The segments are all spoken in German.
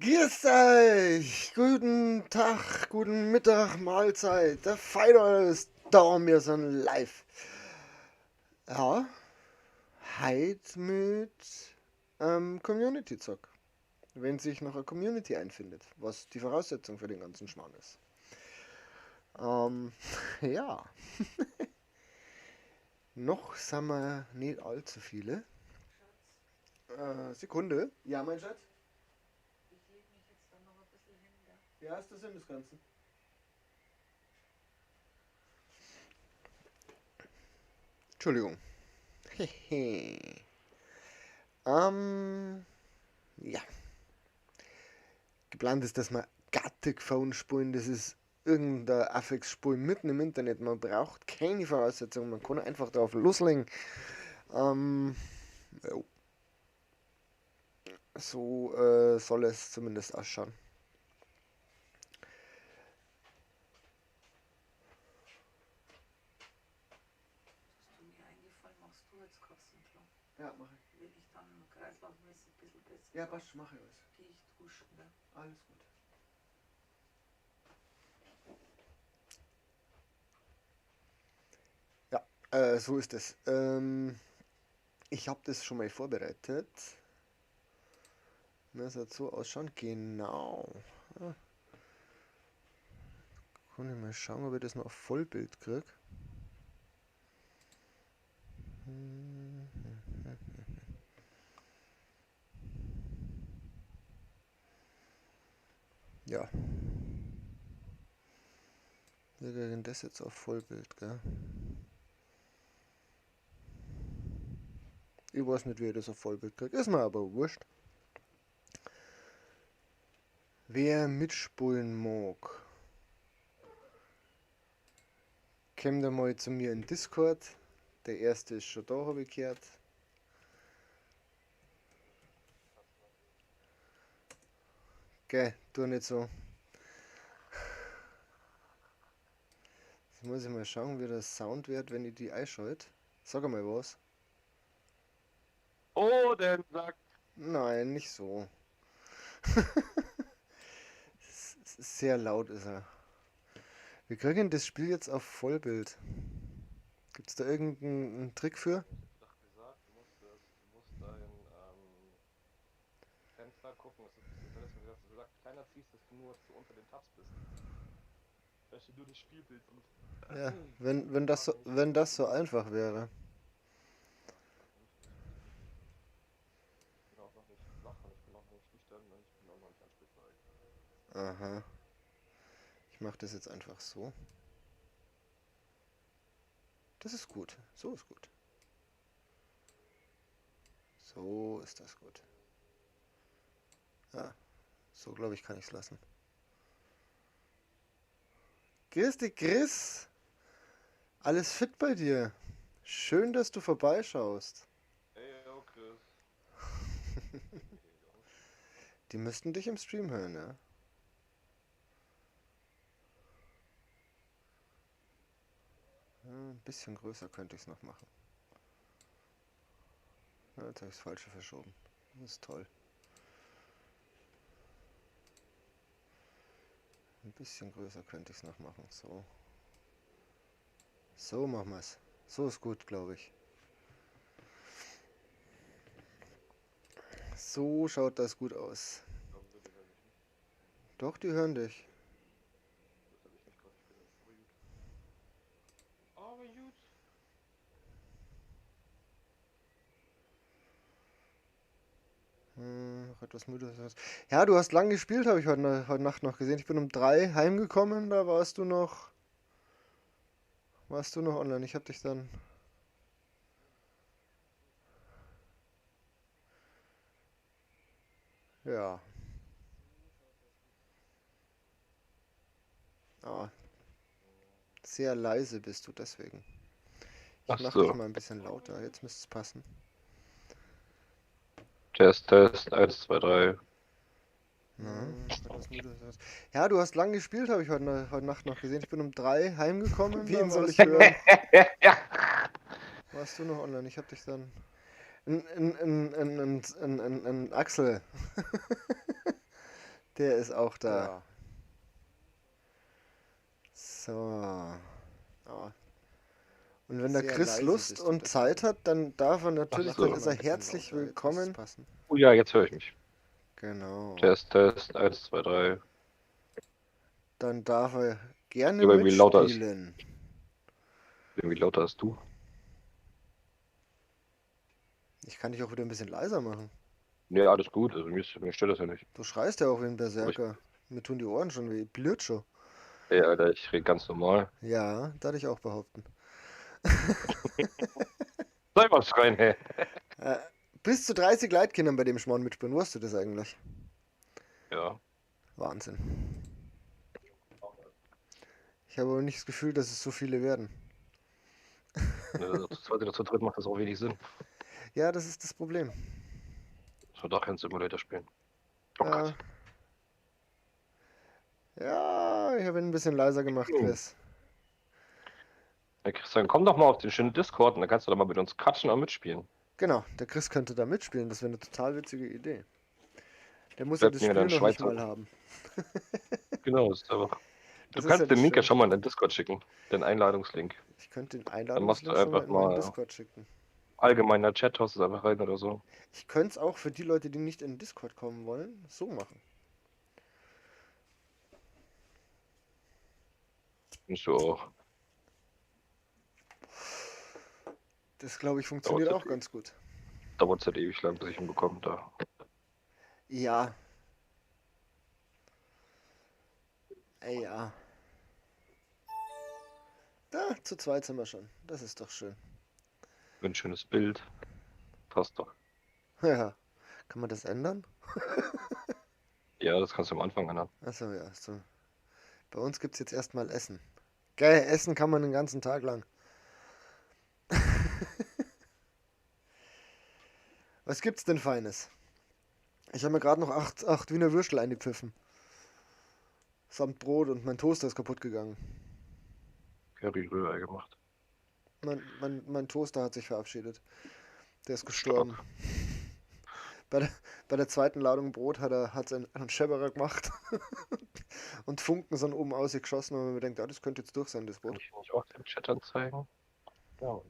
Grüß euch! Guten Tag, guten Mittag, Mahlzeit. Der Feider ist da, wir sind live. Ja, heute mit Community-Zock. Wenn sich noch eine Community einfindet, was die Voraussetzung für den ganzen Schmarrn ist. Ähm, ja, noch sind wir nicht allzu viele. Sekunde. Ja, mein Schatz? Ich lege mich jetzt dann noch ein bisschen hin, gell? Ja, ist der Sinn des Ganzen. Entschuldigung. Ja. Geplant ist, dass wir Gattig Phone spielen. Das ist irgendein Affix-Spiel mitten im Internet. Man braucht keine Voraussetzungen. Man kann einfach darauf loslegen. Jo. So soll es zumindest ausschauen. Tust du mir eingefallen, machst du jetzt Katzenklo? Ja, mache ich. Will ich dann kreislaufmäßig ein bisschen besser? Ja, passt, mache ich alles. Gehe ich duschen, gell? Alles gut. Ja, so ist es. Ich habe das schon mal vorbereitet. Das wird so ausschauen. Genau. Ah, kann ich mal schauen, ob ich das noch auf Vollbild kriege. Ja. Wir kriegen das jetzt auf Vollbild, gell? Ich weiß nicht, wie ich das auf Vollbild kriege. Ist mir aber wurscht. Wer mitspulen mag, kommt einmal zu mir in Discord. Der erste ist schon da, habe ich gehört. Gell, tu nicht so. Jetzt muss ich mal schauen, wie der Sound wird, wenn ich die einschalte. Sag einmal was. Oh, denn sagt. Nein, nicht so. Sehr laut ist er. Wir kriegen das Spiel jetzt auf Vollbild. Gibt es da irgendeinen Trick für? Ich hab doch gesagt, du musst dein Fenster gucken. Das ist mir gesagt, kleiner ziehst, dass du nur so unter den Tabs bist. Dass du nur das Spielbild siehst. Ja, wenn das so einfach wäre. Ich bin auch noch nicht wach und ich bin auch noch nicht nüchtern und ich bin auch noch nicht ansprechbereit. Aha. Ich mache das jetzt einfach so. Das ist gut. So ist gut. So ist das gut. Ja, so glaube ich, kann ich es lassen. Grüß dich, Chris. Alles fit bei dir? Schön, dass du vorbeischaust. Hey, yo, Chris. Die müssten dich im Stream hören, ja? Ein bisschen größer könnte ich es noch machen. Ja, jetzt habe ich das Falsche verschoben. Das ist toll. Ein bisschen größer könnte ich es noch machen. So. So machen wir es. So ist gut, glaube ich. So schaut das gut aus. Doch, die hören dich. Das habe ich nicht gerade gespielt. Aber gut. Noch etwas müde. Ja, du hast lang gespielt, habe ich heute Nacht noch gesehen. Ich bin um 3 heimgekommen, da warst du noch online. Ich habe dich dann. Ja. Ah, sehr leise bist du deswegen. Ich Ach mache dich so. mal ein bisschen lauter. Jetzt müsste es passen. Test, 1, 2, 3. Na, etwas müde. Ja, du hast lang gespielt, habe ich heute Nacht noch gesehen. Ich bin um 3 heimgekommen. Wen soll ich hören? Ja. Warst du noch online? Ich habe dich dann. Ein Axel. Der ist auch da. Ja. So. Ja. Und wenn der Sehr Chris leise Lust bist du und dafür. Zeit hat, dann darf er natürlich, so. dann ist er Ein bisschen herzlich lauter, jetzt müsste es willkommen. passen. Oh ja, jetzt höre ich mich. Genau. Test, 1, 2, 3. Dann darf er gerne Aber irgendwie lauter ist. mitspielen. Irgendwie lauter als du. Ich kann dich auch wieder ein bisschen leiser machen. Nee, alles gut. Also mir stört das ja nicht. Du schreist ja auch wie ein Aber ich, Berserker. Mir tun die Ohren schon weh. Blöd schon. ey, Alter, ich rede ganz normal. Ja, darf ich auch behaupten. Sei was rein, hey. Äh, bis zu 30 Leitkindern bei dem Schmarrn mitspielen. Wusstest du das eigentlich? Ja. Wahnsinn. Ich habe aber nicht das Gefühl, dass es so viele werden. Zu zweit oder zu dritt macht das auch wenig Sinn. Ja, das ist das Problem. Ich will doch keinen Simulator spielen. Oh Äh, Gott. ja, ich habe ihn ein bisschen leiser gemacht, Chris. Ja, Christian, komm doch mal auf den schönen Discord und dann kannst du da mal mit uns quatschen und mitspielen. Genau, der Chris könnte da mitspielen. Das wäre eine total witzige Idee. Der muss ja Bleibt das mir Spiel dann noch nicht Schweizer. mal haben. Genau, ist einfach. Du Das ist ja kannst dem das Mika Schöne. schon mal in den Discord schicken. Den Einladungslink. Ich könnte den Dann machst du Einladungslink schon mal einfach in meinen mal Discord schicken. allgemeiner Chat, haust es einfach rein oder so. Ich könnte es auch für die Leute, die nicht in den Discord kommen wollen, so machen. Findest du auch. Das, glaube ich, Dauert funktioniert es auch ganz gut. halt ewig lang, bis ich ihn bekomme da. Ja. Ja. Da, zu zweit sind wir schon. Das ist doch schön. Ein schönes Bild. Passt doch. Ja. Kann man das ändern? Ja, das kannst du am Anfang ändern. Achso, ja. So. Bei uns gibt es jetzt erstmal Essen. Geil, essen kann man den ganzen Tag lang. Was gibt's denn Feines? Ich habe mir gerade noch acht Wiener Würstel eingepfiffen. Samt Brot und mein Toaster ist kaputt gegangen. Curry Rührei gemacht. Mein Toaster hat sich verabschiedet. Der ist Stark. gestorben. Bei der zweiten Ladung Brot hat's einen Schäberer gemacht und Funken sind oben ausgeschossen und man denkt, das könnte jetzt durch sein, das Kann Brot. ich nicht auch den Chat anzeigen? Ja.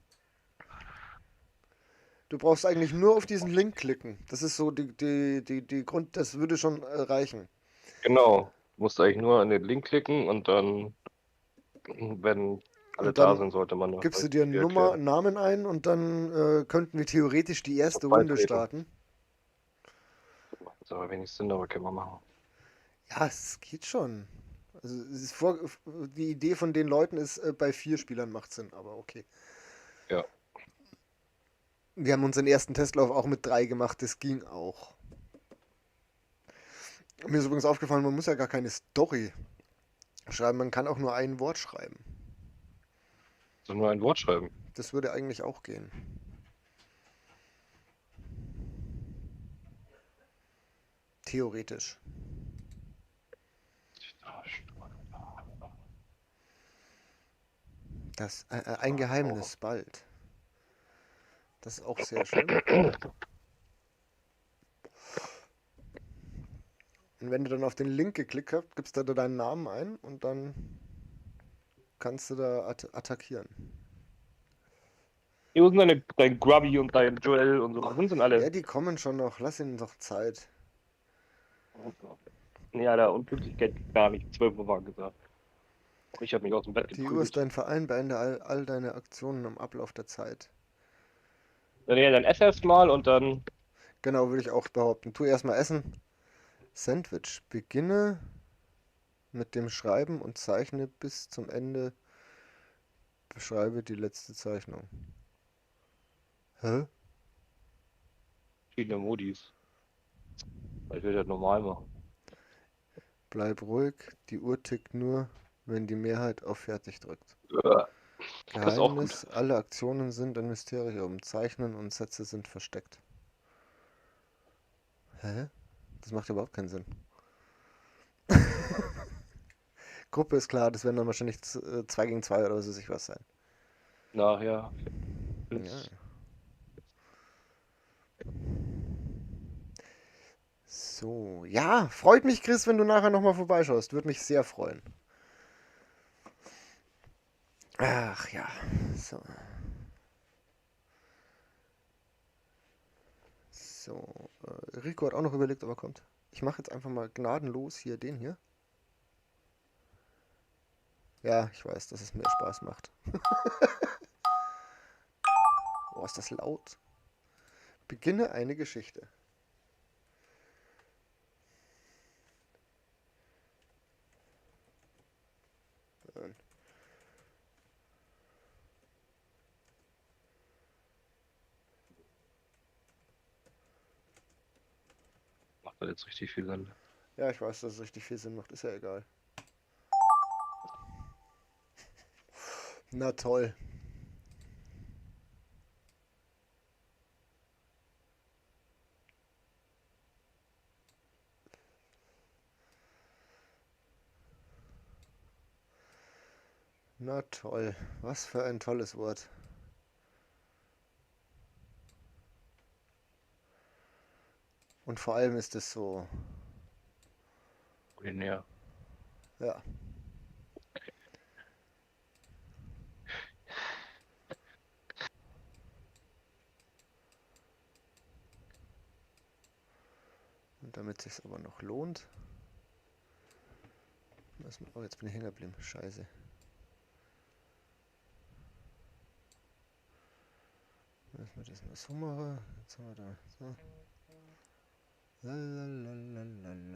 Du brauchst eigentlich nur auf diesen Link klicken. Das ist so die Grund, das würde schon reichen. Genau. Du musst eigentlich nur an den Link klicken und dann, wenn alle Und da dann sind, sollte man das gibst du halt dir eine viel Nummer, erklären. einen Namen ein und dann könnten wir theoretisch die erste Und Runde beitreten. starten. Das macht jetzt aber wenig Sinn, aber können wir machen. Ja, es geht schon. Also die Idee von den Leuten ist, bei 4 Spielern macht Sinn, aber okay. Ja. Wir haben unseren ersten Testlauf auch mit 3 gemacht, das ging auch. Mir ist übrigens aufgefallen, man muss ja gar keine Story schreiben, man kann auch nur ein Wort schreiben. So nur ein Wort schreiben. Das würde eigentlich auch gehen. Theoretisch. Ein Geheimnis bald. Das ist auch sehr schön. Und wenn du dann auf den Link geklickt hast, gibst du da deinen Namen ein und dann kannst du da attackieren. Hier sind dein Grubby und dein Joel und so. Wo sind alle? Ja, die kommen schon noch. Lass ihnen doch Zeit. Ja, da Unpünktlichkeit gar nicht. 12 Uhr war gesagt. Ich habe mich aus dem Bett Die Uhr ist geprügelt. dein Verein, beende all deine Aktionen im Ablauf der Zeit. Ja, dann ess erst mal und dann. Genau, würde ich auch behaupten. Tu erstmal essen. Sandwich. Beginne mit dem Schreiben und zeichne bis zum Ende. Beschreibe die letzte Zeichnung. Hä? Verschiedene Modis. Ich will das normal machen. Bleib ruhig. Die Uhr tickt nur, wenn die Mehrheit auf Fertig drückt. Das ist auch gut. Geheimnis. Alle Aktionen sind ein Mysterium. Zeichnen und Sätze sind versteckt. Hä? Das macht überhaupt keinen Sinn. Gruppe ist klar, das werden dann wahrscheinlich 2 gegen 2 oder was weiß ich was sein. Nachher. Ja. So, ja, freut mich, Chris, wenn du nachher nochmal vorbeischaust. Würde mich sehr freuen. Ach ja, so. So, Rico hat auch noch überlegt, ob er kommt. Ich mache jetzt einfach mal gnadenlos hier den hier. Ja, ich weiß, dass es mehr Spaß macht. Oh, ist das laut. Beginne eine Geschichte. Macht das jetzt richtig viel Sinn. Ja, ich weiß, dass es richtig viel Sinn macht. Ist ja egal. Na toll. Na toll. Was für ein tolles Wort. Und vor allem ist es so, Ordinär. ja. Und damit es sich aber noch lohnt. Oh, jetzt bin ich hängen geblieben. Scheiße. Lass mal das mal so machen. Jetzt haben wir da. So. Lalalala.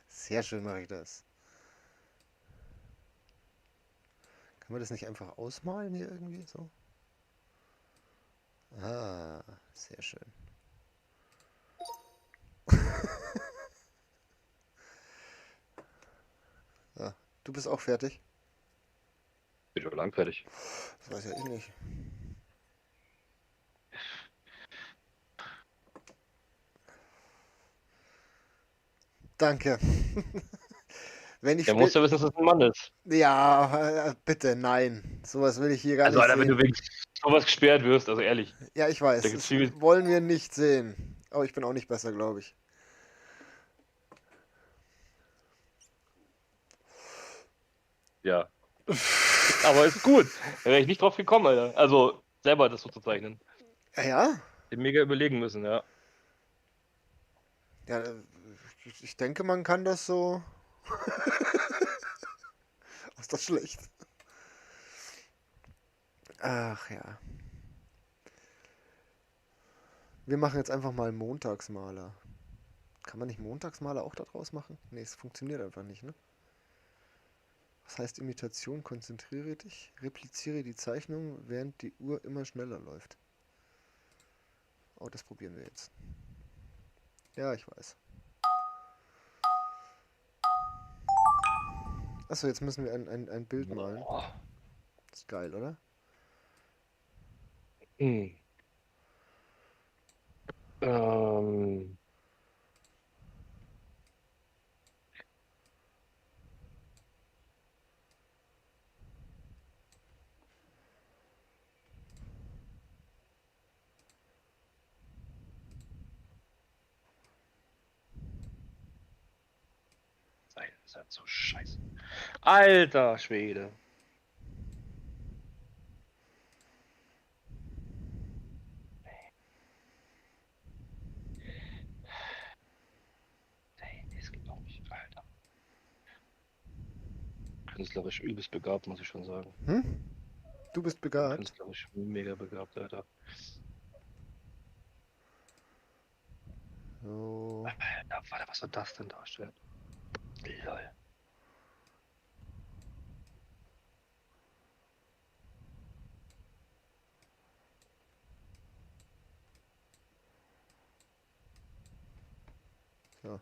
Sehr schön mache ich das. Kann man das nicht einfach ausmalen hier irgendwie so? Ah, sehr schön. Ja, du bist auch fertig? Bin schon lang fertig. Das weiß ja ich nicht. Danke. Wenn ich Der muss spät. ja wissen, dass das ein Mann ist. Ja, bitte, nein. Sowas will ich hier gar Also, nicht Alter, wenn du sehen. wegen sowas gesperrt wirst, also ehrlich, Ja, ich da weiß. gibt's Das viel. wollen wir nicht sehen. Aber ich bin auch nicht besser, glaube ich. Ja. Aber ist gut. Da wäre ich nicht drauf gekommen, Alter. Also, selber das so zu zeichnen. Ja? Den mega überlegen müssen, ja. Ja, ich denke, man kann das so. Ist das schlecht? Ach ja. Wir machen jetzt einfach mal Montagsmaler. Kann man nicht Montagsmaler auch da draus machen? Nee, es funktioniert einfach nicht, ne? Was heißt Imitation? Konzentriere dich, repliziere die Zeichnung, während die Uhr immer schneller läuft. Oh, das probieren wir jetzt. Ja, ich weiß. Achso, jetzt müssen wir ein Bild malen. Boah. Ist geil, oder? Hm. Ähm, das ist halt so scheiße. Alter Schwede. Ey, das geht auch nicht, Alter. Künstlerisch übelst begabt, muss ich schon sagen. Hm? Du bist begabt? Künstlerisch mega begabt, Alter. So. Alter, warte, was soll das denn darstellen? Lol. So.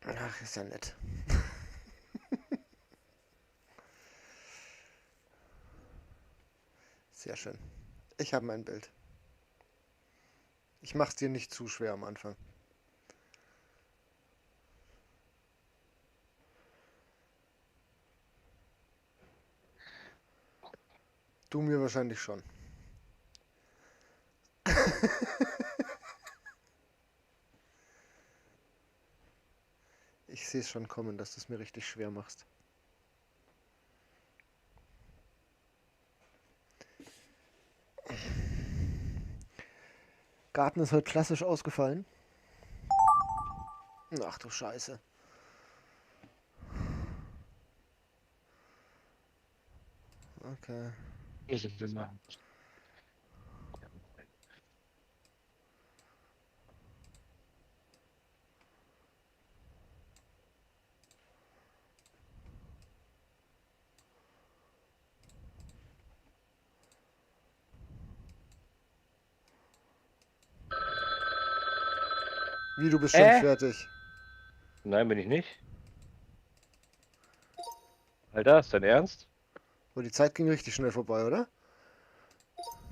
Ach, ist ja nett. Sehr schön. Ich habe mein Bild. Ich mach's dir nicht zu schwer am Anfang. Du mir wahrscheinlich schon. Ich sehe es schon kommen, dass du es mir richtig schwer machst. Garten ist heute klassisch ausgefallen. Ach du Scheiße. Okay. Ich will mal. Wie, du bist schon fertig? Nein, bin ich nicht. Alter, ist dein Ernst? Oh, die Zeit ging richtig schnell vorbei, oder?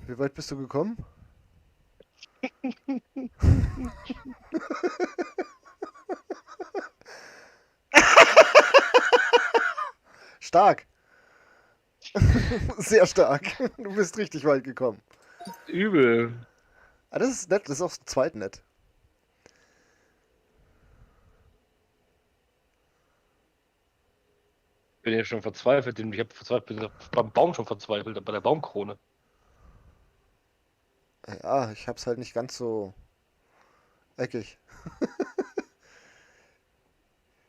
Wie weit bist du gekommen? Stark. Sehr stark. Du bist richtig weit gekommen. Übel. Ah, das ist nett, das ist auch zu zweit nett. Bin ja schon verzweifelt. Ich habe verzweifelt, beim Baum schon verzweifelt, bei der Baumkrone. Ja, ich hab's halt nicht ganz so eckig.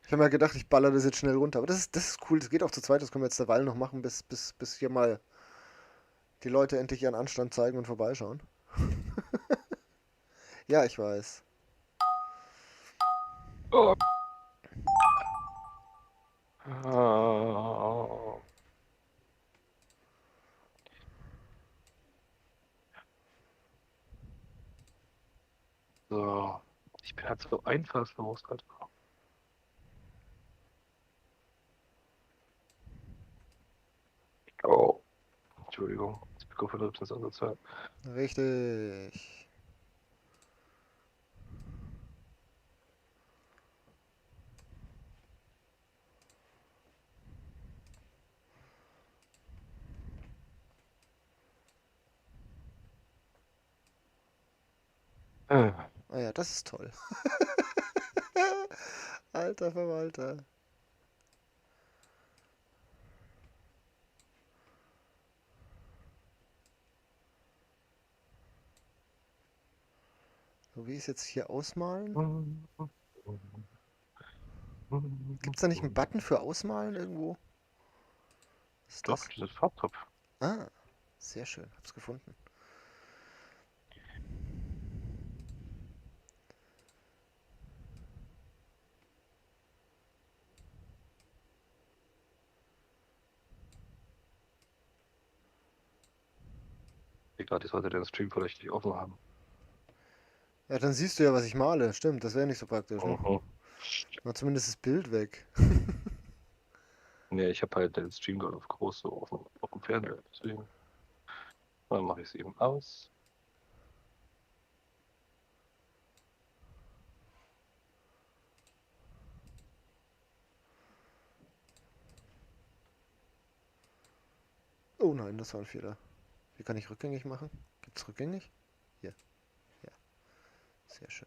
Ich habe mir gedacht, ich baller das jetzt schnell runter. Aber das ist cool, das geht auch zu zweit, das können wir jetzt derweil noch machen, bis hier mal die Leute endlich ihren Anstand zeigen und vorbeischauen. Ja, ich weiß. Oh. Ah. So. Ich bin halt so einfallslos, Alter. Oh, Entschuldigung. Das Mikrofon ist ein bisschen asozial. Richtig. Ah. Ah ja, das ist toll. Alter Verwalter. So, wie ist jetzt hier ausmalen? Gibt's da nicht einen Button für Ausmalen irgendwo? Was ist Doch, das? das ist Farbtopf. Ah, sehr schön. Hab's gefunden. Ich sollte den Stream vielleicht nicht offen haben. Ja, dann siehst du ja, was ich male. Stimmt, das wäre nicht so praktisch, ne? Mhm. Mal zumindest das Bild weg. Nee, ich habe halt den Stream gerade auf groß so auf dem Fernseher. Deswegen dann mache ich es eben aus. Oh nein, das war ein Fehler. Wie kann ich rückgängig machen? Gibt's rückgängig? Hier. Ja, sehr schön.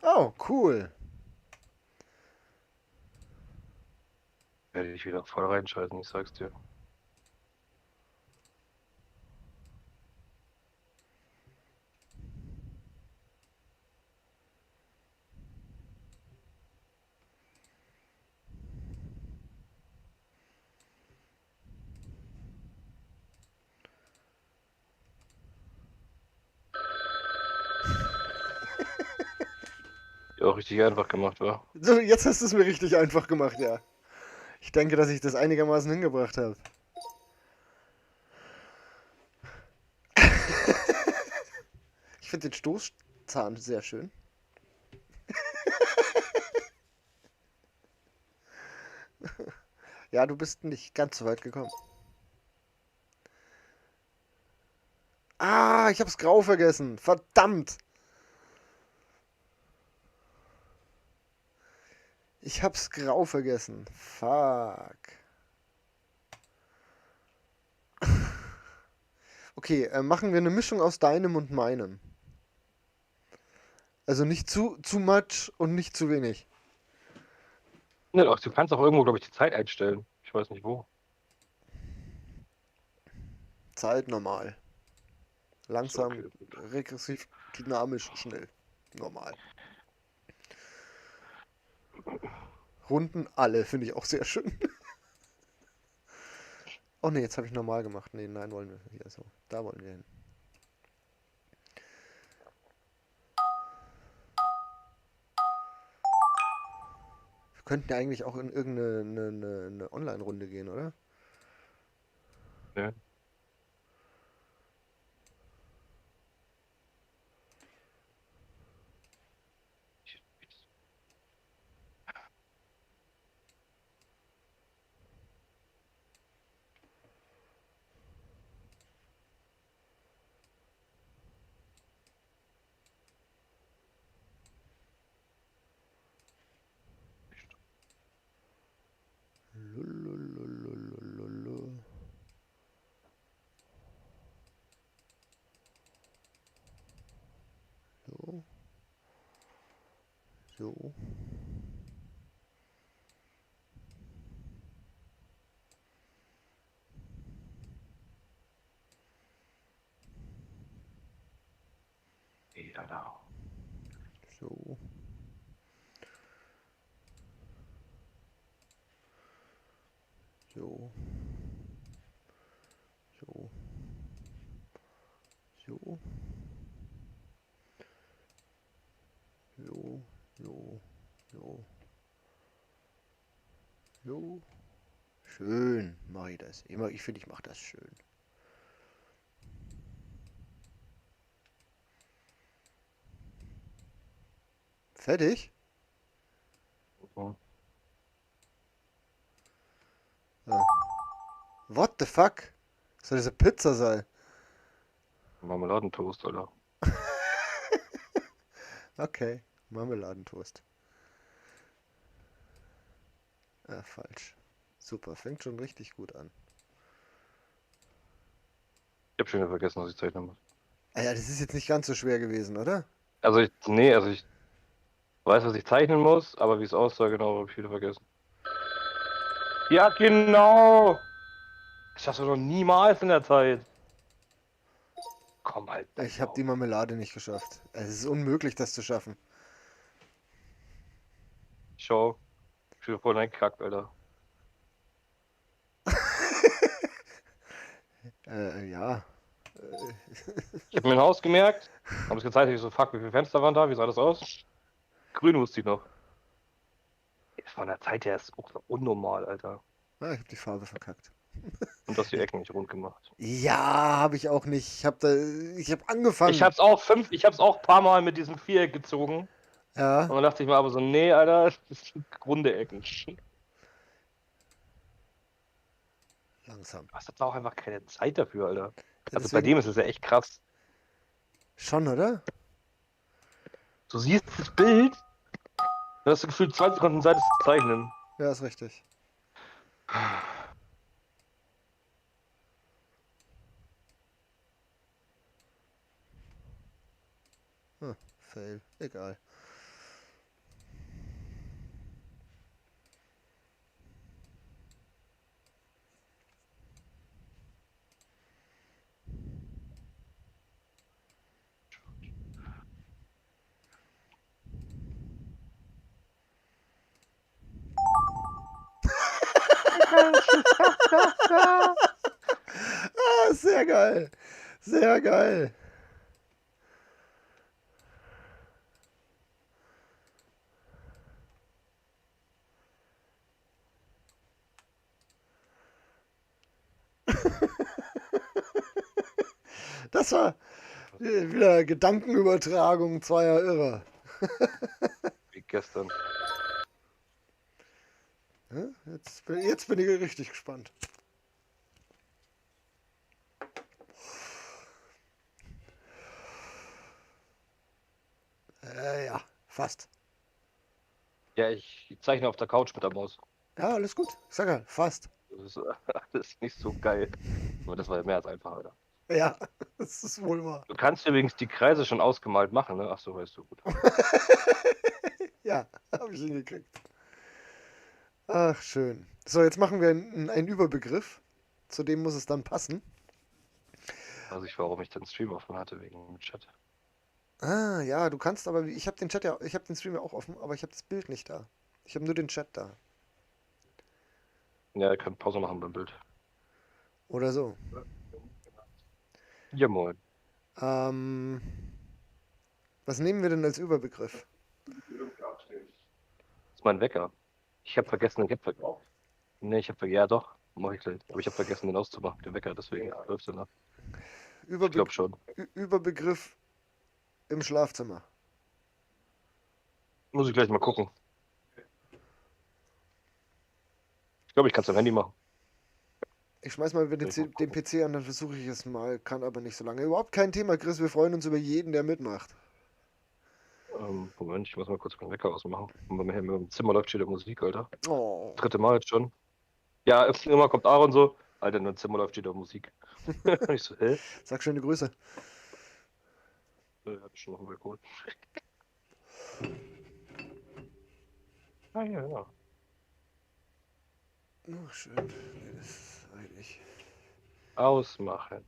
Oh, cool. Werde ich wieder voll reinschalten, ich sag's dir. Ja, auch richtig einfach gemacht, war. So, jetzt hast du es mir richtig einfach gemacht, ja. Ich denke, dass ich das einigermaßen hingebracht habe. Ich finde den Stoßzahn sehr schön. Ja, du bist nicht ganz so weit gekommen. Ah, Ah, ich hab's grau vergessen. Verdammt. Ich hab's grau vergessen. Fuck. Okay, machen wir eine Mischung aus deinem und meinem. Also nicht zu much und nicht zu wenig. Ne, doch, du kannst auch irgendwo, glaube ich, die Zeit einstellen. Ich weiß nicht wo. Zeit normal. So, okay. Langsam, regressiv, dynamisch, schnell. Normal. Runden alle, finde ich auch sehr schön. Oh ne, jetzt habe ich normal gemacht. Nee, nein, wollen wir hier so. Da wollen wir hin. Wir könnten ja eigentlich auch in irgendeine eine Online-Runde gehen, oder? Ne? Lulululululu. So. So. Ja, da. So. So. So. So. So. So. So. So. Schön, mache ich das. Immer, ich finde, ich mache das schön. Fertig? So. Ja. What the fuck? Soll diese Pizza sein? Marmeladentoast, Alter. Okay, Marmeladentoast. Falsch. Super, fängt schon richtig gut an. Ich hab schon wieder vergessen, was ich zeichnen muss. Ah ja, das ist jetzt nicht ganz so schwer gewesen, oder? Also ich weiß, was ich zeichnen muss, aber wie es aussah, genau, habe ich wieder vergessen. Ja, genau! Das schaffst du doch niemals in der Zeit. Komm halt dein Ich habe die Maul. Marmelade nicht geschafft. Es ist unmöglich, das zu schaffen. Schau, ich bin voll reingekackt, Alter. Ja. Ich habe mir ein Haus gemerkt, habe es gezeigt, ich so, fuck, wie viele Fenster waren da, wie sah das aus? Grün wusste ich noch. Von der Zeit her ist auch so unnormal, Alter. Ah, ich habe die Farbe verkackt. Und das die Ecken nicht rund gemacht. Ja, habe ich auch nicht. Ich habe Ich angefangen. hab's auch ein paar Mal mit diesem Viereck gezogen. Und Ja, dann dachte ich mir aber so, nee, Alter, das sind runde Ecken. langsam. Was hat auch einfach keine Zeit dafür, Alter. Ja, Also bei deswegen dem ist es ja echt krass. schon, oder? Du siehst das Bild, dann hast du gefühlt 20 Sekunden Zeit, es zu zeichnen. Ja, ist richtig. Fail. Egal. Ah, sehr geil. Sehr geil. Das war wieder Gedankenübertragung zweier Irrer. Wie gestern. Ja, jetzt bin ich richtig gespannt. Ja, fast. Ja, ich zeichne auf der Couch mit der Maus. Ja, alles gut. Ich sag ja, fast. Das ist alles nicht so geil. Aber das war ja mehr als einfach, Alter. Ja, das ist wohl wahr. Du kannst übrigens die Kreise schon ausgemalt machen, ne? Ach so, weißt du, gut. Ja, habe ich hingekriegt. Ach, schön. So, jetzt machen wir einen Überbegriff. Zu dem muss es dann passen. Weiß ich, warum ich den Stream offen hatte, wegen dem Chat. Ah, ja, du kannst aber, ich habe den Chat ja, ich habe den Stream ja auch offen, aber ich habe das Bild nicht da. Ich habe nur den Chat da. Ja, ihr könnt Pause machen beim Bild. Oder so. Ja, moin. Ähm, was nehmen wir denn als Überbegriff? Das ist mein Wecker. Ich habe vergessen, den Wecker. Nee, ja doch, mach ich gleich. Aber ich habe vergessen, den auszumachen, den Wecker, deswegen läuft er nach. Ich Überbe glaube schon. Überbegriff im Schlafzimmer. Muss ich gleich mal gucken. Ich glaube, ich kann es am Handy machen. Ich schmeiß mal wieder den PC an, dann versuche ich es mal. Kann aber nicht so lange. Überhaupt kein Thema, Chris. Wir freuen uns über jeden, der mitmacht. Moment, ich muss mal kurz meinen Wecker ausmachen. Und bei mir im Zimmer läuft schon wieder Musik, Alter. Oh. Dritte Mal jetzt schon. Ja, immer kommt Aaron so. Alter, in deinem Zimmer läuft wieder Musik. Ich so, hä? Sag schöne Grüße. Hab ich schon noch einen Balkon. Ah, ja, ja. Oh, schön. Nee, das ist eigentlich. Ausmachen.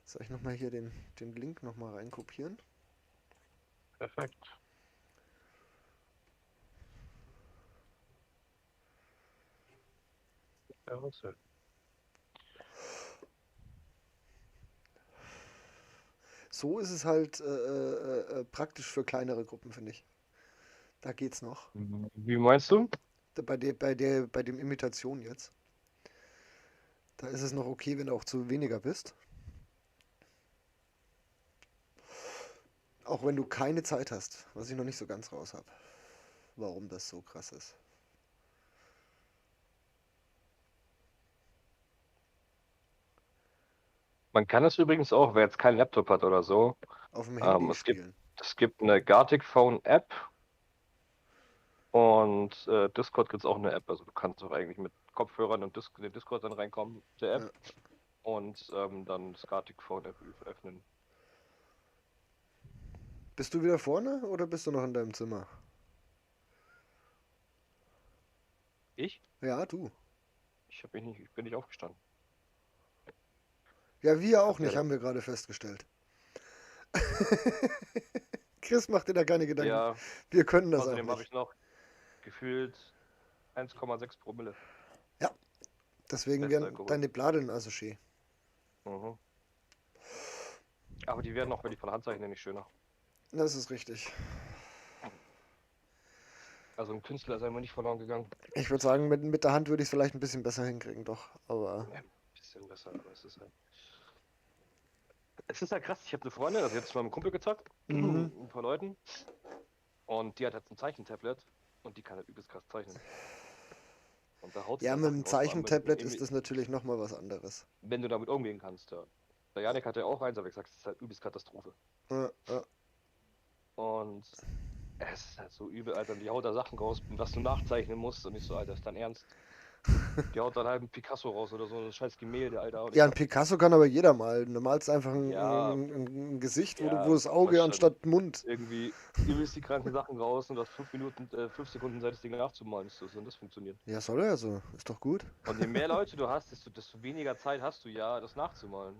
Soll ich nochmal hier den Link nochmal reinkopieren? Perfekt. Ja, was denn? So ist es halt praktisch für kleinere Gruppen, finde ich. Da geht's noch. Wie meinst du? Bei dem Imitation jetzt. Da ist es noch okay, wenn du auch zu weniger bist. Auch wenn du keine Zeit hast, was ich noch nicht so ganz raus habe. Warum das so krass ist. Man kann es übrigens auch, wer jetzt keinen Laptop hat oder so. Auf dem Handy Es gibt, spielen. es gibt eine Gartic Phone App und Discord gibt es auch eine App. Also du kannst auch eigentlich mit Kopfhörern und den Discord dann reinkommen, der App, Ja. und dann das Gartic Phone App öffnen. Bist du wieder vorne oder bist du noch in deinem Zimmer? Ich? Ja, du. Ich bin nicht aufgestanden. Ja, wir auch Hat der nicht, da- haben wir gerade festgestellt. Chris macht dir da keine Gedanken. Ja, Wir können das auch außerdem habe nicht. ich noch gefühlt 1,6 Promille. Ja, deswegen werden Restalkohol. deine Bladeln also schön. Mhm. Aber die werden auch, wenn die von Hand zeichnen, nicht schöner. Das ist richtig. Also ein Künstler ist einfach nicht verloren gegangen. Ich würde sagen, mit der Hand würde ich es vielleicht ein bisschen besser hinkriegen, doch. Aber Ja, ein bisschen besser, aber es ist halt. Es ist halt krass, ich habe eine Freundin, also jetzt mit meinem Kumpel gezockt, Mhm. ein paar Leuten. Und die hat jetzt ein Zeichentablet und die kann halt übelst krass zeichnen. Und da haut sie ja, dann mit Sachen dem raus, vor allem Zeichentablet ist das natürlich nochmal was anderes. wenn du damit umgehen kannst, ja. Der Janik hatte ja auch eins, aber ich sag's, das ist halt übelst Katastrophe. Ja, ja. Und es ist halt so übel, Alter, die haut da Sachen raus, was du nachzeichnen musst und ich so, Alter, ist dein Ernst? Die haut dann halt einen Picasso raus oder so, ein scheiß Gemälde, Alter. Und ich Ja, ein sag, Picasso kann aber jeder malen. Du malst einfach ja, ein Gesicht, wo ja, das Auge was schon anstatt Mund. irgendwie übelst die kranken Sachen raus und du hast 5 Sekunden Zeit, das Ding nachzumalen. So soll das funktionieren. Ja, soll er ja so. Ist doch gut. Und je mehr Leute du hast, desto weniger Zeit hast du ja, das nachzumalen.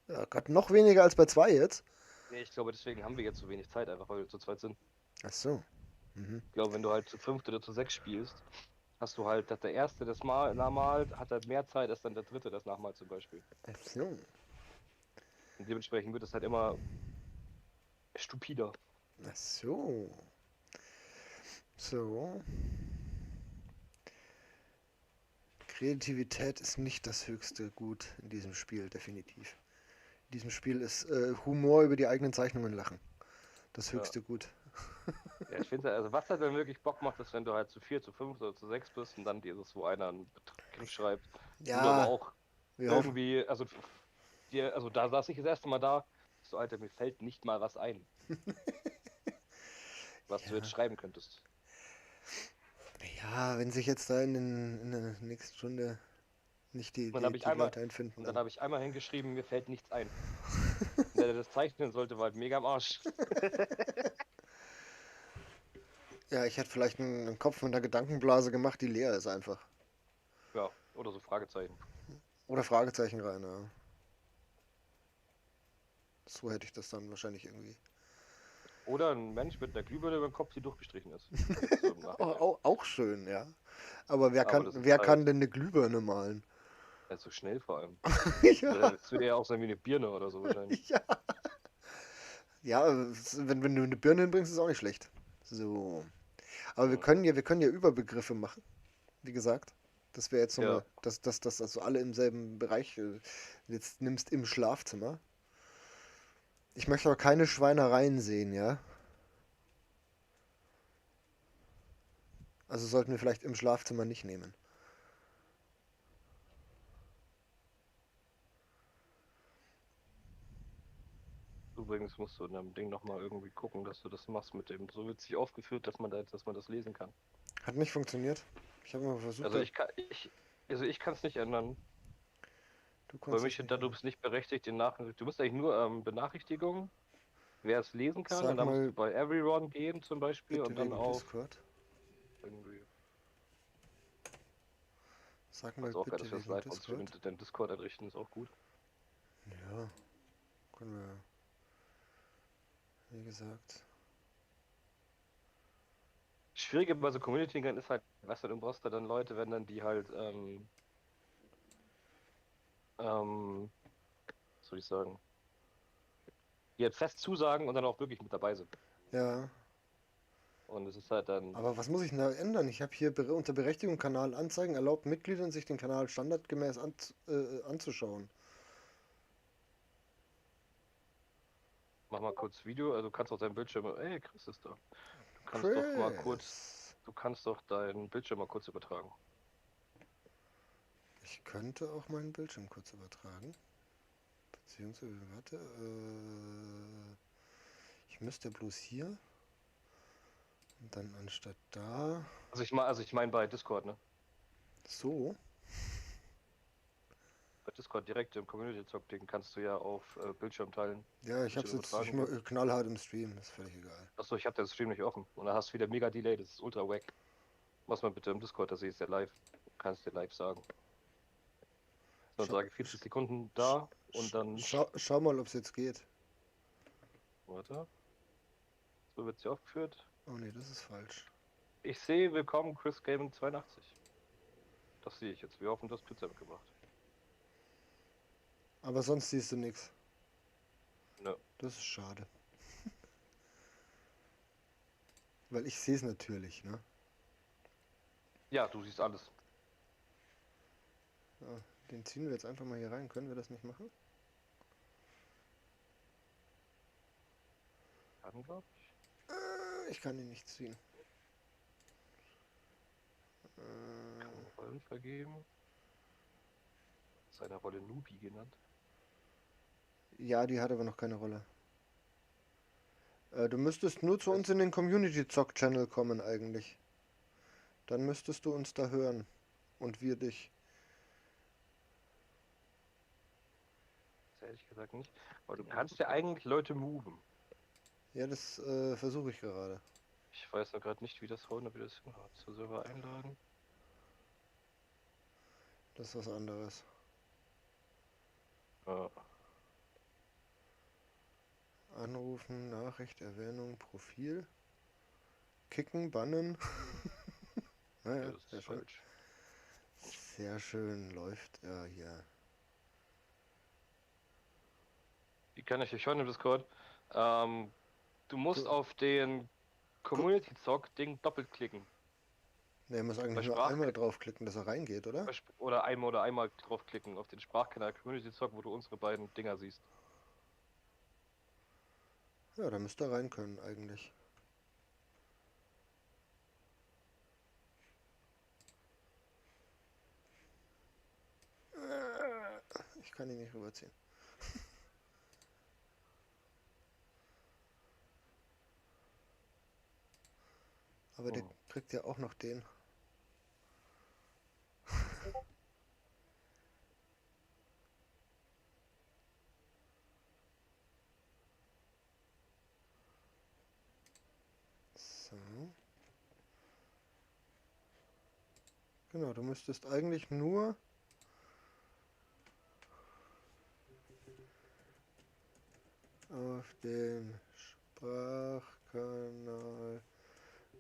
Ja, gerade noch weniger als bei zwei jetzt. Nee, ich glaube, deswegen haben wir jetzt so wenig Zeit, einfach weil wir zu zweit sind. Ach so. Mhm. Ich glaube, wenn du halt zu fünft oder zu sechs spielst, hast du halt, dass der Erste das mal nachmalt, hat halt mehr Zeit als dann der Dritte das nachmalt zum Beispiel. Ach so. Und dementsprechend wird es halt immer stupider. Ach so. So. Kreativität ist nicht das höchste Gut in diesem Spiel, definitiv. In diesem Spiel ist Humor über die eigenen Zeichnungen lachen. Das Ja. höchste Gut. Ja, ich finde, also was halt dann wirklich Bock macht, ist, wenn du halt zu vier, zu fünf oder zu sechs bist und dann dieses, wo einer einen Begriff schreibt. Ja, Du aber auch wir hoffen. irgendwie, also da saß ich das erste Mal da, so Alter, mir fällt nicht mal was ein. was du jetzt Ja. schreiben könntest. Ja, wenn sich jetzt da in der nächsten Stunde nicht Und dann habe ich die einmal, Leute einfinden, und dann dann. habe ich einmal hingeschrieben, mir fällt nichts ein. Und der das zeichnen sollte, war halt mega am Arsch. Ja, ich hätte vielleicht einen Kopf mit einer Gedankenblase gemacht, die leer ist einfach. Ja, oder so Fragezeichen. Oder Fragezeichen rein, ja. So hätte ich das dann wahrscheinlich irgendwie. Oder ein Mensch mit einer Glühbirne über dem Kopf, die durchgestrichen ist. Jetzt so im Nachhinein. Auch schön, ja. Aber Aber das ist wer halt kann denn eine Glühbirne malen? so schnell vor allem. Ja, Das würde ja auch sein wie eine Birne oder so wahrscheinlich. ja. Ja, wenn du eine Birne hinbringst, ist auch nicht schlecht. So. Aber Ja. wir können ja Überbegriffe machen, wie gesagt. Das wäre jetzt Ja, nochmal, dass also alle im selben Bereich jetzt nimmst im Schlafzimmer. Ich möchte aber keine Schweinereien sehen, ja? Also sollten wir vielleicht im Schlafzimmer nicht nehmen. übrigens musst du in deinem Ding nochmal irgendwie gucken, dass du das machst mit dem so witzig aufgeführt, dass man das lesen kann. Hat nicht funktioniert. Ich habe mal versucht, Also ich kann es nicht ändern. du Bei konntest mir es steht nicht da, du ändern. bist nicht berechtigt, den Nachricht. Du musst eigentlich nur Benachrichtigungen, wer es lesen kann, und Sag dann musst du mal bei Everyone gehen zum Beispiel bitte und dann wegen auf Discord. irgendwie. Sag mal Also auch geil, dass bitte wir das wegen live on Stream Discord. in den Discord einrichten, ist auch gut. Ja, können wir, wie gesagt. Schwierige bei so Community-Dingern ist halt, weißt du, du brauchst da dann Leute, wenn dann die halt, was soll ich sagen, die halt fest zusagen und dann auch wirklich mit dabei sind. Ja, Und es ist halt dann, aber was muss ich denn da ändern? Ich habe hier unter Berechtigung Kanal anzeigen, erlaubt Mitgliedern, sich den Kanal standardgemäß anzuschauen. mach mal kurz Video, also du kannst auch deinen Bildschirm, ey, Chris ist da. Chris! Du kannst doch deinen Bildschirm mal kurz übertragen. Ich könnte auch meinen Bildschirm kurz übertragen. Beziehungsweise, warte, ich müsste bloß hier und dann anstatt da Also ich meine bei Discord, ne? so. Bei Discord direkt im Community-Talk-Ding kannst du ja auf Bildschirm teilen, Ja, ich hab's Bildschirm jetzt, ich übertragen. knallhart im Stream, ist völlig egal. Achso, ich habe den Stream nicht offen. Und da hast du wieder mega Delay, das ist ultra wack. Mach's mal bitte im Discord, da siehst du ja live. Du kannst dir live sagen. Dann Schau, sage 40 Sekunden da und dann. schau mal, ob es jetzt geht. Warte. So wird sie aufgeführt. Oh nee, das ist falsch. Ich sehe, willkommen Chris Gaming 82. Das sehe ich jetzt. Wir hoffen, du hast Pizza mitgebracht. Aber sonst siehst du nichts. Ne. Das ist schade. Weil ich sehe es natürlich, ne? Ja, du siehst alles. Ja, den ziehen wir jetzt einfach mal hier rein. Können wir das nicht machen? Kann, glaub ich. Ich kann ihn nicht ziehen. Kann man Rollen vergeben. Seiner Rolle Nubi genannt. Ja, die hat aber noch keine Rolle. Du müsstest nur zu uns in den Community-Zock-Channel kommen eigentlich. Dann müsstest du uns da hören. Und wir dich. Das ehrlich gesagt nicht. Aber du kannst ja eigentlich Leute moven. Ja, das versuche ich gerade. Ich weiß ja gerade nicht, wie das hinhaut. Zur Server einladen. Das ist was anderes. Ja. Anrufen, Nachricht, Erwähnung, Profil. Kicken, bannen. Naja, Das sehr ist schön. falsch. Sehr schön läuft er hier. Die kann ich hier schon im Discord. Du musst Du- auf den Community-Zock-Ding doppelklicken. Ne, er muss Bei eigentlich nur Sprach einmal draufklicken, dass er reingeht, oder? oder einmal draufklicken auf den Sprachkanal Community-Zock, wo du unsere beiden Dinger siehst. Ja, da müsste er rein können eigentlich. Ich kann ihn nicht rüberziehen. Aber der Oh. kriegt ja auch noch den. So. Genau, du müsstest eigentlich nur auf den Sprachkanal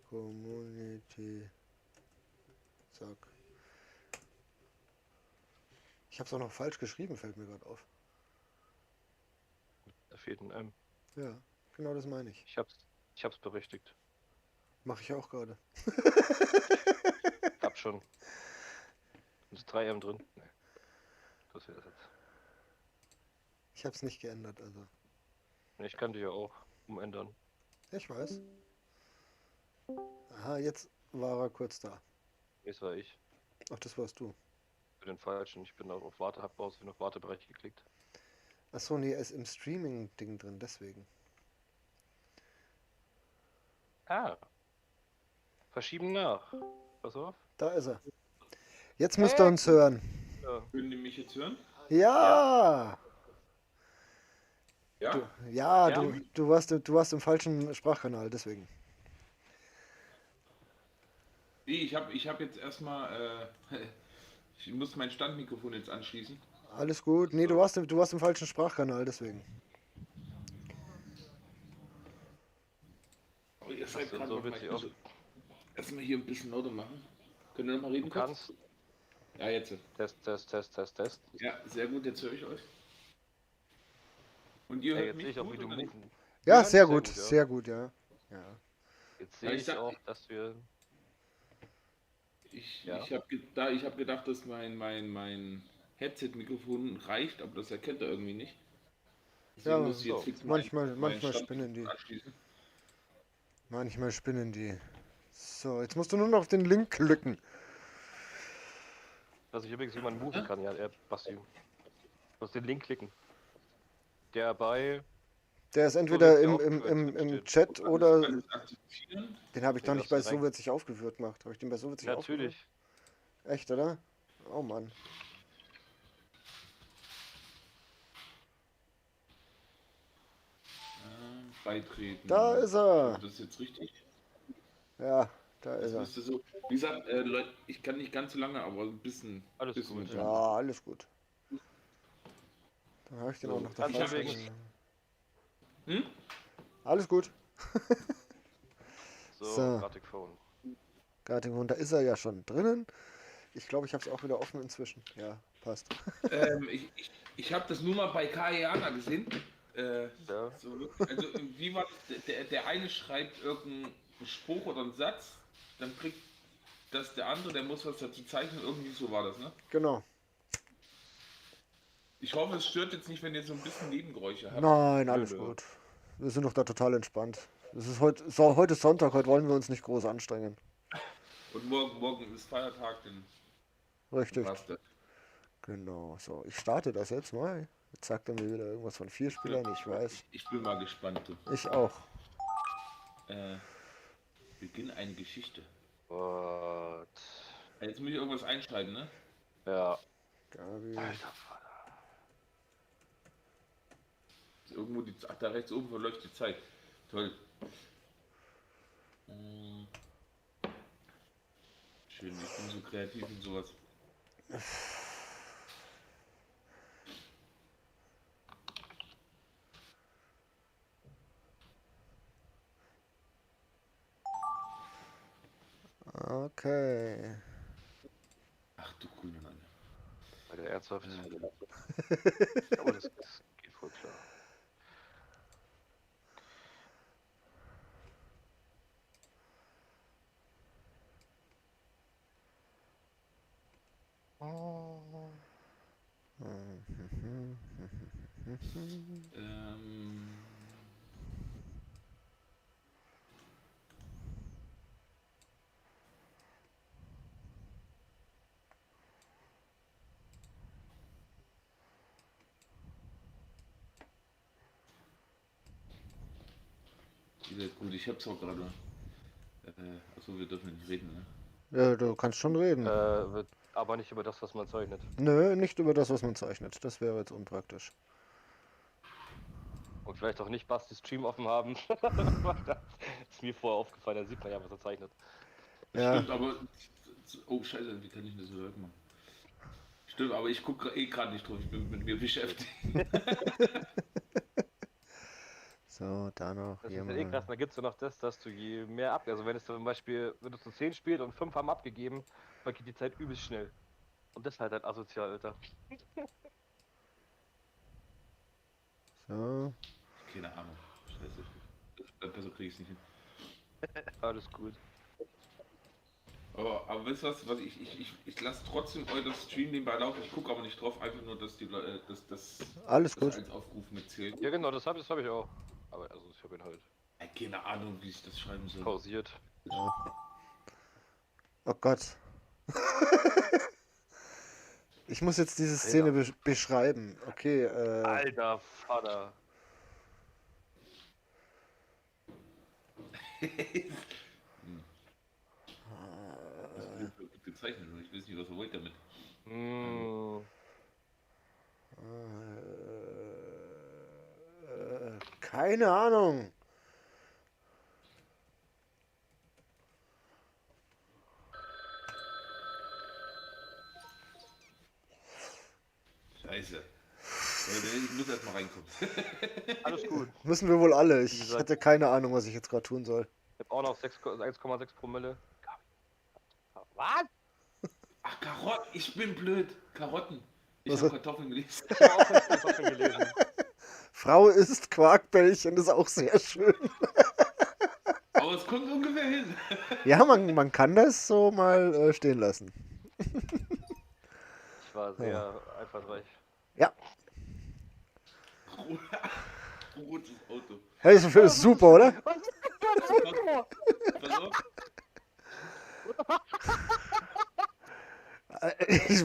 Community. Zack. Ich habe es auch noch falsch geschrieben, fällt mir gerade auf. Da fehlt ein M. Ja, genau das meine ich. Ich hab's berichtigt. Mache ich auch gerade. Hab schon. Ist 3M drin? Nee. Das wäre das jetzt. Ich habe es nicht geändert, also. Nee, ich kann die ja auch umändern. Ich weiß. Aha, jetzt war er kurz da. Das war ich. Ach, das warst du. Für den falschen. Ich bin auch auf hab auf Wartebereich geklickt. Achso, nee, er ist im Streaming-Ding drin, deswegen. Ah. Verschieben nach. Pass auf. Da ist er. Jetzt müsst ihr uns hören. Ja. Können die mich jetzt hören? Ja! Ja? Du, ja, Ja. du warst im falschen Sprachkanal, deswegen. Nee, ich hab jetzt erstmal, ich muss mein Standmikrofon jetzt anschließen. Alles gut. Nee, du warst im falschen Sprachkanal, deswegen. Oh, ihr seid So, gerade so noch wird mal, sie ich auch. muss erstmal hier ein bisschen lauter machen. Könnt ihr noch mal reden Du kurz? kannst. Ja, jetzt. Test. Ja, sehr gut, jetzt höre ich euch. Und ihr Ey, hört jetzt sehe mich ich auch, gut wie du oder nicht? moven. Ja, Ja, sehr gut, ja. sehr gut, ja. Ja. Jetzt Ja, sehe ich ich sag- auch, dass wir. Ja. Ich hab gedacht, dass mein Headset-Mikrofon reicht, aber das erkennt er irgendwie nicht. Deswegen Ja, muss ich jetzt so. fix manchmal mein spinnen die. anschließen. Manchmal spinnen die. So, jetzt musst du nur noch auf den Link klicken. Dass ich übrigens, wie man moven kann, ja, Basti. Du musst den Link klicken. Der bei. Der ist entweder wird's im, aufgeführt, im steht. Chat oder. Alles aktivieren. Den habe ich Nee, doch du nicht hast bei den So rein- wird sich aufgeführt gemacht. Habe ich den bei So wird sich aufgeführt? Natürlich. Echt, oder? Oh Mann. Beitreten. Da ist er. Das ist jetzt richtig. Ja, da Das ist er. müsste so. Wie gesagt, Leute, ich kann nicht ganz so lange, aber ein bisschen. Alles bisschen gut. mit Ja, machen. alles gut. Dann habe ich den So, auch noch da kannst falsch. übrigens- Hm? Alles gut. So, So. Gartic Phone. Garting, da ist er ja schon drinnen. Ich glaube, ich habe es auch wieder offen inzwischen. Ja, passt. Ich habe das nur mal bei Kayana gesehen. Ja. So, also, wie war das? Der eine schreibt irgendeinen Spruch oder einen Satz, dann kriegt das der andere, der muss was dazu zeichnen. Irgendwie so war das, ne? Genau. Ich hoffe, es stört jetzt nicht, wenn ihr so ein bisschen Nebengeräusche habt. Nein, alles nö. gut. Wir sind doch da total entspannt. Es ist heute ist Sonntag, heute wollen wir uns nicht groß anstrengen. Und morgen ist Feiertag, dann Richtig. passt das. Genau. So, ich starte das jetzt mal. Jetzt sagt er mir wieder irgendwas von 4 Spielern, ich weiß. Ich bin mal gespannt. Du. Ich auch. Beginn eine Geschichte. What? Jetzt muss ich irgendwas einschreiben, ne? Ja. Gabi. Alter Vater. Irgendwo da rechts oben verläuft die Zeit. Toll. Schön, ich bin so kreativ und sowas. Okay. Ach du grüne Neune. Bei der ernsthaft. Aber das geht voll klar. Ähm, Gut, ich hab's auch gerade. Achso, wir dürfen nicht reden, ne? Ja, du kannst schon reden. Wird aber nicht über das, was man zeichnet. Nö, nicht über das, was man zeichnet. Das wäre jetzt unpraktisch. Und vielleicht auch nicht Basti Stream offen haben. Das ist mir vorher aufgefallen, da sieht man ja, was er zeichnet. Ja. Stimmt, aber. Oh, Scheiße, wie kann ich das so machen? Stimmt, aber ich gucke eh gerade nicht drauf, ich bin mit mir beschäftigt. So, da noch Das hier ist ja eh krass, mal. da gibt es ja noch das, dass du je mehr ab. Also wenn es zum Beispiel, wenn du zu 10 spielst und 5 haben abgegeben, vergeht die Zeit übelst schnell. Und das ist halt asozial, Alter. So. Keine Ahnung. Scheiße. Besser kriege ich es nicht hin. Alles gut. Aber weißt du was ich lasse trotzdem euer Stream nebenbei laufen. Ich gucke aber nicht drauf, einfach nur, dass die Leute, das Alles gut. als Aufruf mitzählt. Ja genau, das hab ich auch. Aber also ich habe ihn halt Keine Ahnung, wie ich das schreiben soll. pausiert. Oh Gott. Ich muss jetzt diese Szene beschreiben. Okay, Alter Vater. Das ist gut gezeichnet und ich weiß nicht, was er wollte damit. keine Ahnung. Scheiße. Ich muss erst mal reinkommen. Alles gut. Müssen wir wohl alle. Wie Ich gesagt. hatte keine Ahnung, was ich jetzt gerade tun soll. Ich habe auch noch 1,6 Promille. Was? Ach, Karotten. Ich bin blöd. Karotten. Ich Was? habe Kartoffeln gelesen. Ich habe auch nicht Kartoffeln gelesen. Frau isst Quarkbällchen, ist auch sehr schön. Aber es kommt ungefähr hin. Ja, man kann das so mal stehen lassen. Ich war sehr einfallsreich. Ja, Rotes Auto. hey, ist super, oder? Was ist das für ein Auto? Pass auf.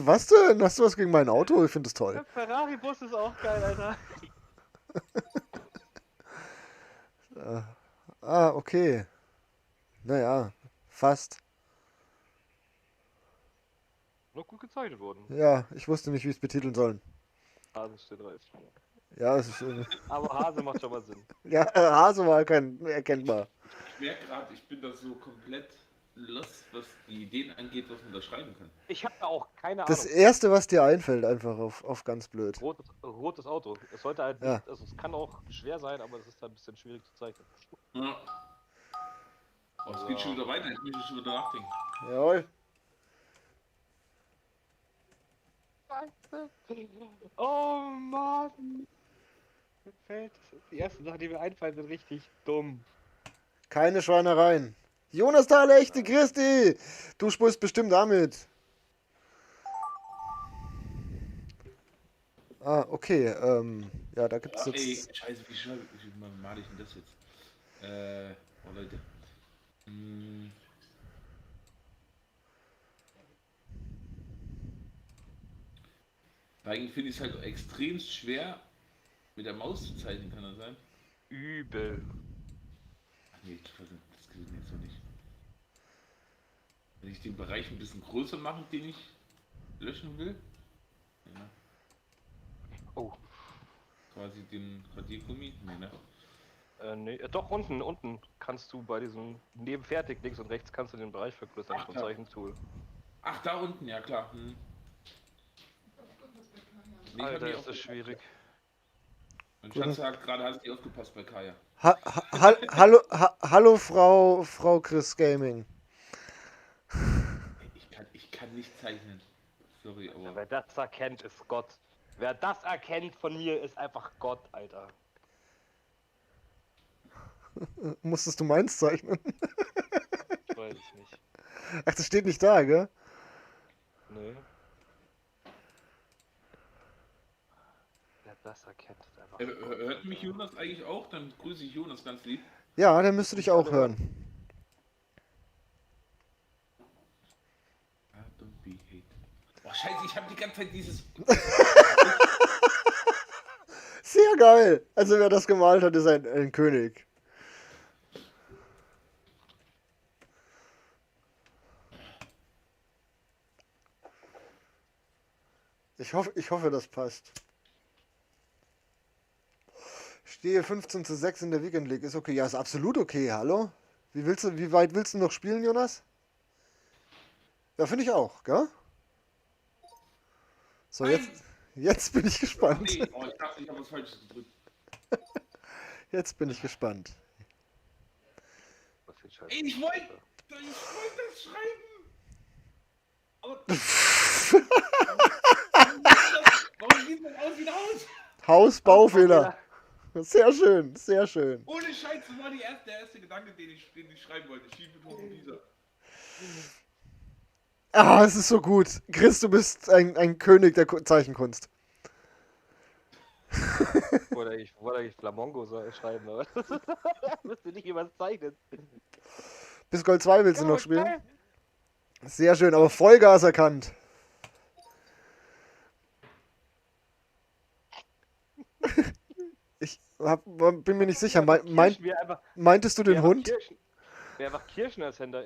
Was denn? Hast du was gegen mein Auto? Ich finde es toll. Der Ferrari-Bus ist auch geil, Alter. Okay. Naja, fast. Noch gut gezeichnet worden. Ja, ich wusste nicht, wie ich es betiteln sollen. Hasen steht reif. Ja, es ist, Aber Hase macht schon mal Sinn. ja, Hase war erkennbar. Ich merke gerade, ich bin da so komplett lost, was die Ideen angeht, was man da schreiben kann. Ich habe da auch keine Das Ahnung. erste, was dir einfällt, einfach auf ganz blöd. Rotes Auto. Es sollte halt Ja. nicht, also es kann auch schwer sein, aber es ist halt ein bisschen schwierig zu zeichnen. Ja. Oh, es geht schon wieder weiter, ich muss schon wieder nachdenken. Jawohl. Oh Mann! Mir fällt die ersten Sachen, die mir einfallen, sind richtig dumm. Keine Schweinereien. Jonas Thaler, echte Christi! Du sprichst bestimmt damit. Okay, ja, da gibt's Ja, ey, jetzt. scheiße, wie male ich denn das jetzt? Oh Leute. Eigentlich finde ich es halt extrem schwer, mit der Maus zu zeichnen, kann das sein? Übel. Ach nee, das geht jetzt so nicht. Wenn ich den Bereich ein bisschen größer mache, den ich löschen will, ja, Oh. quasi den Radiergummi, nee, ne? Nee, doch, unten kannst du bei diesem neben fertig links und rechts kannst du den Bereich vergrößern Ach, vom da. Zeichentool. Ach, da unten, ja klar. Nee, ich hab Alter, nicht ist das schwierig. Mein Schatz sagt gerade, hast du nicht aufgepasst bei Kaya. Hallo Frau Chris Gaming. Ich kann nicht zeichnen. Sorry, aber. Wer das erkennt, ist Gott. Wer das erkennt von mir, ist einfach Gott, Alter. Musstest du meins zeichnen? Ich weiß es nicht. Ach, das steht nicht da, gell? Nee. Wer das erkennt, ist einfach Gott. Hört mich Jonas eigentlich auch? Dann grüße ich Jonas ganz lieb. Ja, der müsste dich auch hören. Don't be hate. Oh scheiße, ich habe die ganze Zeit dieses. Sehr geil. Also wer das gemalt hat, ist ein König. Ich hoffe, das passt. Stehe 15:6 in der Weekend League. Ist okay. Ja, ist absolut okay. Hallo? Wie weit willst du noch spielen, Jonas? Ja, finde ich auch, gell? So, Nein! jetzt bin ich Ach gespannt. nee, ich dachte, ich habe was Falsches gedrückt. Jetzt bin ich gespannt. Was für ein Scheiß. Ey, ich wollte das schreiben! Aber warum sieht das aus wie ein Haus? Hausbaufehler. Sehr schön, sehr schön. Ohne Scheiß, das war der erste Gedanke, den ich schreiben wollte. Schiefbeton und dieser. Ah, es ist so gut. Chris, du bist ein König der Zeichenkunst. Wollte eigentlich Flamongo schreiben, aber müsste nicht jemand zeichnen. Bis Gold 2 willst du noch spielen? Sehr schön, aber Vollgas erkannt. Bin mir nicht sicher. Meintest du den Hund? Wer einfach Kirschen als Hände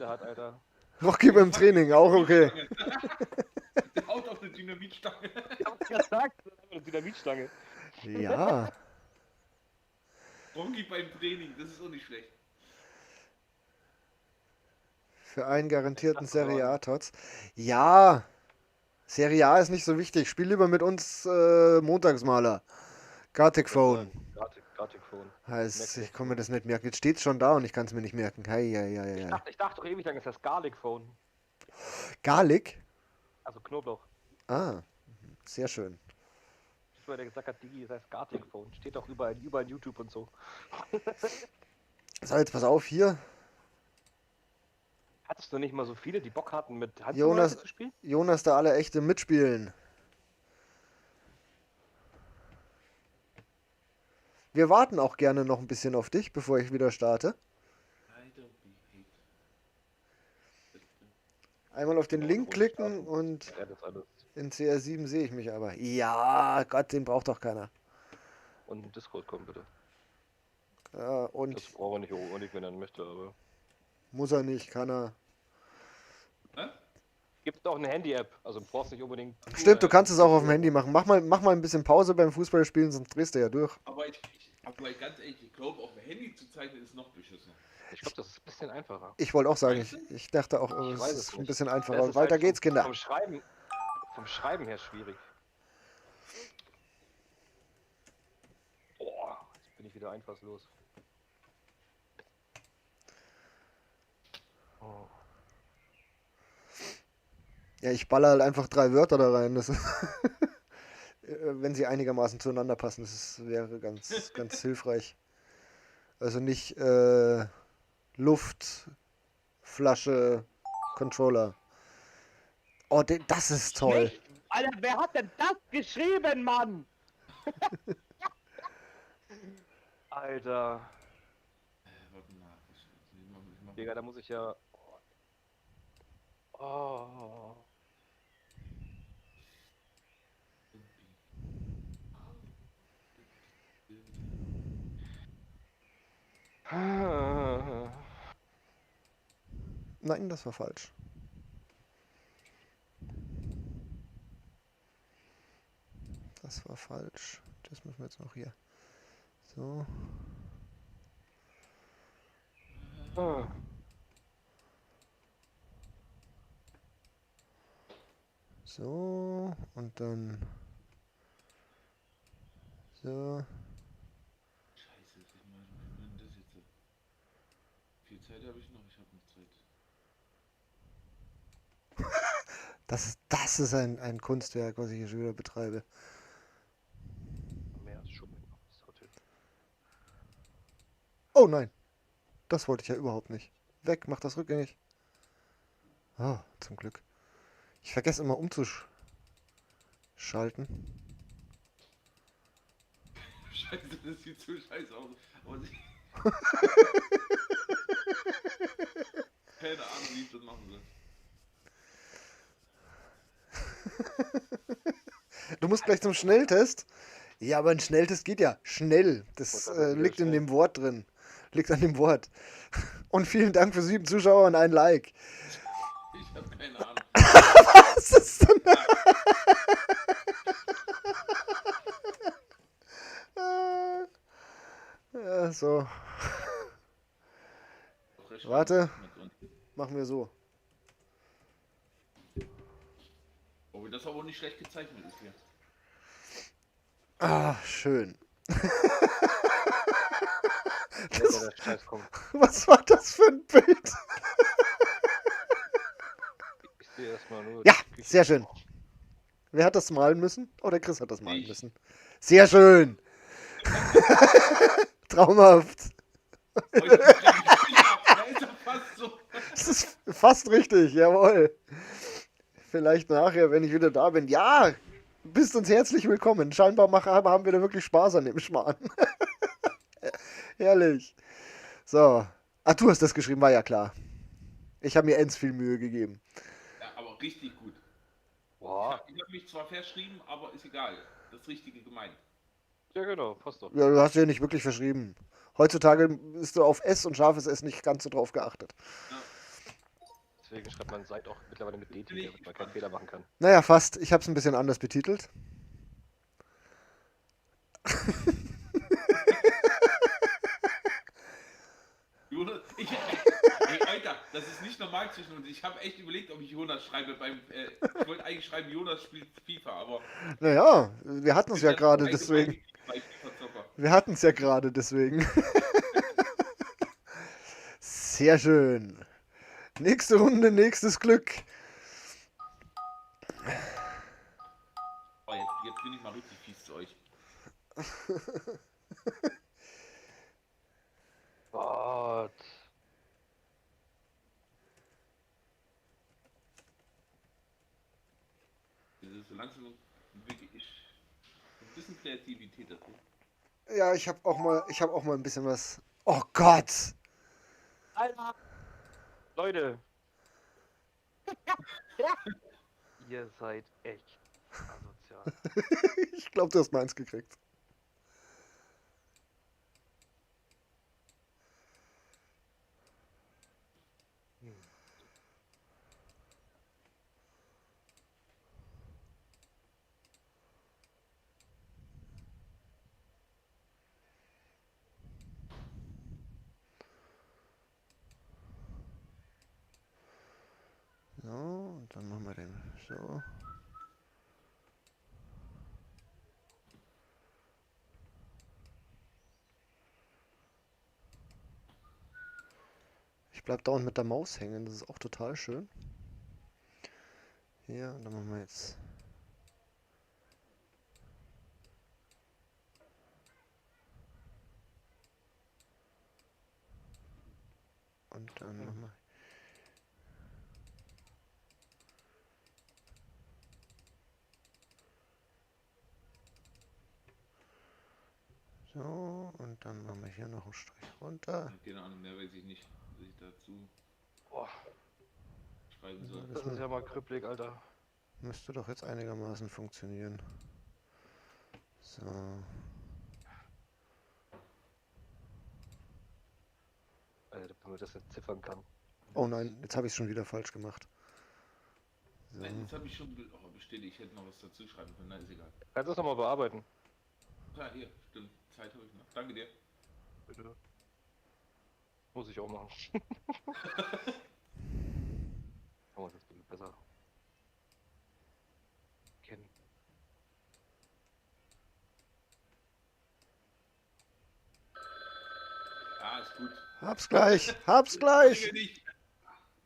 hat, Alter. Rocky beim Training, auch okay. Der haut auf eine Dynamitstange. Ich hab's gesagt, das ist eine Dynamitstange. Ja. Rocky beim Training, das ist auch nicht schlecht. Für einen garantierten Serie A-Tots. Ja. Serie A ist nicht so wichtig. Spiel lieber mit uns Montagsmaler. Gartic Phone. Gartic Phone. Heißt, ich kann mir das nicht merken. Jetzt steht's schon da und ich kann es mir nicht merken. Hei. Ich dachte doch ewig lang, ist das Garlic Phone. Garlic? Also Knoblauch. Ah, sehr schön. Der gesagt hat, Digi, das heißt Gartic Phone. Steht doch überall YouTube und so. So, jetzt pass auf, hier. Hattest du nicht mal so viele, die Bock hatten, mit Jonas, zu spielen? Jonas, da alle echte mitspielen. Wir warten auch gerne noch ein bisschen auf dich, bevor ich wieder starte. Einmal auf den Link klicken und Ja, das alles. in CR7 sehe ich mich aber. Ja, Gott, den braucht doch keiner. Und in Discord kommen, bitte. Und Das brauche ich nicht, wenn er möchte, aber... muss er nicht, kann er. Gibt auch eine Handy-App, also du brauchst nicht unbedingt... Stimmt, du kannst es auch auf dem Handy machen. Mach mal ein bisschen Pause beim Fußballspielen, sonst drehst du ja durch. Aber ganz ehrlich, ich glaube, auf dem Handy zu zeichnen ist noch beschissener. Ich glaube, das ist ein bisschen einfacher. Ich wollte auch sagen, ich dachte auch, Ich es weiß ist es ein nicht. bisschen Es einfacher. ist Weiter halt geht's, Kinder. Vom Schreiben her schwierig. Boah, jetzt bin ich wieder einfallslos. Oh. Ja, ich baller halt einfach 3 Wörter da rein. Das wenn sie einigermaßen zueinander passen, wäre ganz hilfreich. Also nicht Luft, Flasche, Controller. Oh, das ist toll. Nicht? Alter, wer hat denn das geschrieben, Mann? Alter. Warte mal. Digga, da muss ich ja... Oh. Nein, das war falsch. Das war falsch. Das müssen wir jetzt noch hier. So. So. Und dann. So. Scheiße, ich meine das jetzt. Viel Zeit habe ich noch, ich habe noch Zeit. Das ist ein Kunstwerk, was ich hier schon wieder betreibe. Mehr als Schummeln auf das Hotel. Oh nein. Das wollte ich ja überhaupt nicht. Weg, mach das rückgängig. Ah, zum Glück. Ich vergesse immer umzuschalten. Scheiße, das sieht so scheiße aus. Aber keine Ahnung, wie ich das machen soll. Du musst gleich zum Schnelltest. Ja, aber ein Schnelltest geht ja schnell. Das liegt in dem Wort drin. Liegt an dem Wort. Und vielen Dank für 7 Zuschauer und ein Like. Ich habe keine Ahnung. Was ist denn? so. Warte. Machen wir so. Oh, das aber nicht schlecht gezeichnet ist hier. Ah, schön. Der Scheiß kommt. Was war das für ein Bild? Ich sehe erstmal nur. Ja, die Küche. sehr schön. Wer hat das malen müssen? Oh, der Chris hat das malen Ich. müssen. Sehr schön. Traumhaft. Heute ist ja fast so. Das ist fast richtig, jawohl. Vielleicht nachher, wenn ich wieder da bin. Ja, bist uns herzlich willkommen. Scheinbar haben wir da wirklich Spaß an dem Schmarrn. Herrlich. So. Ach, du hast das geschrieben, war ja klar. Ich habe mir ends viel Mühe gegeben. Ja, aber richtig gut. Boah. Ich habe mich zwar verschrieben, aber ist egal. Das Richtige gemeint. Ja, genau, passt doch. Ja, du hast ja nicht wirklich verschrieben. Heutzutage ist du auf S und scharfes S nicht ganz so drauf geachtet. Ja. Deswegen schreibt man Seite auch mittlerweile mit DT, damit man keinen Fehler machen kann. Naja, fast. Ich habe es ein bisschen anders betitelt. Jonas, ey, Alter, das ist nicht normal zwischen uns. Ich habe echt überlegt, ob ich Jonas schreibe ich wollte eigentlich schreiben, Jonas spielt FIFA, aber... Naja, wir hatten es ja gerade deswegen. Bei FIFA-Zocker. Wir hatten es ja gerade deswegen. Sehr schön. Nächste Runde, nächstes Glück. Oh, jetzt bin ich mal richtig fies zu euch. Gott. Das ist so langsam wirklich ein bisschen Kreativität dazu. Ja, ich habe auch mal ein bisschen was. Oh Gott! Alter! Leute! Ihr seid echt asozial. Ich glaube, du hast meins gekriegt. So, und dann machen wir den so. Ich bleib dauernd mit der Maus hängen, das ist auch total schön. Hier, und dann machen wir jetzt. Und dann machen wir. So, und dann machen wir hier noch einen Strich runter. Keine Ahnung, mehr weiß ich nicht, was ich dazu Boah, schreiben soll. das ist ja mal krüppelig, Alter. Müsste doch jetzt einigermaßen funktionieren. So. Alter, wenn man das entziffern kann. Oh nein, jetzt habe ich es schon wieder falsch gemacht. So. Nein, jetzt habe ich schon bestätigt, ich hätte noch was dazu schreiben können. Nein, ist egal. Kannst du das nochmal bearbeiten? Ja, hier, stimmt. Zeit habe ich noch. Danke dir. Bitte. Muss ich auch machen. Kann man das ein bisschen besser kennen. Ah, ist gut. Hab's gleich, hab's gleich. Bringe nicht.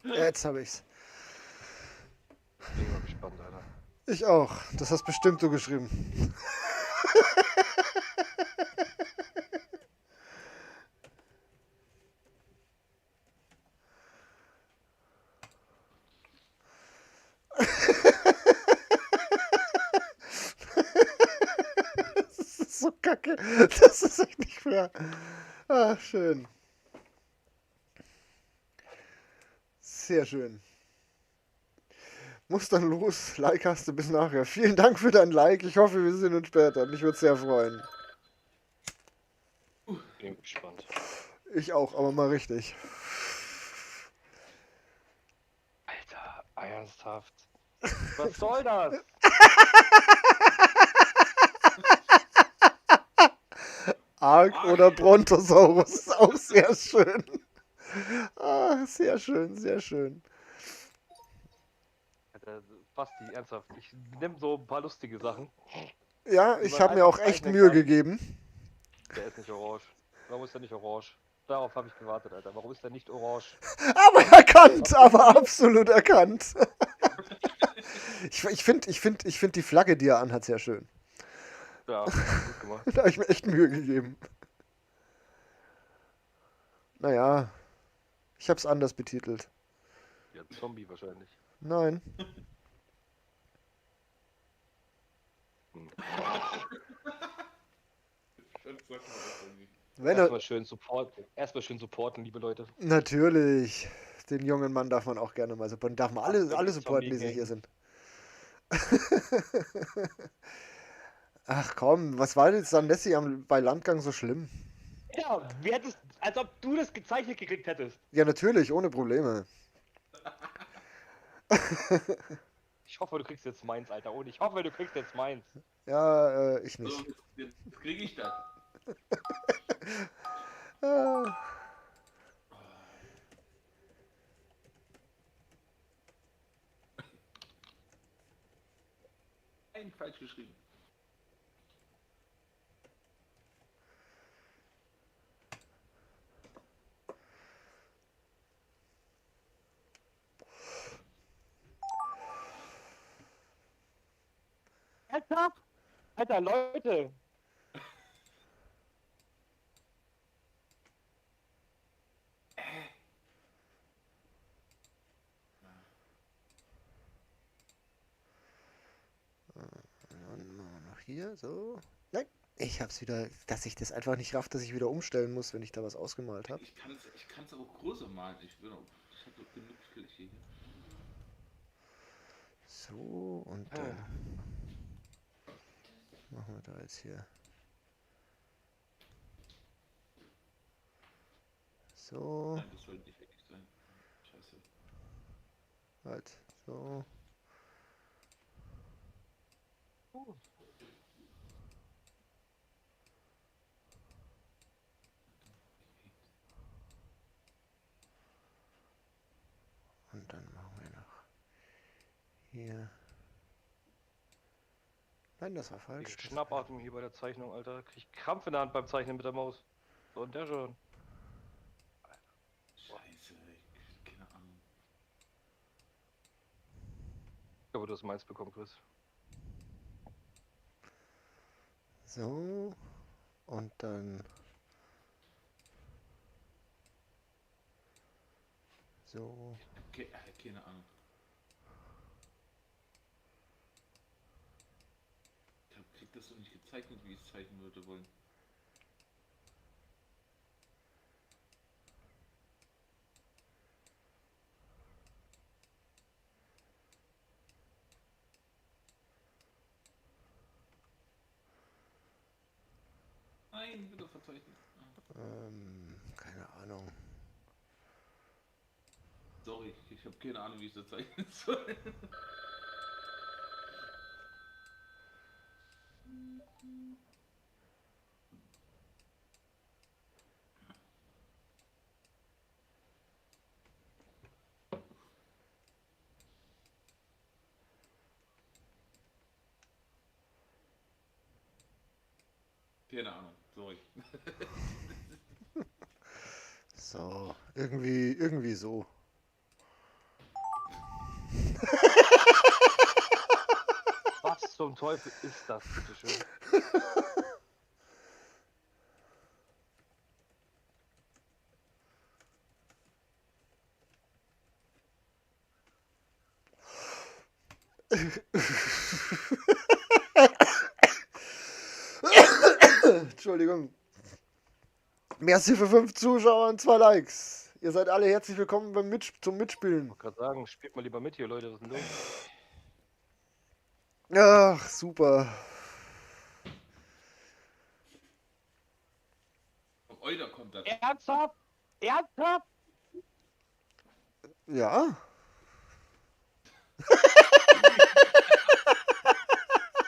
Jetzt hab ich's. Bin mal gespannt, Alter. Ich auch. Das hast bestimmt du geschrieben. Das ist so kacke. Das ist echt nicht fair. Ah, schön. Sehr schön. Muss dann los. Like hast du bis nachher. Vielen Dank für dein Like. Ich hoffe, wir sehen uns später. Mich würde sehr freuen. Bin gespannt. Ich auch, aber mal richtig. Alter, ernsthaft. Was soll das? Ark oder Brontosaurus. Auch sehr schön. Ah, sehr schön, sehr schön. Alter, Basti, ernsthaft. Ich nehme so ein paar lustige Sachen. Ja, Die ich man habe mir einfach auch echt zeichnen Mühe kann. gegeben. Der ist nicht orange. Warum ist der nicht orange? Darauf habe ich gewartet, Alter. Warum ist der nicht orange? Aber erkannt, aber absolut erkannt. Ich find die Flagge, die er anhat, sehr schön. Ja, gut gemacht. Da habe ich mir echt Mühe gegeben. Naja, ich habe es anders betitelt. Ja, Zombie wahrscheinlich. Nein. Hm. Wenn er, Erstmal schön supporten, liebe Leute. natürlich. Den jungen Mann darf man auch gerne mal supporten. Darf man alle supporten, die Zombie-Gang. hier sind. Ach komm, was war jetzt an Nessie bei Landgang so schlimm? Ja, als ob du das gezeichnet gekriegt hättest. Ja, natürlich, ohne Probleme. Ich hoffe, du kriegst jetzt meins, Alter. Und ich hoffe, du kriegst jetzt meins. Ja, ich So, nicht. jetzt kriege ich das. Ah, Ein falsch geschrieben. Ernsthaft? Alter, Leute. dann machen wir noch hier, so. Nein, ich hab's wieder, dass ich das einfach nicht raff, dass ich wieder umstellen muss, wenn ich da was ausgemalt habe. Ich kann's auch größer malen. Ich habe doch genug Fläche hier. So, und dann machen wir da jetzt hier. So, Nein, das sollte nicht wirklich sein. Scheiße. halt, so. Und dann machen wir noch hier. Nein, das war falsch. Ich Schnappatmung hier bei der Zeichnung, Alter. Krieg ich Krampf in der Hand beim Zeichnen mit der Maus. So, und der schon. Scheiße, keine Ahnung. Ich glaube, du hast meins bekommen, Chris. So, und dann so. Keine Ahnung. Ich krieg das so nicht gezeichnet, wie ich es zeichnen würde wollen. Nein, bitte verzeichnen. Keine Ahnung. Sorry, ich habe keine Ahnung, wie ich das zeichnen soll. Keine Ahnung, sorry. So, irgendwie so. Was zum Teufel ist das, bitteschön? Entschuldigung. Merci für 5 Zuschauer und 2 Likes. Ihr seid alle herzlich willkommen zum Mitspielen. Ich wollte gerade sagen, spielt mal lieber mit hier, Leute. Was ist denn los? Ach, super. Auf Euler kommt das. Ernsthaft? Ernsthaft? Ja.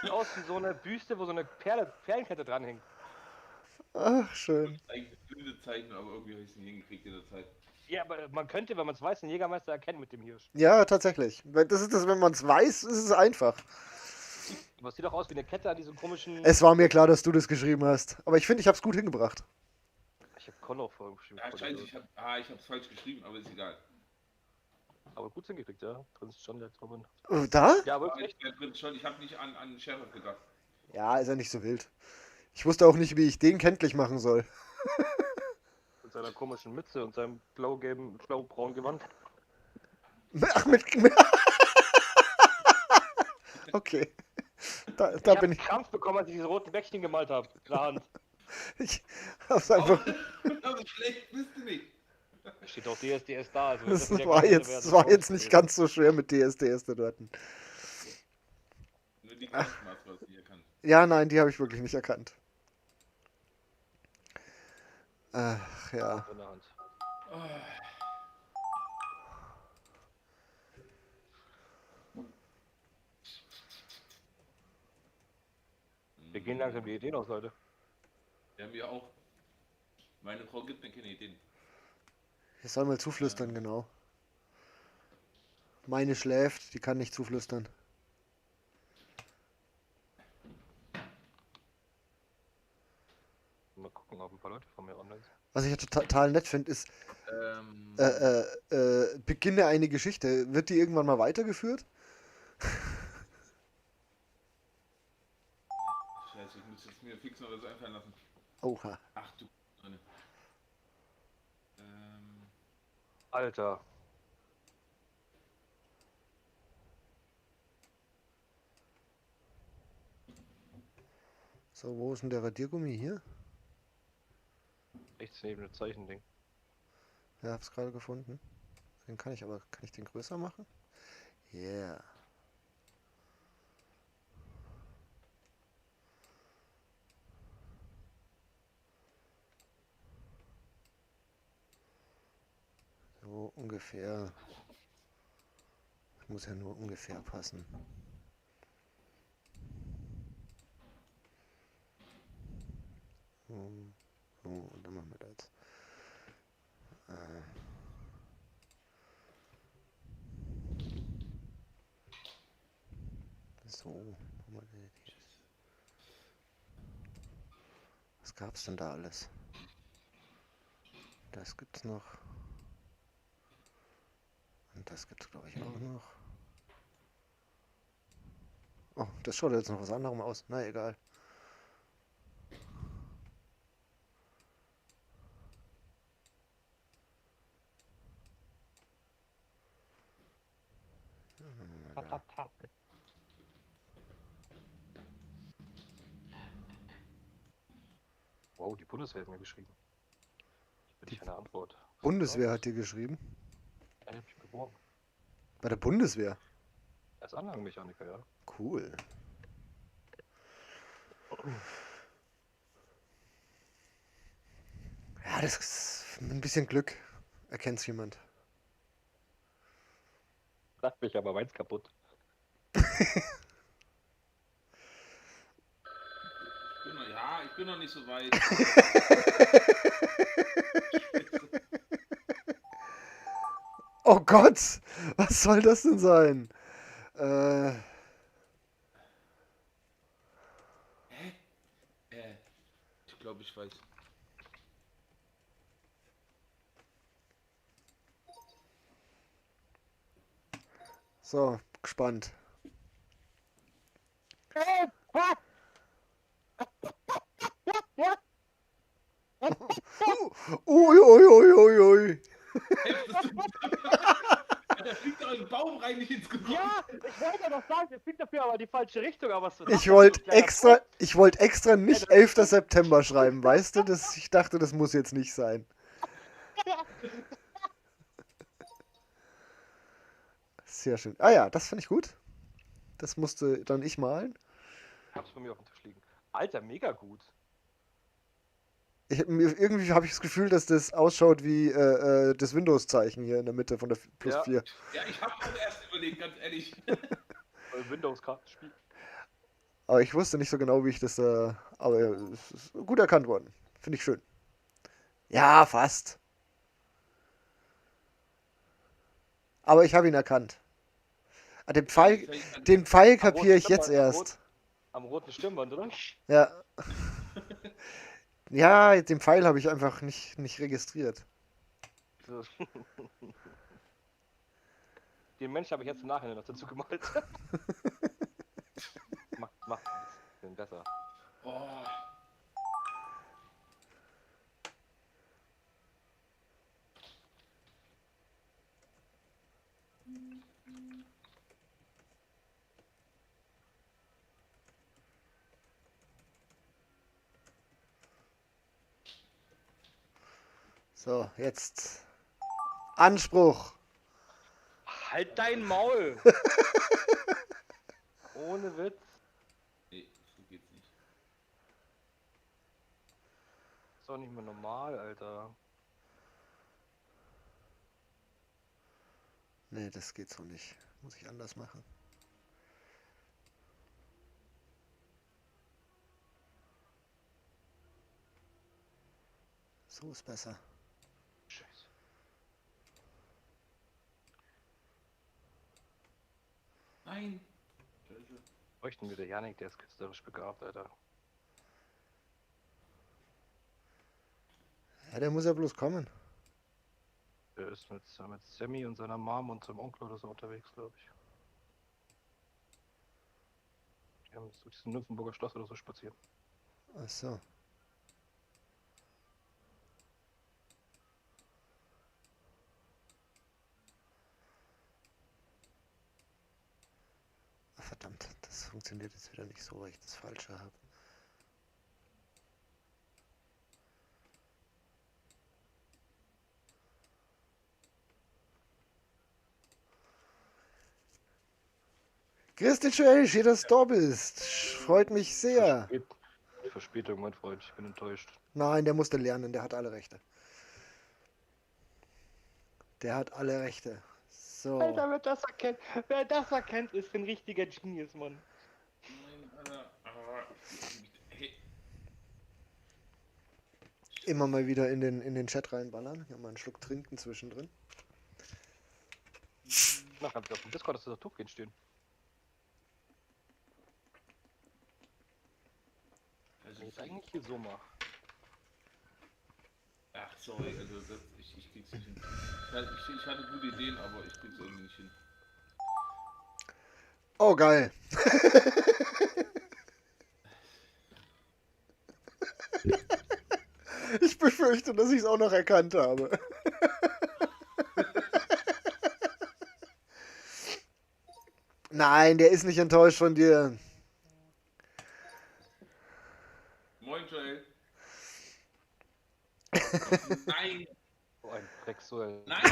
Sieht aus wie so eine Büste, wo so eine Perlenkette dranhängt. Ach, schön. Das ist eigentlich eine blöde Zeichnung, aber irgendwie habe ich es nicht hingekriegt in der Zeit. Ja, aber man könnte, wenn man es weiß, den Jägermeister erkennen mit dem Hirsch. Ja, tatsächlich. Weil das ist das, wenn man es weiß, ist es einfach. Aber es sieht doch aus wie eine Kette an diesem komischen. Es war mir klar, dass du das geschrieben hast. Aber ich finde, ich habe es gut hingebracht. Ich habe Connor vorhin geschrieben. Ja, scheiße, ich habe es falsch geschrieben, aber ist egal. Aber gut hingekriegt, ja. Prinz John der Torben. Da? Ja, Aber wirklich. ich habe nicht an Sheriff gedacht. Ja, ist ja nicht so wild. Ich wusste auch nicht, wie ich den kenntlich machen soll. Mit seiner komischen Mütze und seinem blau-braunen Gewand. Ach, mit. Okay. Da Ich bin habe ich. Krampf bekommen, als ich diese roten Bäckchen gemalt habe. In der Hand. Ich hab's einfach. Aber schlecht bist du nicht. Da steht auch DSDS da. Also Das wird ja war keine jetzt, werden. das war jetzt nicht ganz so schwer mit DSDS da dort. Nur die Kampfmaske, was ich erkannt. Ja, nein, die habe ich wirklich nicht erkannt. Ach ja. In der Hand. Wir gehen langsam die Ideen aus, Leute. Ja, mir auch. Meine Frau gibt mir keine Ideen. Ich soll mal zuflüstern, genau. Meine schläft, die kann nicht zuflüstern. Mal gucken, ob ein paar Leute von mir online sind. Was ich ja total nett finde, ist, beginne eine Geschichte. Wird die irgendwann mal weitergeführt? Scheiße, ich muss jetzt mir fix noch was einfallen lassen. Oha. Ach du. Alter. So, wo ist denn der Radiergummi hier? Rechts neben dem Zeichending. Ja, hab's gerade gefunden. Den kann ich aber, kann ich den größer machen? Yeah. So ungefähr. Das muss ja nur ungefähr passen. So, und dann machen wir das. So, machen wir das. Was gab's denn da alles? Das gibt's noch. Und das gibt's, glaube ich, auch noch. Oh, das schaut jetzt noch was anderem aus. Na, egal. Wow, die Bundeswehr hat mir geschrieben. Ich will nicht eine Antwort. Bundeswehr hat dir geschrieben. Ja, ich hab mich beworben. Bei der Bundeswehr. Als Anlagenmechaniker, ja. Cool. Ja, das ist mit ein bisschen Glück. Erkennt's jemand. Lacht mich aber meins kaputt. Ich bin noch nicht so weit. Oh Gott! Was soll das denn sein? Ich glaube, ich weiß. So, gespannt. Ui, ui, ui, ui, ui. Der fliegt doch in den Baum rein, nicht ins Gebäude. Ja, ich wollte doch sagen, der fliegt dafür aber die falsche Richtung, aber so. Ich wollte extra nicht 11. September schreiben, weißt du? Ich dachte, das muss jetzt nicht sein. Sehr schön. Ah ja, das finde ich gut. Das musste dann ich malen. Ich hab's bei mir auf dem Tisch liegen. Alter, mega gut. Irgendwie habe ich das Gefühl, dass das ausschaut wie das Windows-Zeichen hier in der Mitte von der Plus Ja. 4. Ja, ich habe auch erst überlegt, ganz ehrlich. Windows-Kartenspiel. Aber ich wusste nicht so genau, wie ich das. Aber es ist gut erkannt worden. Finde ich schön. Ja, fast. Aber ich habe ihn erkannt. Ah, den Pfeil kapiere ich jetzt erst. Am roten Stirnband, oder? Ja. Ja, den Pfeil habe ich einfach nicht registriert. So. Den Mensch habe ich jetzt im Nachhinein noch dazu gemalt. Macht ein bisschen besser. Oh. So, jetzt Anspruch. Halt dein Maul! Ohne Witz. Nee, so geht's nicht. Ist doch nicht mehr normal, Alter. Nee, das geht so nicht. Muss ich anders machen. So ist besser. Scheiße. Nein. Scheiße. Bräuchten wir der Janik, der ist künstlerisch begabt, Alter. Ja, der muss ja bloß kommen. Der ist mit Sammy und seiner Mom und seinem Onkel oder so unterwegs, glaube ich. Die haben so diesen Nymphenburger Schloss oder so spazieren. Ach so. Ach, verdammt, das funktioniert jetzt wieder nicht so, weil ich das Falsche habe. Grüß dich, Joel, schön, dass du da bist. Freut mich sehr. Verspätung, mein Freund, ich bin enttäuscht. Nein, der musste lernen, der hat alle Rechte. Der hat alle Rechte. So. Alter, wer das erkennt, ist ein richtiger Genius, Mann. Nein, Alter. Aber. Hey. Immer mal wieder in den Chat reinballern. Hier mal einen Schluck trinken zwischendrin. Na, kannst du auf dem Discord, dass du da Tuchgehen stehen. Also, Wenn ich das eigentlich hier so mache. ach, sorry, also ich krieg's nicht hin. Ich hatte gute Ideen, aber ich krieg's irgendwie nicht hin. Oh, geil. Ich befürchte, dass ich es auch noch erkannt habe. Nein, der ist nicht enttäuscht von dir. Moin, Joel. Nein, So ein Drecksuel. nein!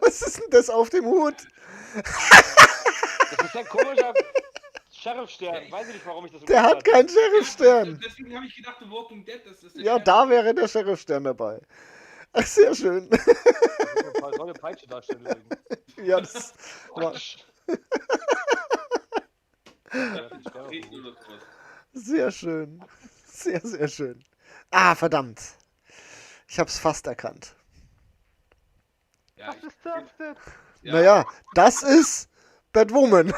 Was ist denn das auf dem Hut? Das ist ein komischer Sheriff-Stern. Weiß ich nicht, warum ich das so Der gemacht hat hatte. keinen Sheriff-Stern. Deswegen habe ich gedacht, The Walking Dead, das ist der Ja, Sheriff. da wäre der Sheriff-Stern dabei. Ach, sehr schön. Soll eine Peitsche darstellen übrigens. Ja, das war Quatsch. Das ist Treten oder sowas. sehr schön. Sehr, sehr schön. Ah, verdammt. Ich hab's fast erkannt. Ja, Was ist das denn? ja, Naja, das ist Batwoman.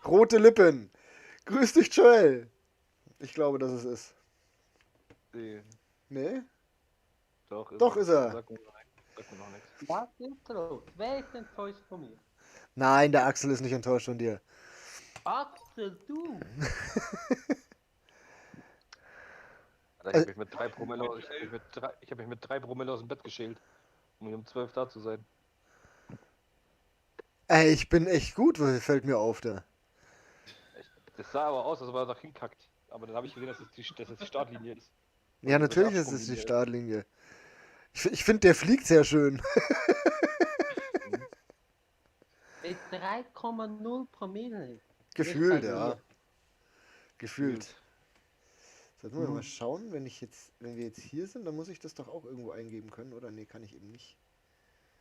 Rote Lippen. Grüß dich, Joel. Ich glaube, dass es ist. Nee, Nee? doch Doch, ist er. Sag mir noch nichts. Was ist los? Wer ist enttäuscht von mir? Nein, der Axel ist nicht enttäuscht von dir. Axel, du! Alter, ich hab mich mit 3 Promille, ich hab mich mit 3 Promille aus dem Bett geschält, um hier um 12 da zu sein. Ey, ich bin echt gut, fällt mir auf da. Das sah aber aus, als ob er noch hinkackt. Aber dann habe ich gesehen, dass es die Startlinie ist. Ja, natürlich ist es die Startlinie. Ich finde, der fliegt sehr schön. Mit 3,0 Promille. Gefühlt, Nicht bei ja. mir. Gefühlt. Sollten wir mal schauen, wenn wir jetzt hier sind, dann muss ich das doch auch irgendwo eingeben können, oder? Nee, kann ich eben nicht.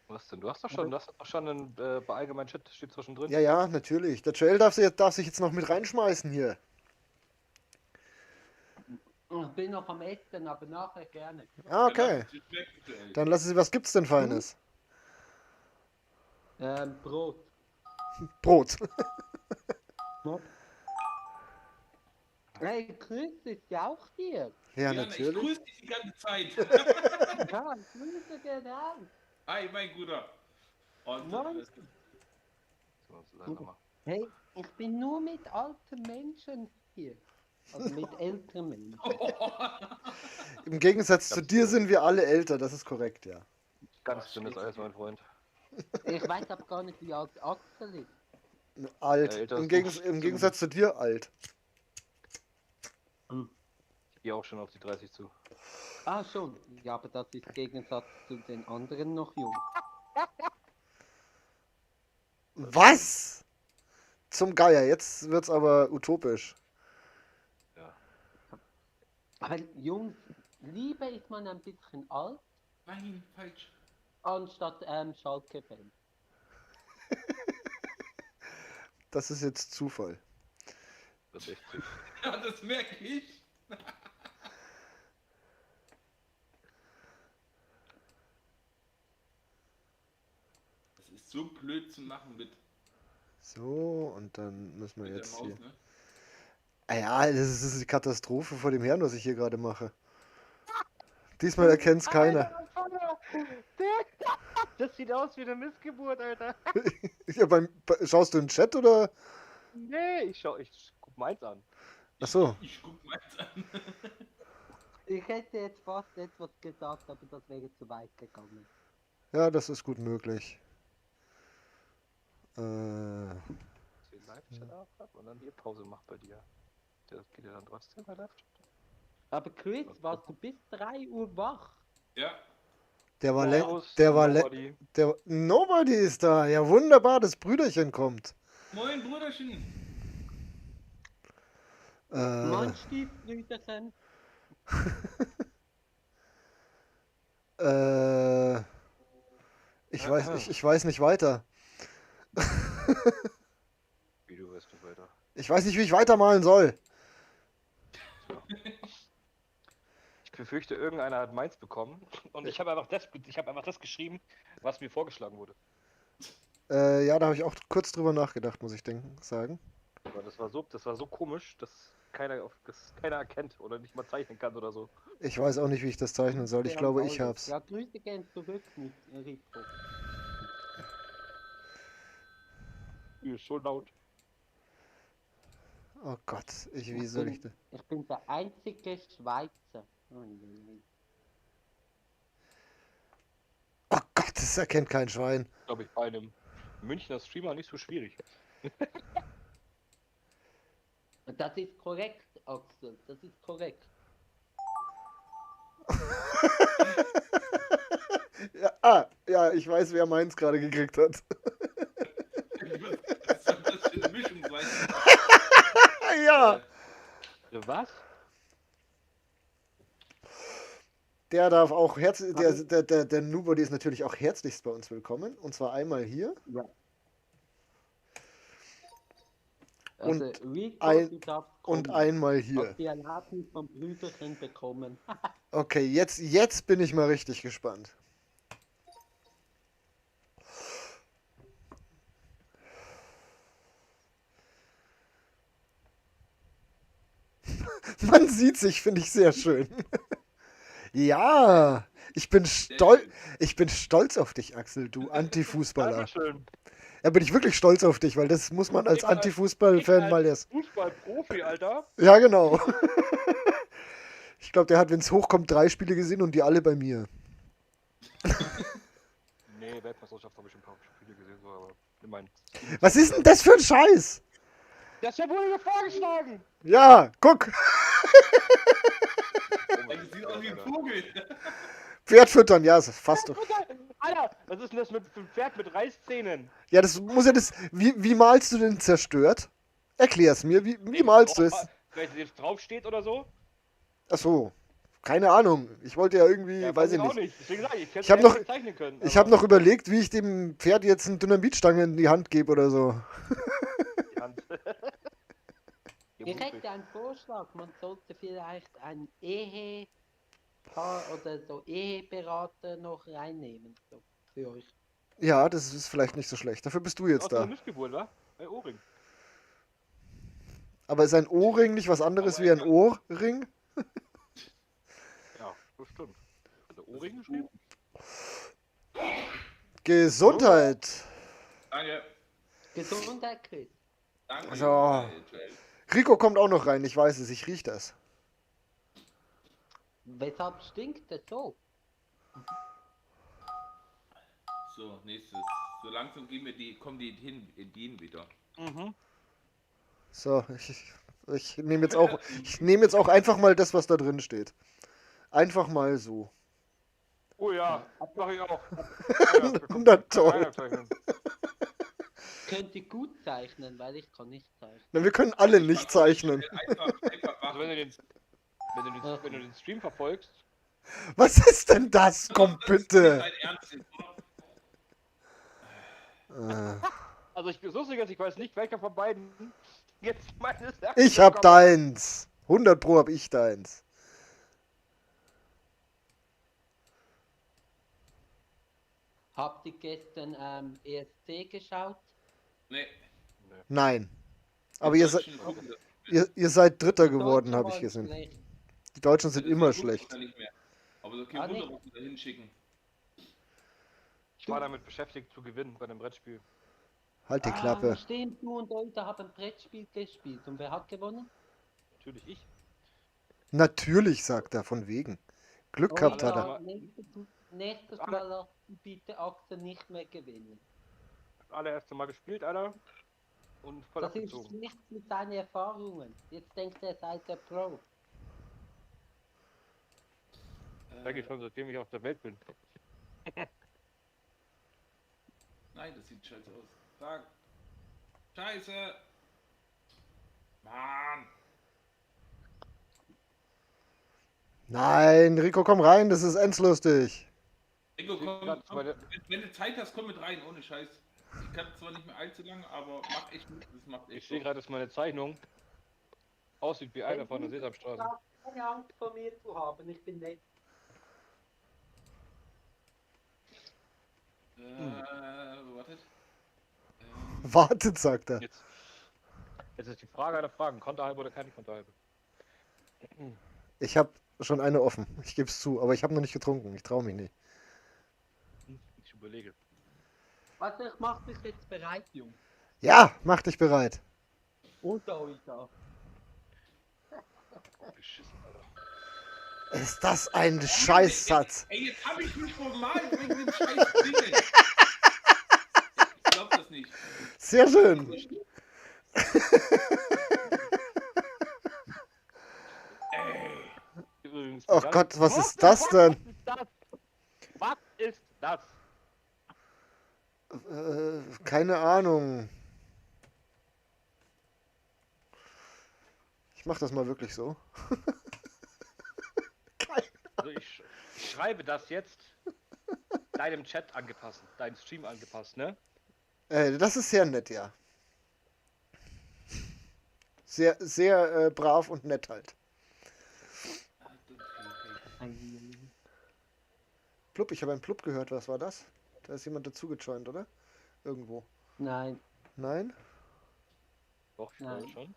Was denn? Du hast doch schon einen bei allgemeinen Chat, steht zwischendrin. Ja, ja, natürlich. Der Joel darf sich jetzt noch mit reinschmeißen hier. Ich bin noch am Essen, aber nachher gerne. Ah, okay. Dann lassen Sie, was gibt's denn Feines? Brot. Brot. Hey, grüß dich ja auch dir. Ja, Ich natürlich. grüße dich die ganze Zeit. Ja, grüße dir auch. Hi, mein Guter. Und Moin. Hey, ich bin nur mit alten Menschen hier. Also mit älteren Menschen. Im Gegensatz zu dir sind wir alle älter, das ist korrekt, ja. Ganz dünnes Eis, mein Freund. Ich weiß aber gar nicht, wie alt Axel ist. Alt. Älter Im, ist Gegens noch Im so Gegensatz zu dir alt. Ich gehe auch schon auf die 30 zu. Ah, schon. Ja, aber das ist im Gegensatz zu den anderen noch jung. Was? Zum Geier, jetzt wird's aber utopisch. Ja. Aber Jungs, lieber ist man ein bisschen alt, Nein, falsch. anstatt Schalke-Fan. Das ist jetzt Zufall. Das ist echt süß. Ja, das merke ich. Das ist so blöd zu machen mit So, und dann müssen wir der jetzt Maus, hier. ne? Ah ja, das ist die Katastrophe vor dem Herrn, was ich hier gerade mache. Diesmal erkennt's keiner. Das sieht aus wie eine Missgeburt, Alter. Ja, schaust du in den Chat oder? Nee, ich guck meins an. Ach so. Ich guck mal jetzt an. Ich hätte jetzt fast etwas gesagt, aber das wäre zu weit gegangen. Ja, das ist gut möglich. Den Live-Chat aufhaben und dann hier Pause macht bei dir. Das geht ja dann trotzdem bei Live-Chat. Aber Chris, warst du bis 3 Uhr wach? Ja. Der war Servus, der war Nobody. Nobody ist da. Ja, wunderbar, das Brüderchen kommt. Moin, Bruderchen. Mein Stiefbrüderchen. Ich weiß nicht weiter. Wie du weißt nicht weiter. Ich weiß nicht, wie ich weitermalen soll. Ich befürchte, irgendeiner hat meins bekommen und ich habe einfach das geschrieben, was mir vorgeschlagen wurde. Ja, da habe ich auch kurz drüber nachgedacht, muss ich sagen. Aber das war so komisch, dass keiner erkennt oder nicht mal zeichnen kann oder so. Ich weiß auch nicht, wie ich das zeichnen soll. Ich glaube, ich hab's. Ja, Grüße gehen zurück mit Rico. Ist so laut. Oh Gott, wie soll ich das? Ich bin der einzige Schweizer. Oh je. Oh Gott, das erkennt kein Schwein. Glaube ich, bei einem Münchner Streamer nicht so schwierig. Das ist korrekt, Axel. Das ist korrekt. Ja, ja, ich weiß, wer meins gerade gekriegt hat. Was soll das für eine Mischung sein? Ja, Was? der darf auch der Nobody ist natürlich auch herzlichst bei uns willkommen. Und zwar einmal hier. Ja. Und Also, Rico, ein- du darfst Und kommen. einmal Hast hier. die Erlaubnis vom Brüderchen bekommen. Okay, jetzt bin ich mal richtig gespannt. Man sieht sich, finde ich sehr schön. Ja, ich bin stolz auf dich, Axel, du Antifußballer. Dankeschön. Ja, bin ich wirklich stolz auf dich, weil das muss man als Ich als- Antifußball-Fan ich mal als erst. Fußballprofi, Alter. Ja, genau. Ich glaube, der hat, wenn es hochkommt, 3 Spiele gesehen und die alle bei mir. Nee, Weltmeisterschaft habe ich schon ein paar Spiele gesehen, so, aber ich mein. Was ist denn das für ein Scheiß? Das wurde mir vorgeschlagen. Ja, guck. Das sieht aus wie ein Vogel. Pferd füttern, ja, ist fast doch. Alter, was ist denn das mit einem Pferd mit Reißzähnen? Ja, das muss ja das. Wie malst du denn zerstört? Erklär's mir, wie malst du es? Vielleicht jetzt draufsteht oder so? Ach so, keine Ahnung. Ich wollte ja irgendwie, Ja, weiß ich auch nicht. nicht. Deswegen sag ich Ich hab noch- nicht zeichnen können. Ich aber habe noch überlegt, wie ich dem Pferd jetzt eine Dynamitstange in die Hand gebe oder so. die Hand. Ich hätte einen Vorschlag, man sollte vielleicht ein Ehepaar oder so Eheberater noch reinnehmen, so für euch. Ja, das ist vielleicht nicht so schlecht. Dafür bist du jetzt Aus einer da. Missgeburt, wa? Bei Ohrring. Aber ist ein Ohrring nicht was anderes wie ein Ohrring? Ja, das stimmt. Hat der Ohrring geschrieben? Gesundheit! Danke. Gesundheit, Chris. Danke. So. Joel. Rico kommt auch noch rein, ich weiß es, ich riech das. Weshalb stinkt es so? So, nächstes. So langsam kommen die hin wieder. Mhm. So, ich nehme jetzt auch einfach mal das, was da drin steht. Einfach mal so. Oh ja, mach ich auch. Na toll. Könnt ihr gut zeichnen, weil ich kann nicht zeichnen. Na, wir können alle nicht zeichnen. Einfach Also wenn du den Stream verfolgst, Was ist denn das? Komm bitte. Dein Ernst ist, oder? also ich bin so sicher, ich weiß nicht, welcher von beiden jetzt meines Ich hab deins. 100 Pro hab ich deins. Habt ihr gestern ESC geschaut? Nee. Nein. Aber Die ihr seid, Deutschen gucken das- ihr seid Dritter Die geworden, Deutschen habe ich waren gesehen. schlecht. Die Deutschen sind das immer gucken schlecht. wir nicht mehr. Aber so Ah, kein Wunder, nicht? was wir da hinschicken. Ich war damit beschäftigt zu gewinnen bei einem Brettspiel. Halt die Klappe. Stimmt, du und Leute haben ein Brettspiel gespielt. Und wer hat gewonnen? Natürlich ich. Natürlich, sagt er, von wegen. Glück gehabt hat er. aber- Nächstes Mal lass bitte Axel nicht mehr gewinnen. Das allererste Mal gespielt, Alter. Und voll Das ist abgezogen. nichts mit seinen Erfahrungen. Jetzt denkt er, sei der Pro. Sag ich schon, seitdem ich auf der Welt bin. Nein, das sieht scheiße aus. Sag. Scheiße. Mann. Nein, Rico, komm rein, das ist endlustig. Ingo, komm, grad komm. meine- Wenn du Zeit hast, komm mit rein, ohne Scheiß. Ich kann zwar nicht mehr allzu lange, aber mach echt mit. Das macht Ich echt sehe Bock. gerade, dass meine Zeichnung aussieht wie einer von der Sesamstraße. Keine Angst vor mir zu haben, ich bin nett. Wartet. Wartet, sagt er. Jetzt ist die Frage aller Fragen. Konterhalbe oder keine Konterhalbe? Ich habe schon eine offen. Ich gebe es zu, aber ich habe noch nicht getrunken. Ich traue mich nicht. Ich überlege. Also ich mach mich jetzt bereit, Jungs. Ja, mach dich bereit. Unter euch da. Beschissen. Ist das ein Scheißsatz? Ey, jetzt hab ich mich vermalt wegen dem scheiß Ding. Ich glaub das nicht. Sehr schön. Übrigens, Ach Gott, was ist das denn? Was ist das? Keine Ahnung. Ich mach das mal wirklich so. Also ich schreibe das jetzt deinem Chat angepasst, deinem Stream angepasst, ne? Das ist sehr nett, ja. Sehr, sehr brav und nett halt. Plupp, ich habe einen Plupp gehört. Was war das? Da ist jemand dazu gejoint, oder? Irgendwo. Nein. Nein? Doch, ich Nein. glaube schon.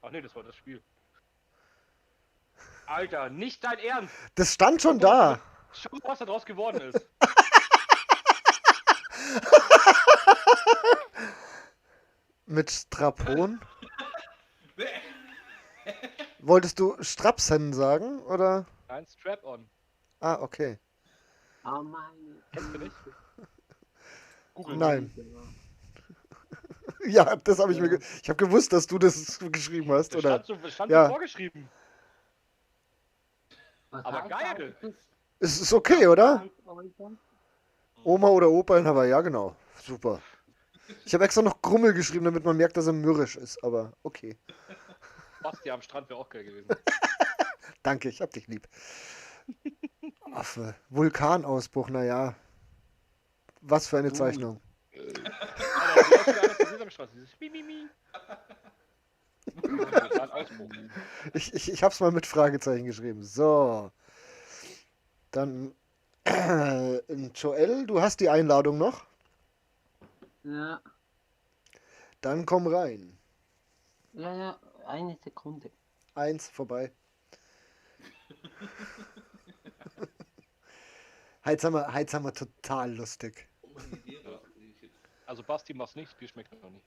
Ach nee, das war das Spiel. Alter, nicht dein Ernst! Das stand schon da. Schau, was da draus geworden ist. Mit Strapon? Wolltest du Strapsen sagen, oder? Ein Strap-on. Ah, okay. Ah, meine. Kennst du nicht? Google. Nein. Ja, das habe ich mir. Ich habe gewusst, dass du das geschrieben hast, Das oder? stand Ja. so vorgeschrieben. Was Aber heißt geil. das? Es ist okay, oder? Alter. Oma oder Opa in Hawaii, ja genau. Super. Ich habe extra noch Grummel geschrieben, damit man merkt, dass er mürrisch ist, aber okay. Basti am Strand wäre auch geil gewesen. Danke, ich hab dich lieb. Affe. Vulkanausbruch, naja. Was für eine Zeichnung. Alter, wie aussieht einer von Sesamstraße? Dieses Mimimi. Total Ausbruch. Ich hab's mal mit Fragezeichen geschrieben. So. Dann. Joel, du hast die Einladung noch? Ja, Dann komm rein. ja, eine Sekunde. 1 vorbei. Heute haben wir total lustig. Also Basti macht's nicht, Bier schmeckt noch nicht.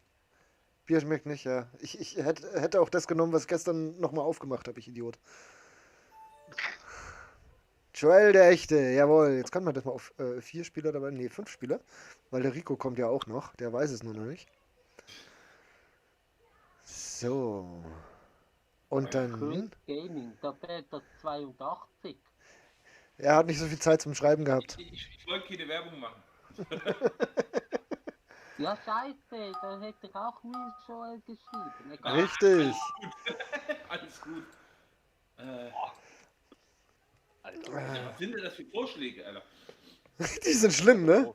Bier schmeckt nicht, ja. Ich hätte auch das genommen, was ich gestern nochmal aufgemacht habe, ich Idiot. Joel der Echte, jawohl. Jetzt kann man das mal auf 4 Spieler dabei, nee, 5 Spieler. Weil der Rico kommt ja auch noch, der weiß es nur noch nicht. So. Und dann. Chris Gaming, da fehlt das 82. Er hat nicht so viel Zeit zum Schreiben gehabt. Ich wollte keine Werbung machen. Ja, scheiße, da hätte ich auch Will Joel geschrieben. Egal. Richtig. Alles gut. Alter. Was sind denn das für Vorschläge, Alter? Die sind schlimm, ne?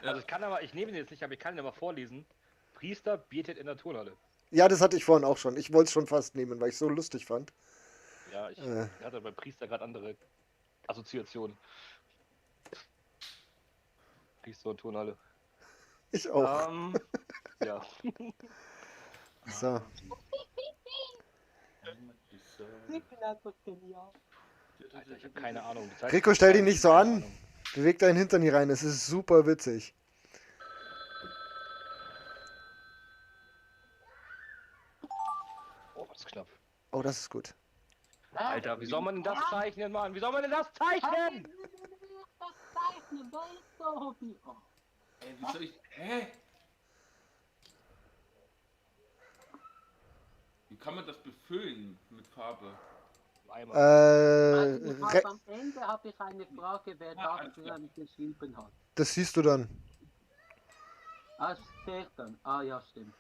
Also ich nehme den jetzt nicht, aber ich kann den mal vorlesen. Priester betet in der Turnhalle. Ja, das hatte ich vorhin auch schon. Ich wollte es schon fast nehmen, weil ich es so lustig fand. Ja, ich hatte beim Priester gerade andere Assoziationen. Priester und Turnhalle. Ich auch. Ja. So. Ich bin einfach genial. Alter, ich habe keine Ahnung. Die Zeit- Rico, stell dich nicht so keine an. Ahnung. Beweg deinen Hintern hier rein. Es ist super witzig. Oh, das ist knapp. Oh, das ist gut. Alter, wie soll man denn das zeichnen, Mann? Wie soll man denn das zeichnen? Das zeichnen, da ist so Hobby. Oh. Ey, wie soll ich. Hä? Wie kann man das befüllen mit Farbe? Einmal. Am Ende habe ich eine Frage, wer das geschrieben hat. Das siehst du dann. Ah, steht dann. Ah, ja, stimmt.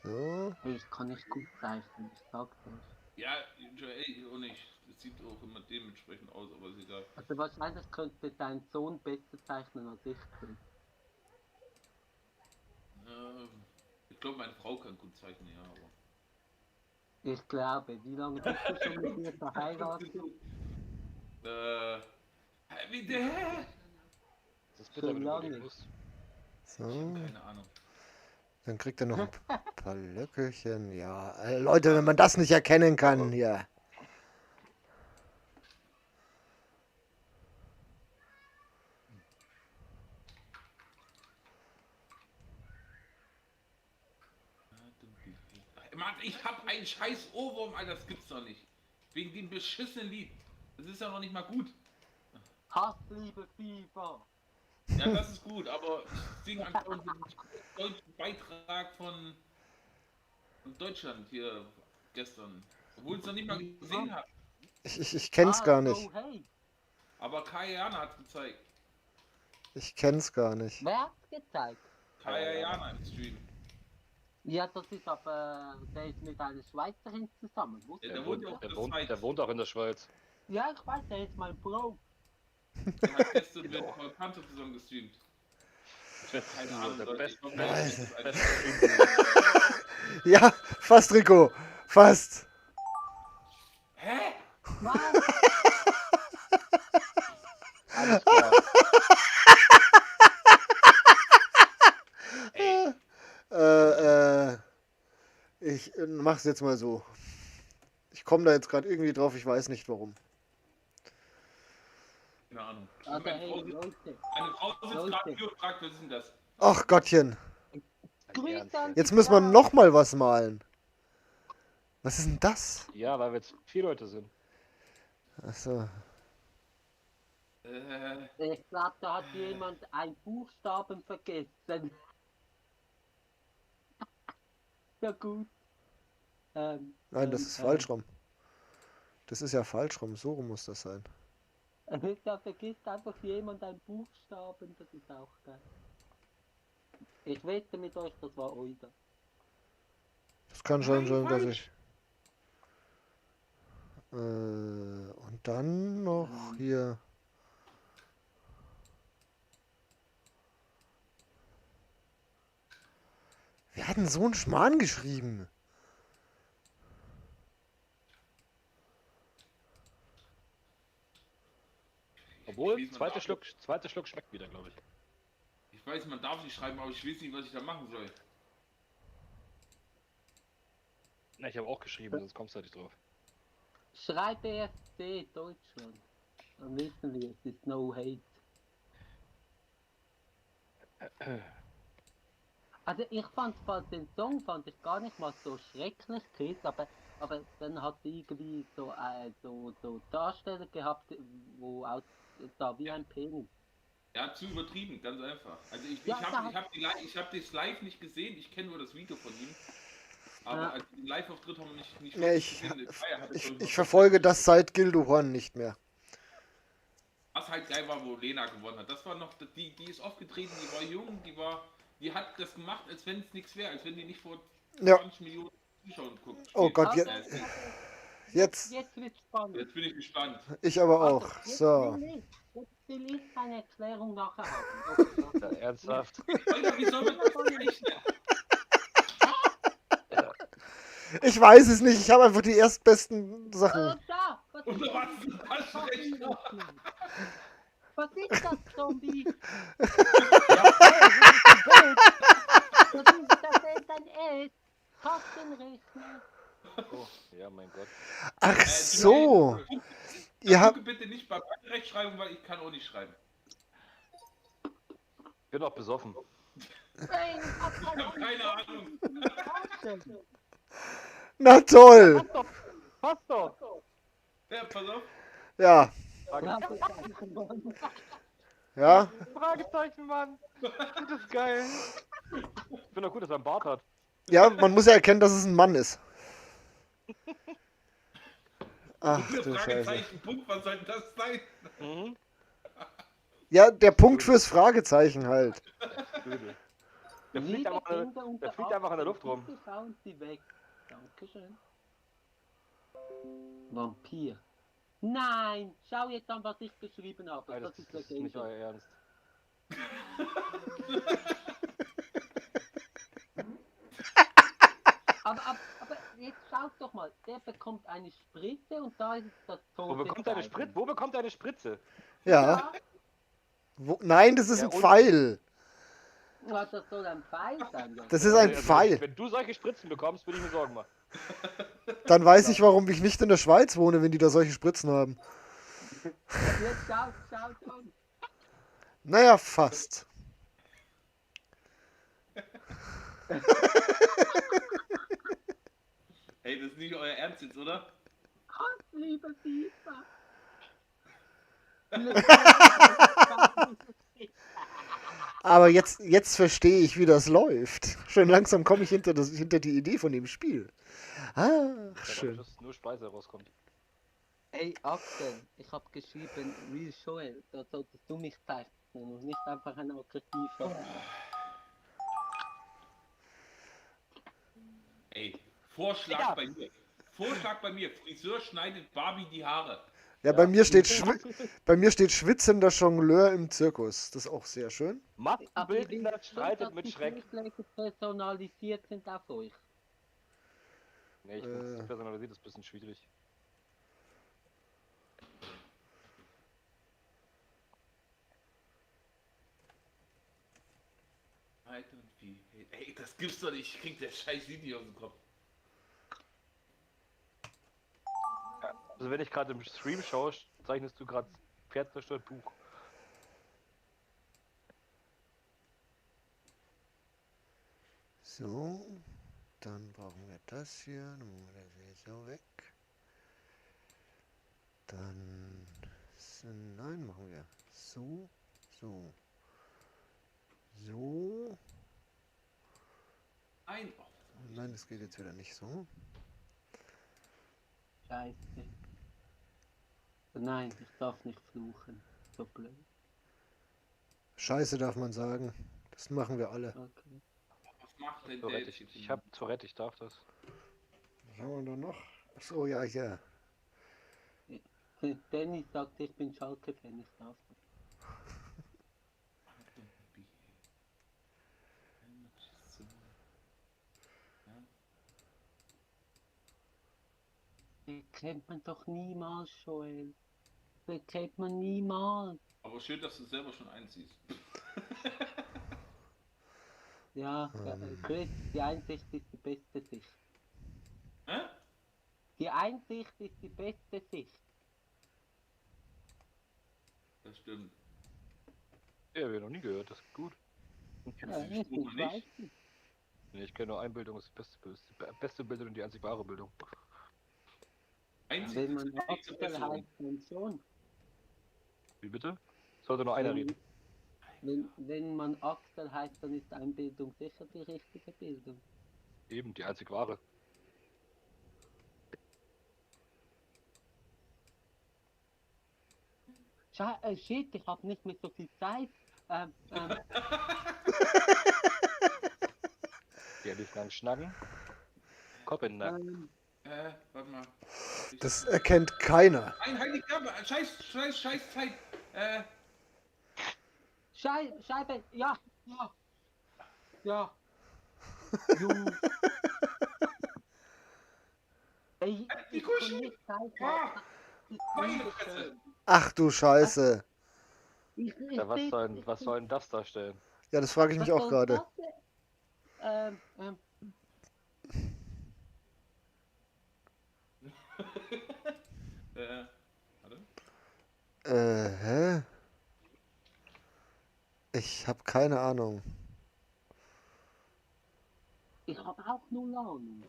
So. Ich kann nicht gut zeichnen, ich sag's euch. Ja, Joel und ich. Das sieht auch immer dementsprechend aus, aber ist egal. Also wahrscheinlich könnte dein Sohn besser zeichnen als ich bin. Ich glaube, meine Frau kann gut zeichnen, ja, aber. Ich glaube, wie lange bist du schon mit mir verheiratet? Wie der? Das ist bitter, wenn du lange. überlegen musst. So. Keine Ahnung. Dann kriegt er noch ein paar Löckelchen. Ja, Leute, wenn man das nicht erkennen kann hier. Mann, ich hab einen scheiß Ohrwurm, Alter, das gibt's doch nicht. Wegen dem beschissenen Lied. Das ist ja noch nicht mal gut. Hassliebe FIFA! Ja, das ist gut, aber ich singe einfach unseren deutschen Beitrag von Deutschland hier gestern. Obwohl ich es noch nicht mal gesehen habe. Ich kenn's gar nicht. So, hey, Aber Kaya Jana hat gezeigt. Ich kenn's gar nicht. wer hat's gezeigt? Kaya Jana im Stream. Ja, das ist aber, der ist mit einer Schweizerin zusammen. Wusstest Ja, du der wohnt das? auch Der wohnt auch in der Schweiz. Ja, ich weiß, der ist mein Bro. Der hat gestern mit Paul Panzer zusammen gestreamt. Keine Ahnung, Der Leute, beste- ich glaub, das ist ein- Ja, fast, Rico. Fast. Hä? Was? Alles klar. Ich mach's jetzt mal so. Ich komme da jetzt gerade irgendwie drauf, ich weiß nicht warum. Keine Ahnung. Also, Meine hey, Frau sitzt- Leute. Meine Frau sitzt Leute. gerade hier und fragt, was ist denn das? Ach Gottchen, Grüße an jetzt die müssen wir Frau. noch mal was malen. Was ist denn das? Ja, weil wir jetzt 4 Leute sind. Achso. Ich glaube, da hat jemand einen Buchstaben vergessen. Ja gut. Nein, das ist falsch rum. Das ist ja falsch rum, so rum muss das sein. Da vergisst einfach jemand einen Buchstaben, das ist auch geil. Ich wette mit euch, das war Euda. Das kann schon Nein, sein, dass falsch. ich. Und dann noch hier. Wer hat denn so einen Schmarrn geschrieben? Obwohl, Ich weiß, man zweiter Schluck schmeckt wieder, glaube ich. Ich weiß, man darf nicht schreiben, aber ich weiß nicht, was ich da machen soll. Na, ich habe auch geschrieben, sonst kommst du halt nicht drauf. Schreib ESC Deutschland. Dann wissen wir, es ist no hate. Also ich fand den Song fand ich gar nicht mal so schrecklich, Chris, aber dann hat sie irgendwie so Darsteller gehabt, wo aus da wie ein Penis. Ja, zu übertrieben, ganz einfach. Also ich Ja, hab das live nicht gesehen, ich kenne nur das Video von ihm. Aber Ja. also den Live-Auftritt haben wir nicht Nee, gesehen. Der Feier hat es schon ich verfolge das seit Gildo Horn nicht mehr. Was halt geil war, wo Lena gewonnen hat. Das war noch, die ist aufgetreten, die war jung, die hat das gemacht, als wenn es nichts wäre, als wenn die nicht vor Ja. 20 Millionen Zuschauern guckt. Oh Gott, Also, jetzt, jetzt wird's spannend. Jetzt bin ich gespannt. ich aber Also, auch. jetzt So. will ich eine Erklärung nachher haben. Okay, Ja, ernsthaft. Alter, wie soll man das rechnen? Ich weiß es nicht, ich habe einfach die erstbesten Sachen. Da! Was Und ist was ist das das? recht? Was ist das, Zombie? Ja, Das ist ein S. Taschenrechner. oh, ja, mein Gott. Ach so. Ihr habt. Gucke bitte nicht bei Rechtschreibung, weil ich kann auch nicht schreiben. Ich bin auch besoffen. Nein, ich hab Ich habe keine Ahnung. Taschen. Na toll. Passt doch! Ja, pass auf. Ja. Ja. Fragezeichen, Mann! Das ist geil! Ich finde auch gut, dass er einen Bart hat. Ja, man muss ja erkennen, dass es ein Mann ist. Ach du Scheiße. Fragezeichen, Punkt, was soll das sein? Mhm. Ja, der Punkt fürs Fragezeichen halt. Übel. Der fliegt einfach in der Luft rum. Bitte schauen Sie weg. Dankeschön. Vampir. Nein, schau jetzt an, was ich geschrieben habe. Nein, Das das ist ist nicht Legende. euer Ernst. Aber jetzt schaut doch mal, der bekommt eine Spritze und da ist das tote Wo bekommt deine Spritze? Wo bekommt deine Spritze? Ja. Nein, das ist Ja, ein und- Pfeil. Ja, das soll ein Pfeil sein. Ja. Das ist ein Also, Pfeil. Wenn du solche Spritzen bekommst, würde ich mir Sorgen machen. Dann weiß ich, warum ich nicht in der Schweiz wohne, wenn die da solche Spritzen haben. Jetzt schaut an. Naja, fast. Ey, das ist nicht euer Ernst jetzt, oder? Gott, liebe FIFA. Aber jetzt verstehe ich, wie das läuft. Schon langsam komme ich hinter die Idee von dem Spiel. Ach, Ja, schön. dass nur Speise rauskommt. Ey, Axel, ich habe geschrieben, Real Joel, da solltest du mich zeichnen und nicht einfach ein aggressiver. Ey, Vorschlag Ja. bei mir. Vorschlag bei mir. Friseur schneidet Barbie die Haare. Ja, bei mir steht schwitzender Jongleur im Zirkus. Das ist auch sehr schön. Maskenbildner streitet mit die Schreck. Vorschläge personalisiert sind auf euch. Nee, ich finde das personalisiert ist ein bisschen schwierig. Alter, und wie? Ey, das gibt's doch nicht. Ich krieg der scheiß Linie aus dem Kopf. Also wenn ich gerade im Stream schaue, zeichnest du gerade Pferd zerstört Buch. So, dann brauchen wir das hier. Dann machen wir das hier so weg. Dann, nein, machen wir so, so, so. Nein. Nein, das geht jetzt wieder nicht so. Scheiße. Nein, ich darf nicht fluchen. So blöd. Scheiße darf man sagen. Das machen wir alle. Okay. Was macht denn der Tourette, jetzt? ich habe Tourette, ich darf das. Was haben wir da noch? Achso, ja, ja. Dennis sagt, ich bin Schalke-Fan, ich darf das. Den kennt man doch niemals, Joel. Den kennt man niemals. Aber schön, dass du selber schon einziehst. Ja, Chris, die Einsicht ist die beste Sicht. Hä? Die Einsicht ist die beste Sicht. Das stimmt. Ja, hab ich noch nie gehört, das ist gut. Kennst Ja, du den Spruch noch weiß nicht? nicht. Nee, ich kenne nur Einbildung, ist die beste Bildung und die einzig wahre Bildung. Einzig Wenn man ist die nächste Axel Besserung. heißt, man schon. Wie bitte? Sollte nur einer reden. Wenn man Axel heißt, dann ist Einbildung sicher die richtige Bildung. Eben, die einzig wahre. Shit, ich habe nicht mehr so viel Zeit. Die nicht lang schnacken. Kopenhagen. Warte mal. Das erkennt keiner. Nein, halt die Klappe. Scheiß Zeit. Scheibe, ja. Junge. Ey, Die ich Kuschel. kann nicht Zeit Ah, haben. meine Fresse. Ach du Scheiße. Ja, was soll denn das darstellen? Ja, das frage ich mich auch gerade. Warte. Hä? Ich habe keine Ahnung. Ich habe auch null Ahnung.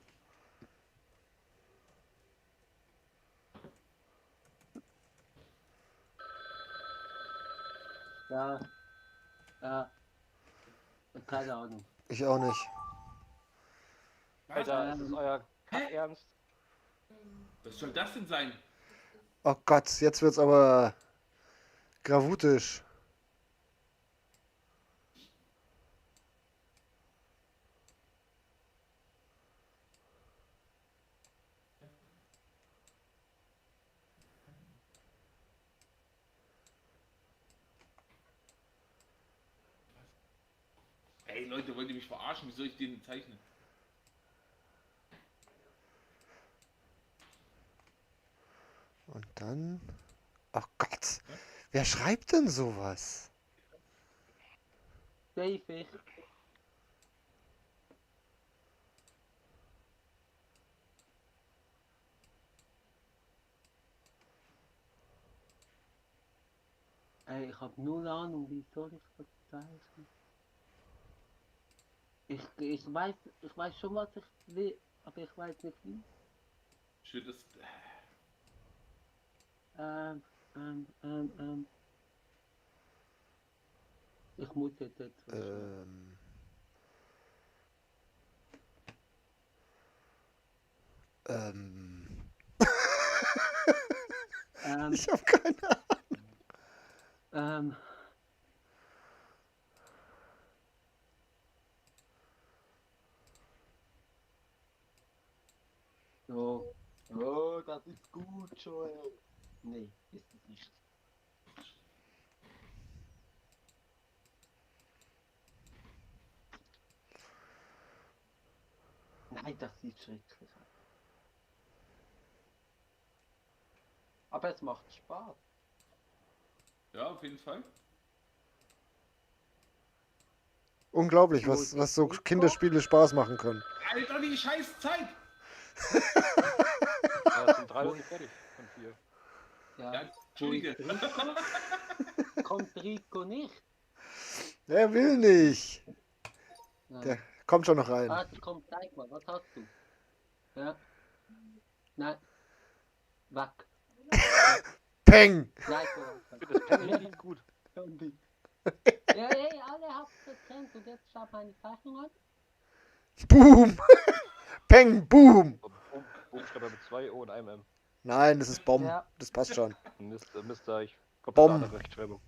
Ja. Keine Ahnung. Ich auch nicht. Alter, ist das euer Hä? Ernst? Was soll das denn sein? Oh Gott, jetzt wird's aber gravutisch. Ey Leute, wollt ihr mich verarschen? Wie soll ich den zeichnen? Und dann. Oh Gott. Wer schreibt denn sowas? Safe. Ey, ich habe null Ahnung, wie soll ich das zeichnen? Ich weiß schon, was ich will, aber ich weiß nicht wie. Schön, dass. Ich muss jetzt etwas. Ich habe keine Ahnung. So. Oh, das ist gut, Joel. Nee, ist es nicht. Nein, das sieht schrecklich aus. Aber es macht Spaß. Ja, auf jeden Fall. Unglaublich, was so Kinderspiele Spaß machen können. Alter, die scheiß Zeit! Ja, es sind 3 Runden fertig von 4. Ja, Ja, Entschuldige. Kommt Rico nicht? Er will nicht. Ja. Der kommt schon noch rein. Komm, zeig mal, was hast du? Ja. Nein. Weg. Peng! Nein, Das Penny liegt gut. Ja, ey, alle habt es erkannt und jetzt schau meine Zeichnung an. Boom! Peng! Boom! Buchstabe mit 2 O und einem M. Nein, das ist Bomb. Ja. Das passt schon. Mister, ich Bomb. andere Rechtschreibung.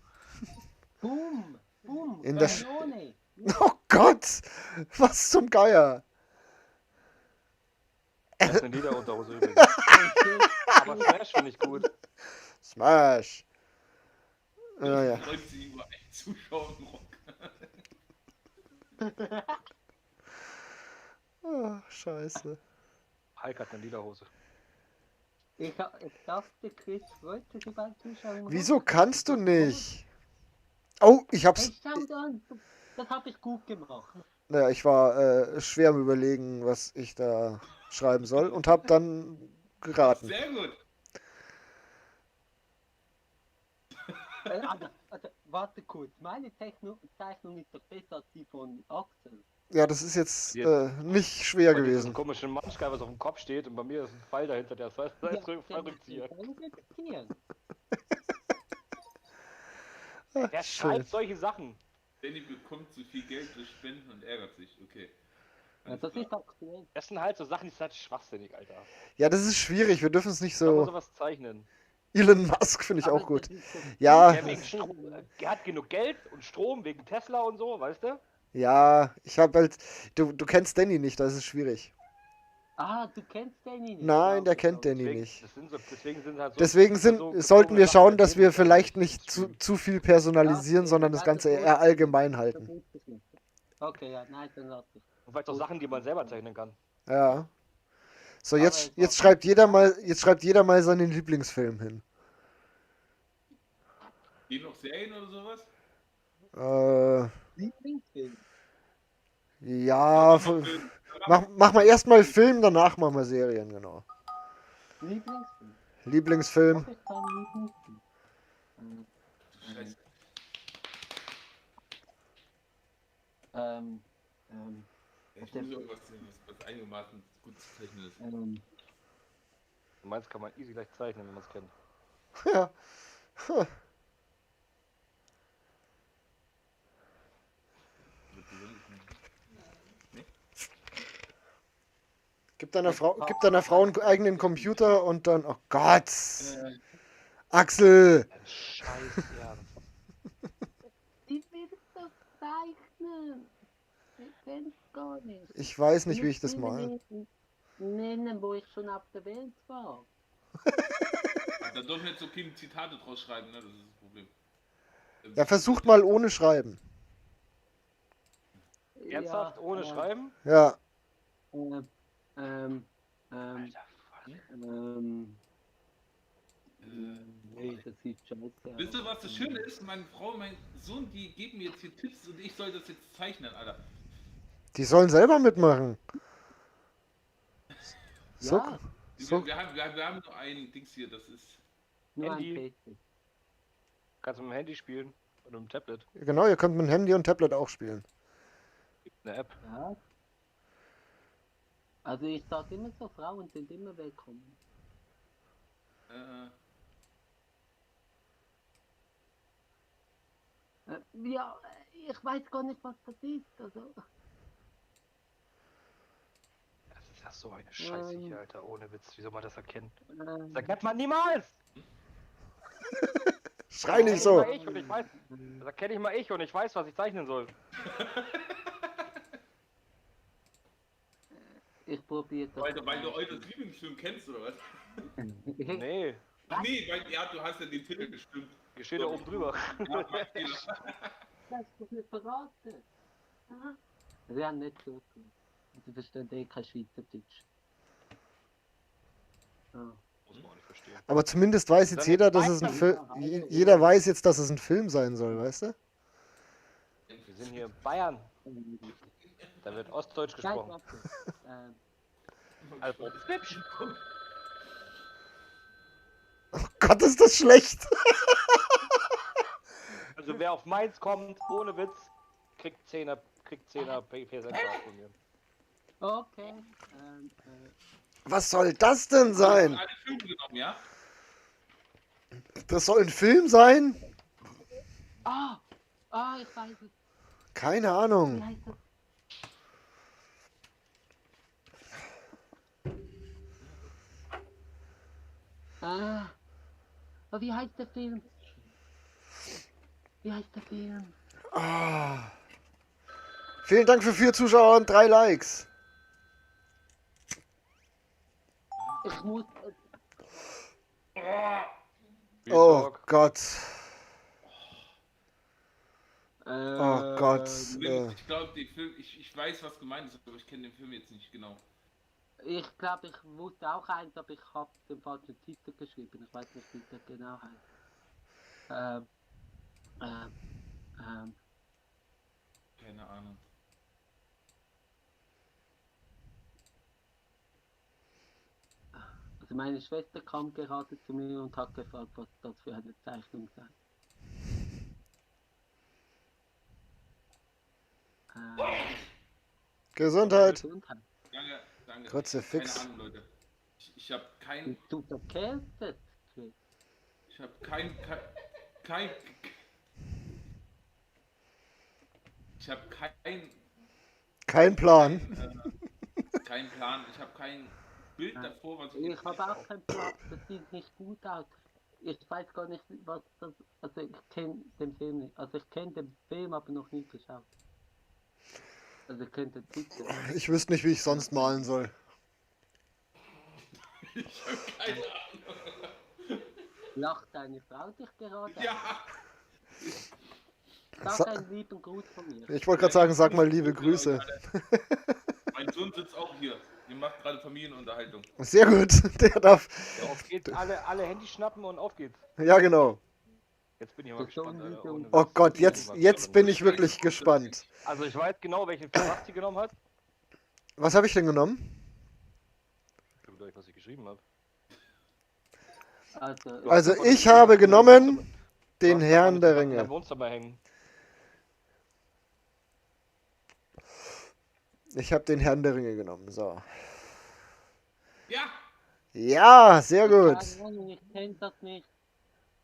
Boom! In der Kanone! Oh Gott! Was zum Geier? Das ist eine Lederunterhose übrigens. Aber Smash finde ich gut. Smash! Ja. 90 Uhr echt Zuschauer im Rock. Oh, scheiße. Hulk hat eine Lederhose. Ich dachte, Chris wollte sie beim Zuschauen. Wieso kannst du nicht? Oh, ich hab's. Hey, schau dir an, das habe ich gut gemacht. Naja, ich war schwer am Überlegen, was ich da schreiben soll und hab dann geraten. Sehr gut. Warte kurz, meine Zeichnung ist doch besser als die von Axel. Ja, das ist jetzt Ja. nicht schwer Bei diesem gewesen. komischen Manschkai, was auf dem Kopf steht und bei mir ist ein Pfeil dahinter, der das heißt dann verrückt hier. respektieren. Ah, Wer schön. schreibt solche Sachen? Danny bekommt zu viel Geld durch Spenden und ärgert sich. Okay. Ja, Alles das klar. ist aktuell. Das sind halt so Sachen, die sind halt schwachsinnig, Alter. Ja, das ist schwierig. Wir dürfen es nicht Soll man so. sowas zeichnen? Elon Musk finde ich Aber auch gut. das ist so Ja. Der, wegen Strom, der hat genug Geld und Strom wegen Tesla und so, weißt du? Ja, ich habe halt. Du kennst Danny nicht, das ist schwierig. Ah, du kennst Danny nicht. Nein, der Glaub ich, kennt glaub ich. Danny nicht. Deswegen sind halt so. Deswegen so sollten wir gezogene schauen, Sachen dass wir ergeben, vielleicht die nicht streamen. zu viel personalisieren, Ja, sondern das warte Ganze kurz. eher allgemein Das halten. wusste ich nicht. Okay, ja, nein, dann lass ich. Und vielleicht auch Sachen, die man selber zeichnen kann. Ja. So, Aber jetzt, es war jetzt schreibt jeder mal seinen Lieblingsfilm hin. Gehen noch Serien oder sowas? Lieblingsfilm. Ja, Mach mal Film. mach mal erstmal Film, danach machen wir Serien, genau. Lieblingsfilm. Lieblingsfilm. Was ist dein Lieblingsfilm? Scheiße. Ähm, Ich muss irgendwas sehen, was einigermaßen gut zu zeichnen ist. Du meinst, kann man easy leicht zeichnen, wenn man es kennt. Ja. Gib deiner Frau einen eigenen Computer und dann. Oh Gott! Axel! Ein Scheiß Ernst. ich will das zeichnen. Ich kenn's gar nicht. Ich weiß nicht, wie ich das mal. Nennen, wo ich schon auf der Welt war. Da dürfen jetzt so keine Zitate draus schreiben, ne? Das ist das Problem. Ja, versucht mal ohne Schreiben. Ernsthaft? Ohne Schreiben? Ja. Ähm, ähm, Alter, fuck. nee, das sieht scheiße aus. Wisst ihr, was das Schöne ist? Meine Frau und mein Sohn, die geben mir jetzt hier Tipps und ich soll das jetzt zeichnen, Alter. Die sollen selber mitmachen. So, Ja, so. Wir haben nur ein Dings hier, das ist. nur Handy. ein PC. Kannst du mit dem Handy spielen oder mit dem Tablet. Genau, ihr könnt mit dem Handy und Tablet auch spielen. Gibt eine App. Ja. Also ich sage immer so, Frauen sind immer willkommen. Ja, ich weiß gar nicht, was das ist. Also, Das ist ja so eine Scheiße hier, Alter. Ohne Witz. Wie soll man das erkennen? Das ähm, erkennt man niemals! Schrei nicht so. Das erkenne ich mal ich und ich weiß, was ich zeichnen soll. ich probiere das. Weil du eure Lieblingsfilm kennst, oder was? Nee, Ach nee, weil ja, du hast ja den Titel bestimmt. hier steht da oben drüber. Ja, mein Fehler. Das ist doch nicht verraten. Aha. Sie haben nicht so tun. Sie verstehen eh kein Schweizerdeutsch. Ja. Muss man auch nicht verstehen. Aber zumindest weiß jetzt jeder, dass es ein Film. Jeder weiß jetzt, dass es ein Film sein soll, weißt du? Wir sind hier in Bayern. Da wird Ostdeutsch Nein, gesprochen. warte. Also, hübsch. Oh Gott, ist das schlecht. Also wer auf Mainz kommt, ohne Witz, kriegt 10er PSN von mir. Okay. Was soll das denn sein? Alle Filme genommen, ja? Das soll ein Film sein? Ich weiß es. Keine Wie Ahnung. heißt das? Wie heißt der Film? Wie heißt der Film? Ah. Vielen Dank für 4 Zuschauer und 3 Likes. Ich muss. Oh Gott. Oh Gott. Ich glaube, ich weiß, was gemeint ist, aber ich kenne den Film jetzt nicht genau. Ich glaube, ich wusste auch eins, aber ich habe den falschen Titel geschrieben. Ich weiß nicht, wie der genau heißt. Ähm, ähm, ähm, Keine Ahnung. also meine Schwester kam gerade zu mir und hat gefragt, was das für eine Zeichnung sei. Gesundheit. Gesundheit. Danke, danke. Kruzifix. Keine Ahnung, Leute. Ich habe kein. Bist du verkältet, Chris? Ich habe kein. Ich habe Kein Plan. keinen Plan. Ich habe kein Bild davor, was Ich jetzt habe auch keinen Plan, das sieht nicht gut aus. Ich weiß gar nicht, was das. Also ich kenne den Film nicht. Also ich kenne den Film, aber noch nie geschaut. Also ich kenne den Titel. Ich wüsste nicht, wie ich sonst malen soll. Ich habe keine Ahnung. Lacht deine Frau dich gerade? Ja. Sag einen lieben Gruß von mir. Ich wollte gerade sagen, sag mal liebe Grüße. Mein Sohn sitzt auch hier. Ihr macht gerade Familienunterhaltung. Sehr gut. Der darf. Ja, auf geht's, alle Handys schnappen und auf geht's. Ja, genau. Jetzt bin ich mal Das ist so gespannt, ein Alter. Video. Ohne Oh Witz. Gott, jetzt bin ich wirklich gespannt. Also ich weiß genau, welchen Film sie genommen hat. Was habe ich denn genommen? Ich glaube gleich, was ich geschrieben habe. Also ich habe genommen den Herrn der In deinem Ringe. Wohnzimmer hängen. Ich habe den Herrn der Ringe genommen. So. Ja. Ja, sehr gut. Ich kenne das nicht.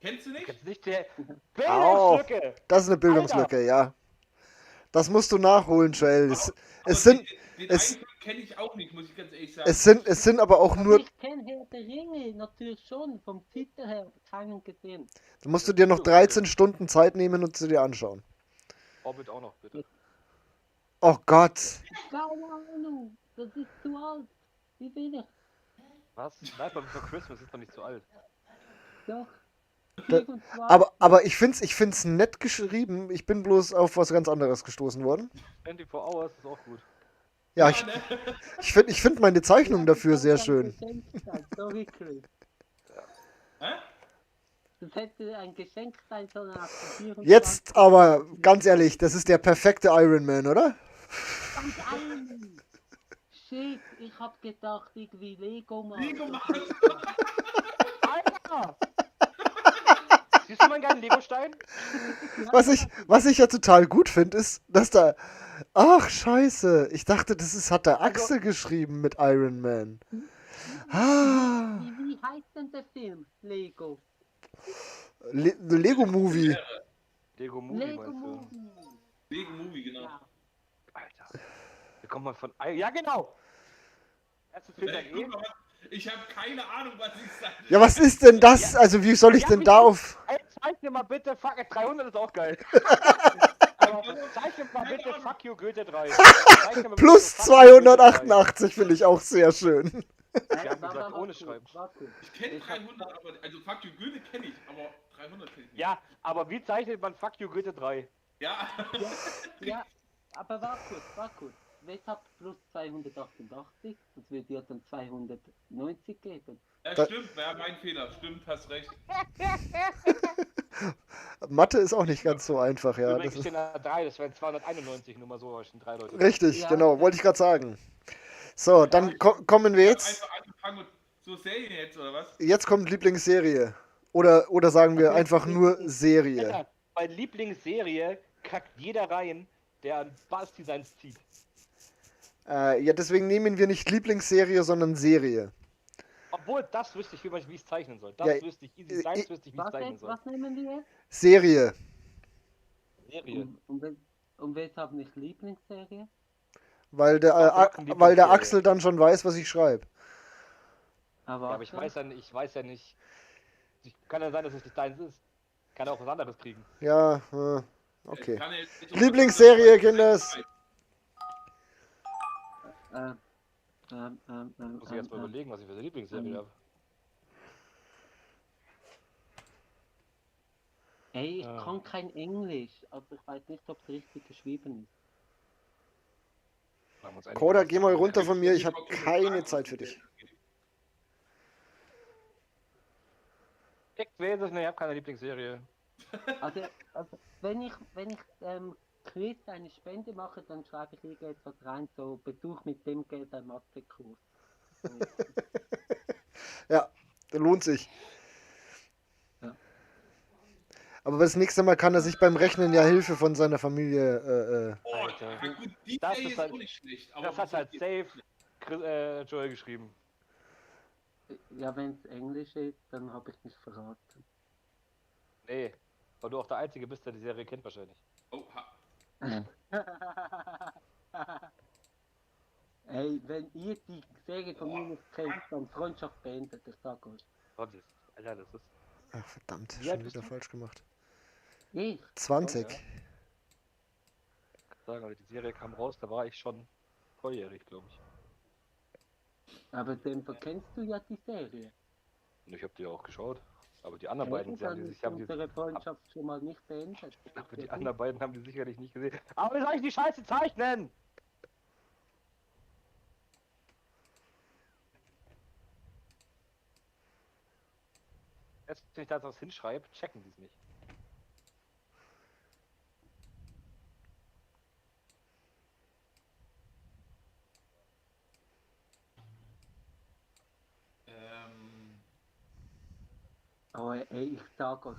Kennst du nicht? Jetzt nicht der Au. Bildungslücke! Das ist eine Bildungslücke, ja. Das musst du nachholen, Joel. Es sind, Den es- einen kenne ich auch nicht, muss ich ganz ehrlich sagen. es sind aber auch Aber nur. ich kenne Herr der Ringe natürlich schon, vom Titel her, aber keinen gesehen. Da musst du dir noch 13 Stunden Zeit nehmen und sie dir anschauen. Hobbit auch noch, bitte. Oh Gott. Keine Ahnung, das ist zu alt. Wie will ich? Was? Nightmare Before Christmas ist doch nicht zu alt. Doch. Da- 24. Aber ich find's nett geschrieben. Ich bin bloß auf was ganz anderes gestoßen worden. 24 Hours ist auch gut. Ja, ich find meine Zeichnung dafür sehr schön. Sorry, Chris. Hä? Das hätte ein Geschenk sein sollen auf den 24. Jetzt aber, ganz ehrlich, das ist der perfekte Iron Man, oder? Nein! Shit, ich hab gedacht, irgendwie Lego Mann. Lego Mann. Alter! Siehst du meinen geilen Lego-Stein? Was ich ja total gut finde, ist, dass da. Ach, scheiße. Ich dachte, hat der Axel geschrieben mit Iron Man. Ah. Wie heißt denn der Film? Lego. The Lego Movie. Lego Movie Lego meinst du? Movie. Lego Movie, genau. Ja. Alter. Wie kommt man von... Ja, genau! Erstes Film dann Guck mal, ich habe keine Ahnung, was ich sage. Ja, was ist denn das? Also, wie soll ich denn da auf. Ey, zeichne mal bitte, fuck, 300 ist auch geil. Aber zeichne mal bitte, fuck you, Goethe 3. Zeichne mal bitte, Plus fuck you, Goethe 3. 288 finde ich auch sehr schön. Wir haben gesagt, ohne Schreiben. Ich kenne 300, aber, also Fuck you Goethe kenne ich, aber 300 kenne ich nicht. Ja, aber wie zeichnet man fuck you, Goethe 3? Ja. Ja, aber war kurz. Weshalb plus 288? Das würde ja dann 290 geben. Ja, stimmt, wäre mein Fehler. Stimmt, hast recht. Mathe ist auch nicht ganz so einfach, ja. Das Übrigens ist stehen da 3, das wären 291, nur mal so, weil es sind 3 Leute. richtig, Ja. genau, wollte ich gerade sagen. So, dann kommen wir Ich hab jetzt. einfach angefangen mit so Serien jetzt, oder was? Jetzt kommt Lieblingsserie. Oder sagen wir einfach nur Serie. Alter, bei Lieblingsserie kackt jeder rein, der an Bassdesigns zieht. Ja, deswegen nehmen wir nicht Lieblingsserie, sondern Serie. Obwohl, das wüsste ich, wie ich es zeichnen soll. Das Ja, wüsste ich, Easy Science wüsste ich, wie ich es zeichnen soll. Was nehmen wir? Serie. Serie. Und weshalb nicht Lieblingsserie? Weil der, Doch, wir machen weil der Lieblingsserie. Axel dann schon weiß, was ich schreibe. Aber, Ja, aber ich weiß ja nicht. Kann ja sein, dass es nicht deins ist. Kann auch was anderes kriegen. Ja, Es okay. kann ja jetzt nicht Lieblingsserie, unbedingt- Kinders. Muss ich jetzt mal überlegen, was ich für eine Lieblingsserie habe. Ey, ich Ah. kann kein Englisch, aber ich weiß nicht, ob es richtig geschrieben ist. Haben uns einige Koda, was geh mal sagen. runter von mir, ich habe keine Zeit für dich. Ich weiß es nicht, ich habe keine Lieblingsserie. Also wenn ich Chris eine Spende mache, dann schreibe ich irgendetwas rein, so Besuch mit dem Geld ein Mathekurs. Ja, der lohnt sich. Ja. Aber das nächste Mal kann er sich beim Rechnen ja Hilfe von seiner Familie. Oh, Alter. ja gut, die Das Serie ist ist halt- auch nicht schlecht. Aber Das hat was halt ich- safe Joel geschrieben. Ja, wenn es Englisch ist, dann habe ich mich verraten. Nee, weil du auch der Einzige bist, der die Serie kennt wahrscheinlich. Oh, Ey, wenn ihr die Serie von mir nicht kennt, dann Freundschaft beendet, ich sag euch. Gott, Alter, das ist... Ach, verdammt, Wie alt schon bist wieder du? falsch gemacht. Ich? 20. Ja. Ich kann sagen, also die Serie kam raus, da war ich schon volljährig, glaube ich. Aber dann kennst du ja die Serie. Und ich habe die auch geschaut. Aber die anderen Hey, beiden, dann die ist unsere Freundschaft schon mal nicht beendet. aber die anderen beiden haben die sicherlich nicht gesehen. Aber wie soll ich die Scheiße zeichnen? Jetzt, wenn ich da was hinschreibe, checken die es nicht. Aber ey, ich sag euch,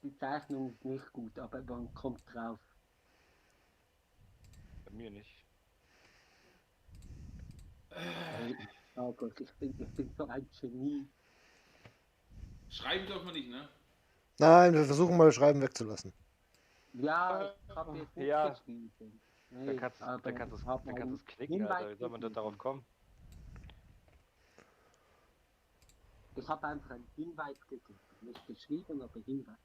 die Zeichnung ist nicht gut, aber man kommt drauf. Bei mir nicht. Ey, ich sag euch, ich bin so ein Genie. schreiben darf man nicht, ne? Nein, wir versuchen mal Schreiben wegzulassen. Ja, ich habe jetzt nicht Ja. geschrieben. Dann Nee, kannst aber du ich es hab dann kannst einen du's knicken, Hinweis Alter. Wie soll man denn gegeben. darauf kommen? Ich habe einfach einen Hinweis gegeben. Nicht geschrieben, aber Hinweis.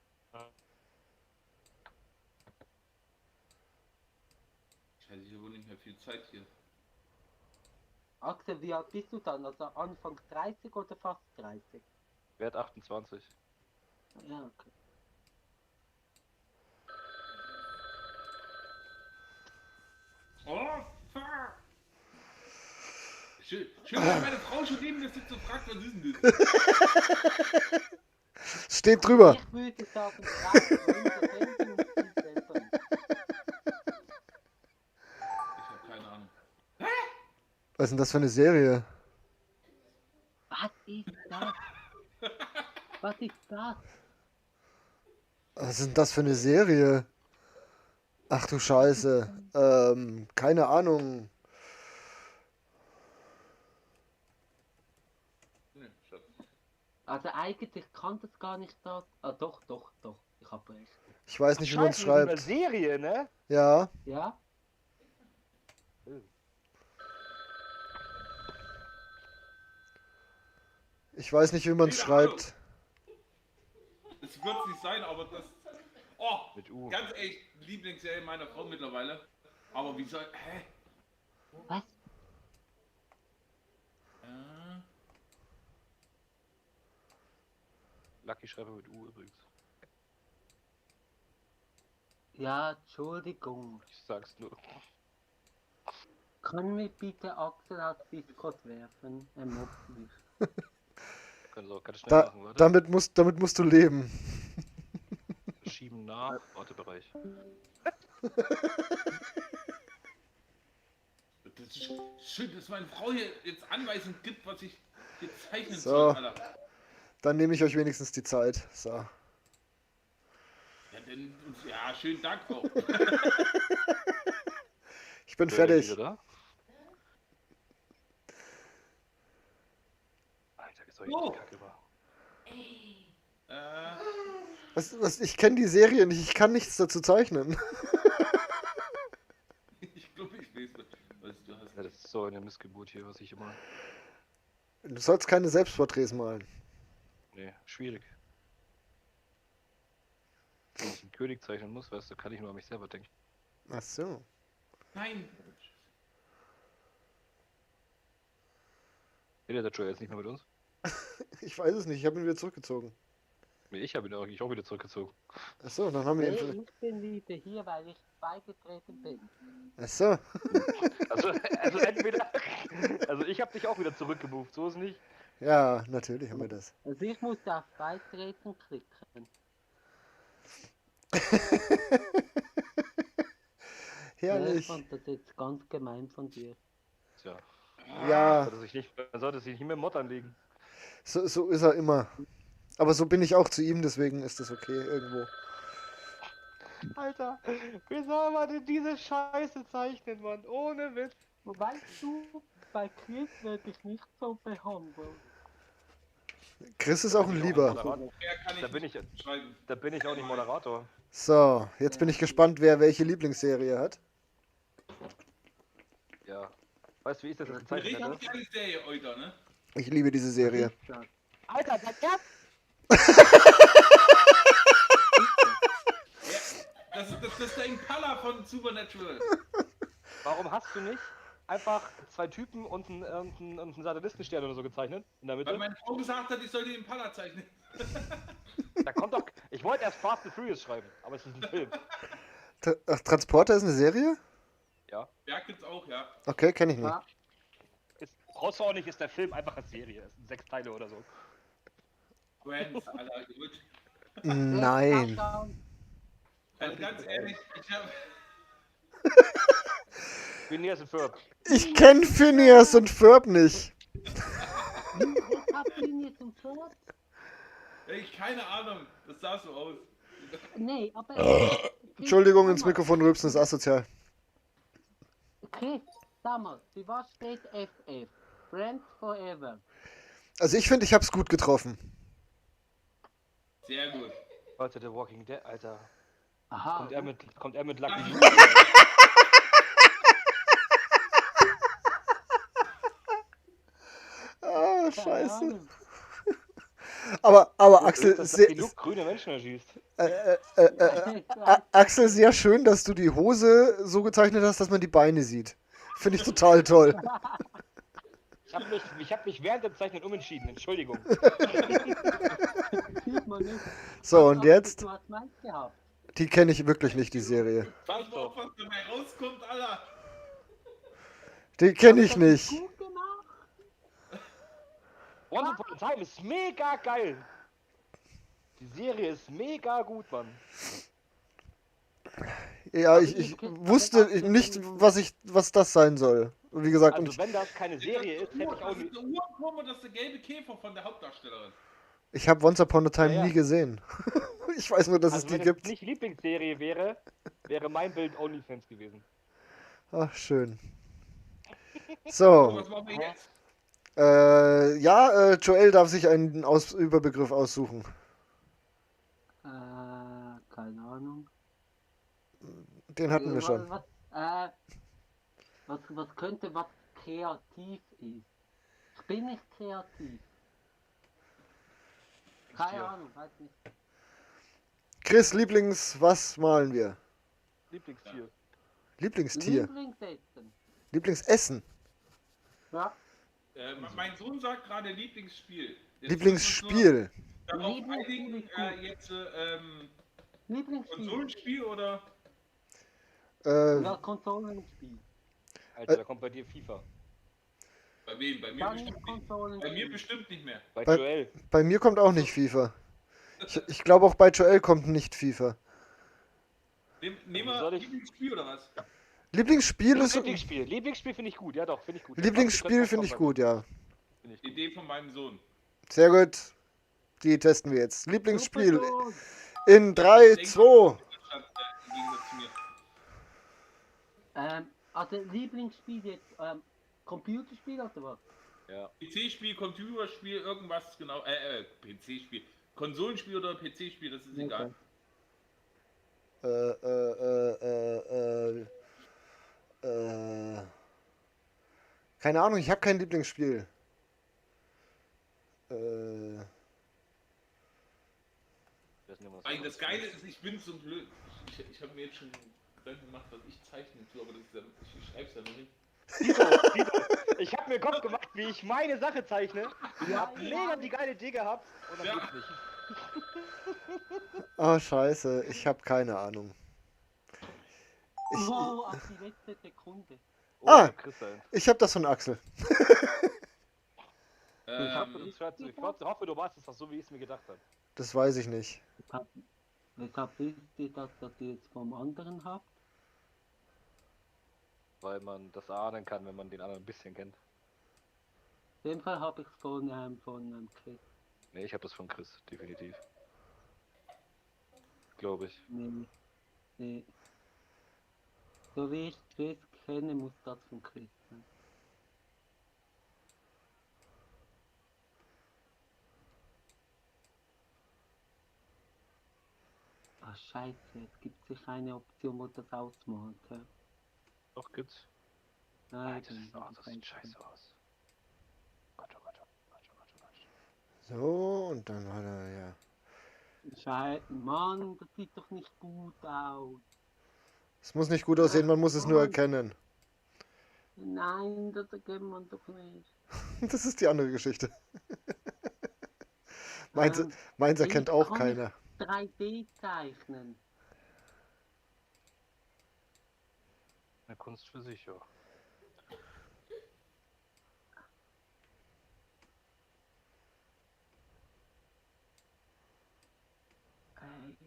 Scheiße, ich habe wohl nicht mehr viel Zeit hier. Axel, wie alt bist du dann? Also Anfang 30 oder fast 30? Wert 28. Ja, okay. Oh, fuck! Schön, dass meine Frau schon neben mir sitzt und fragt, was ist denn das? Steht drüber. Ich würde sagen, 30 Sendung ist selber nicht. Ich habe keine Ahnung. Was ist denn das für eine Serie? Was ist das? Was ist das? Was ist denn das für eine Serie? Ach du Scheiße. Keine Ahnung. Nee, Schatz. Also eigentlich kann das gar nicht das. Ah, doch. Ich habe recht. Ich weiß nicht, wie man es Scheiße, das ist eine schreibt. Serie, ne? Ja. Ja? Ich weiß nicht, wie man es Keine schreibt. Es wird nicht sein, aber das. Oh, Mit U. ganz echt Lieblingsserie meiner Frau mittlerweile. Aber wie soll. Hä? Was? Lucky schreibe mit U übrigens. Ja, Entschuldigung. Ich sag's nur. Kann mir bitte Axel aus Discord werfen? Er mobbt mich. Können Sie auch ganz schnell Da, machen, warte. damit musst du leben. Schieben nach. Wartebereich. Das ist schön, dass meine Frau hier jetzt Anweisungen gibt, was ich hier zeichnen So. soll, Alter. Dann nehme ich euch wenigstens die Zeit. So. Ja, denn, ja, schönen Dank, Frau. Ich bin Wieder fertig. da? Alter, wie soll ich Oh. die Kacke war? Ich kenne die Serie nicht. Ich kann nichts dazu zeichnen. Ich glaube, ich weiß, was du hast. Ja, das ist so eine Missgeburt hier, was ich immer. Du sollst keine Selbstporträts malen. Nee, schwierig. Wenn ich einen König zeichnen muss, weißt du, kann ich nur an mich selber denken. Ach so. Nein. Redet der Joe jetzt nicht mehr mit uns? Ich weiß es nicht. Ich habe ihn wieder zurückgezogen. Nee, ich habe ihn eigentlich auch wieder zurückgezogen. Ach so, dann haben wir Nee, ihn. ich bin wieder hier, weil ich beigetreten bin. Achso. Also entweder. Also ich habe dich auch wieder zurückgemoved, so ist nicht. Ja, natürlich haben wir das. Also ich musste auf Beitreten klicken. Ich Herrlich. fand das jetzt ganz gemein von dir. Tja, Ja, man sollte sich nicht mit dem Mod anlegen. so ist er immer. Aber so bin ich auch zu ihm, deswegen ist das okay irgendwo. Alter, wie soll man denn diese Scheiße zeichnen, Mann? Ohne Witz. Weißt du, bei Chris werde ich nicht so behandelt. Chris ist auch ein Lieber. Wer kann Da bin ich, schreiben? da bin ich auch nicht Moderator. So, jetzt bin ich gespannt, wer welche Lieblingsserie hat. Ja. Weißt du, wie ich das jetzt Die gezeichnet richtig hätte? geile Serie heute, ne? Ich liebe diese Serie. Alter, dein Ernst? Das ist der Impala von Supernatural. Warum hast du nicht einfach zwei Typen und einen Satanistenstern oder so gezeichnet? In der Weil Mitte? meine Frau gesagt hat, ich soll den Impala zeichnen. Da kommt doch. Ich wollte erst Fast and Furious schreiben, aber es ist ein Film. Ach, Transporter ist eine Serie? Ja. Ja, gibt's auch, ja. Okay, kenne ich nicht. Ja. Brauchst du auch nicht, ist der Film einfach eine Serie. Es sind 6 Teile oder so. Friends, Alter, gut. Nein. Also ganz ehrlich, ich hab. Phineas und Ferb. Ich kenne Phineas und Ferb nicht. Was habt ihr jetzt im Fort? Ich keine Ahnung, das sah so aus. Nee, aber... Entschuldigung, ins Mikrofon rülpsen ist asozial. Chris, sag mal, für was steht FF? Friends Forever. Also ich finde, ich hab's gut getroffen. Sehr gut. Leute, The Walking Dead, Alter. Aha. Kommt er mit Lucky Luke? Ah, keine scheiße. Ahnung. Aber Axel, dass sehr, Lucky Luke grüne Menschen erschießt. Axel, sehr schön, dass du die Hose so gezeichnet hast, dass man die Beine sieht. Finde ich total toll. Ich hab mich während dem Zeichnen umentschieden, Entschuldigung. Sieht man nicht. So, und jetzt? Du hast meins gehabt. Die kenne ich wirklich nicht, die Serie. Pass mal auf, was dabei rauskommt, Alter. Die kenne ich Hast du das nicht. gut gemacht? Once Upon a Time ist mega geil. Die Serie ist mega gut, Mann. Ja, ich wusste nicht, was das sein soll. Wie gesagt, und Also wenn das keine Serie ist, hätte ich auch Das nicht. ist der Urturm und das ist der gelbe Käfer von der Hauptdarstellerin. ich habe Once Upon a Time Ja, ja. nie gesehen. Ich weiß nur, dass es Also die wenn es gibt. nicht Lieblingsserie wäre, wäre mein Bild OnlyFans gewesen. Ach, schön. So, So, was machen wir jetzt? ja, Joel darf sich einen Überbegriff aussuchen. Keine Ahnung. Den hatten wir schon. Was könnte was kreativ ist? Ich bin nicht kreativ. Keine Ja. Ahnung, weiß nicht. Chris, was malen wir? Lieblingstier. Lieblingstier. Lieblingsessen. Lieblingsessen. Ja. Mein Sohn sagt gerade Lieblingsspiel. Jetzt Lieblingsspiel. Darauf Lieblingsspiel einigen, ist gut. jetzt Lieblingsspiel. Konsolenspiel oder? Ja, Konsolenspiel. Alter, da kommt bei dir FIFA. Bei wem? Bei mir Dann bestimmt nicht. Bei mir Konsolenspiel. bestimmt nicht mehr. Bei Bei- Joel. Bei mir kommt auch nicht FIFA. Ich glaube auch bei Joel kommt nicht FIFA. Nehmen wir Soll ich- Lieblingsspiel oder was? Lieblingsspiel ist. Lieblingsspiel finde ich gut, ja doch, finde ich gut. Lieblingsspiel finde ich gut, ja. Find ich gut. Idee von meinem Sohn. Sehr gut. Die testen wir jetzt. Lieblingsspiel Super gut. in 3, 2. Im Gegensatz zu mir. Also Lieblingsspiel jetzt, Computerspiel oder was? Ja. PC-Spiel, Computerspiel, irgendwas genau. PC-Spiel. Konsolenspiel oder PC-Spiel, das ist egal. Keine Ahnung, ich habe kein Lieblingsspiel. Eigentlich das Geile ist, ich bin so blöd. Ich habe mir jetzt schon Gedanken gemacht, was ich zeichnen tue, aber das ist ja, ich schreib's ja noch nicht. Ich habe mir Kopf gemacht, wie ich meine Sache zeichne. Ich hab mega die geile Idee gehabt und dann Ja. geht's nicht. Oh, scheiße, ich habe keine Ahnung. Oh, auf die letzte Sekunde. Oh, Ah. der Chris sein. Ich hab das von Axel. Ich hoffe, Ähm, ich hoffe, du machst es doch so, wie ich es mir gedacht habe. Das weiß ich nicht. Weshalb wisst ihr das, dass ihr jetzt vom anderen habt? Weil man das ahnen kann, wenn man den anderen ein bisschen kennt. In dem Fall habe ich es von Chris. Nee, ich habe das von Chris, definitiv. Glaube ich. Nee, nee. So wie ich Chris kenne, muss das von Chris sein. Ah, scheiße, es gibt sicher eine Option, wo das ausmalt. Ja? Doch, gibt's. Nein, Das sieht scheiße aus. Gott, oh Gott, oh Gott, oh Gott, oh Gott. So, und dann hat er, ja. Scheiße, Mann, das sieht doch nicht gut aus. Es muss nicht gut aussehen, man muss es nur erkennen. Nein, das erkennt man doch nicht. Das ist die andere Geschichte. Meins erkennt ich auch kann keiner. 3D zeichnen. Eine Kunst für sich, ja.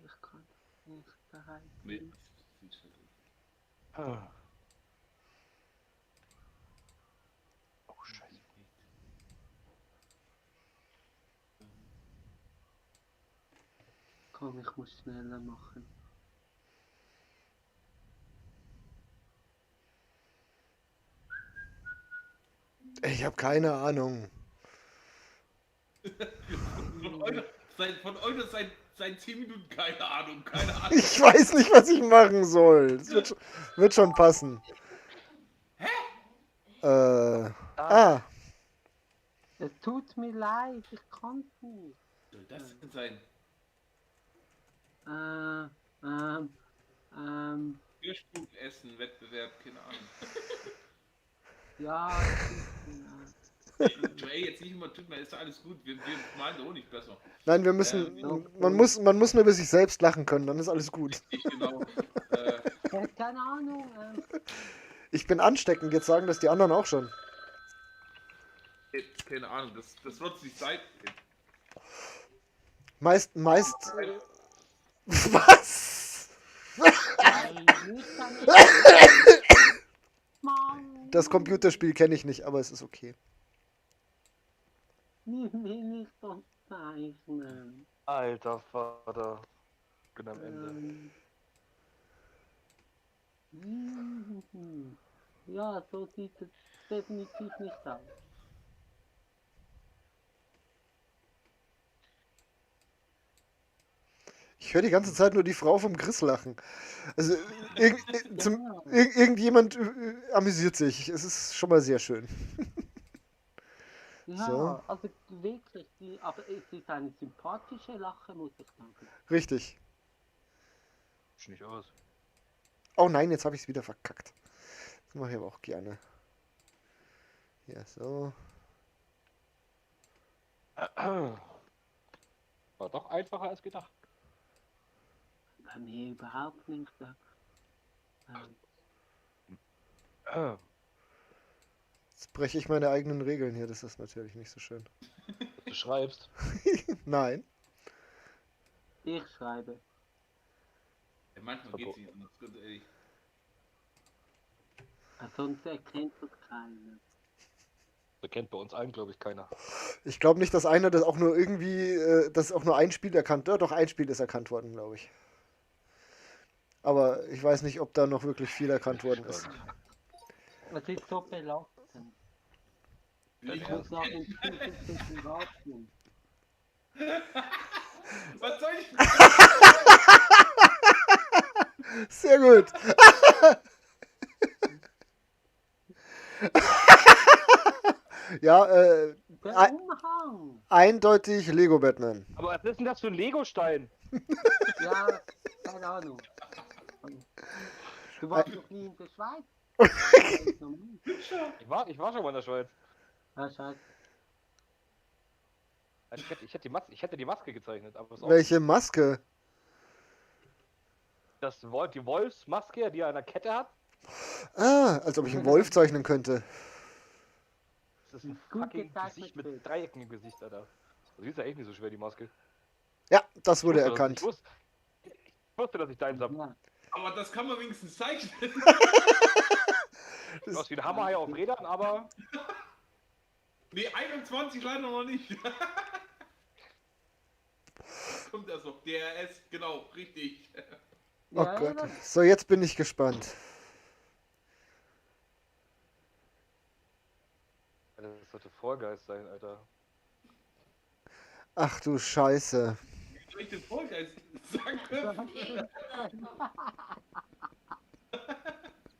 Ich kann nicht zeichnen. Nee. Ah. Oh, scheiße. Komm, ich muss schneller machen. Ich habe keine Ahnung. Von euch seit 10 Minuten keine Ahnung, keine Ahnung. Ich weiß nicht, was ich machen soll. Es wird schon passen. Ah, Es tut mir leid, ich kann's nicht. Soll das denn sein? Kirschkuchenessen, Wettbewerb, keine Ahnung. Ja, Ey, jetzt nicht immer, tut mir, ist alles gut. Wir malen doch auch nicht besser. nein, wir müssen. Man muss nur über sich selbst lachen können, dann ist alles gut. Ich genau. keine Ahnung. Ich bin ansteckend, jetzt sagen das die anderen auch schon. Keine Ahnung, das wird nicht sein. Meist. Was? Mann, Das Computerspiel kenne ich nicht, aber es ist okay. wie will ich das zeichnen? Alter Vater. Bin am Ende. Ja, so sieht es definitiv nicht aus. Ich höre die ganze Zeit nur die Frau vom Chris lachen. Also Ja. irgendjemand amüsiert sich. Es ist schon mal sehr schön. Ja, So. also wirklich, aber es ist eine sympathische Lache, muss ich sagen. Richtig. Sieht nicht aus. Oh nein, jetzt habe ich es wieder verkackt. Das mache ich aber auch gerne. Ja, so. War doch einfacher als gedacht. Bei mir überhaupt nicht. Jetzt breche ich meine eigenen Regeln hier. Das ist natürlich nicht so schön. Du schreibst. Nein. Ich schreibe. Ja, manchmal geht's nicht anders, ganz ehrlich. Sonst erkennt das keiner. Das kennt bei uns allen, glaube ich, keiner. Ich glaube nicht, dass einer das auch nur irgendwie, dass auch nur ein Spiel erkannt. Ja, doch, ein Spiel ist erkannt worden, glaube ich. Aber ich weiß nicht, ob da noch wirklich viel erkannt worden ist. Es ist so belastend. Ich muss noch in Zukunft warten. Was soll ich? Sehr gut. Ja, Der Umhang! eindeutig Lego Batman. Aber was ist denn das für ein Lego-Stein? Ja, keine Ahnung. Du warst noch nie in der Schweiz? Ich war schon mal in der Schweiz. Ja, scheiße. Ich hätte die Maske gezeichnet, aber ist auch Welche Maske? die Wolfsmaske, die er an der Kette hat. Ah, als ob ich einen Wolf zeichnen könnte. Das ist ein Gut fucking gezeichnet, Gesicht Bild. mit Dreiecken im Gesicht, Alter. Das ist ja echt nicht so schwer, die Maske. Ja, das wurde Ich wusste, erkannt. Ich wusste, dass ich deins hab. Ja. Aber das kann man wenigstens zeichnen. Du hast wie ein Hammerhai auf Rädern, aber Nee, 21 leider noch nicht. Kommt erst noch. DRS, genau, richtig. Oh Ja, Gott. das- So, jetzt bin ich gespannt. das sollte Vollgeist sein, Alter. Ach du Scheiße. Wie soll ich den Vollgeist sagen?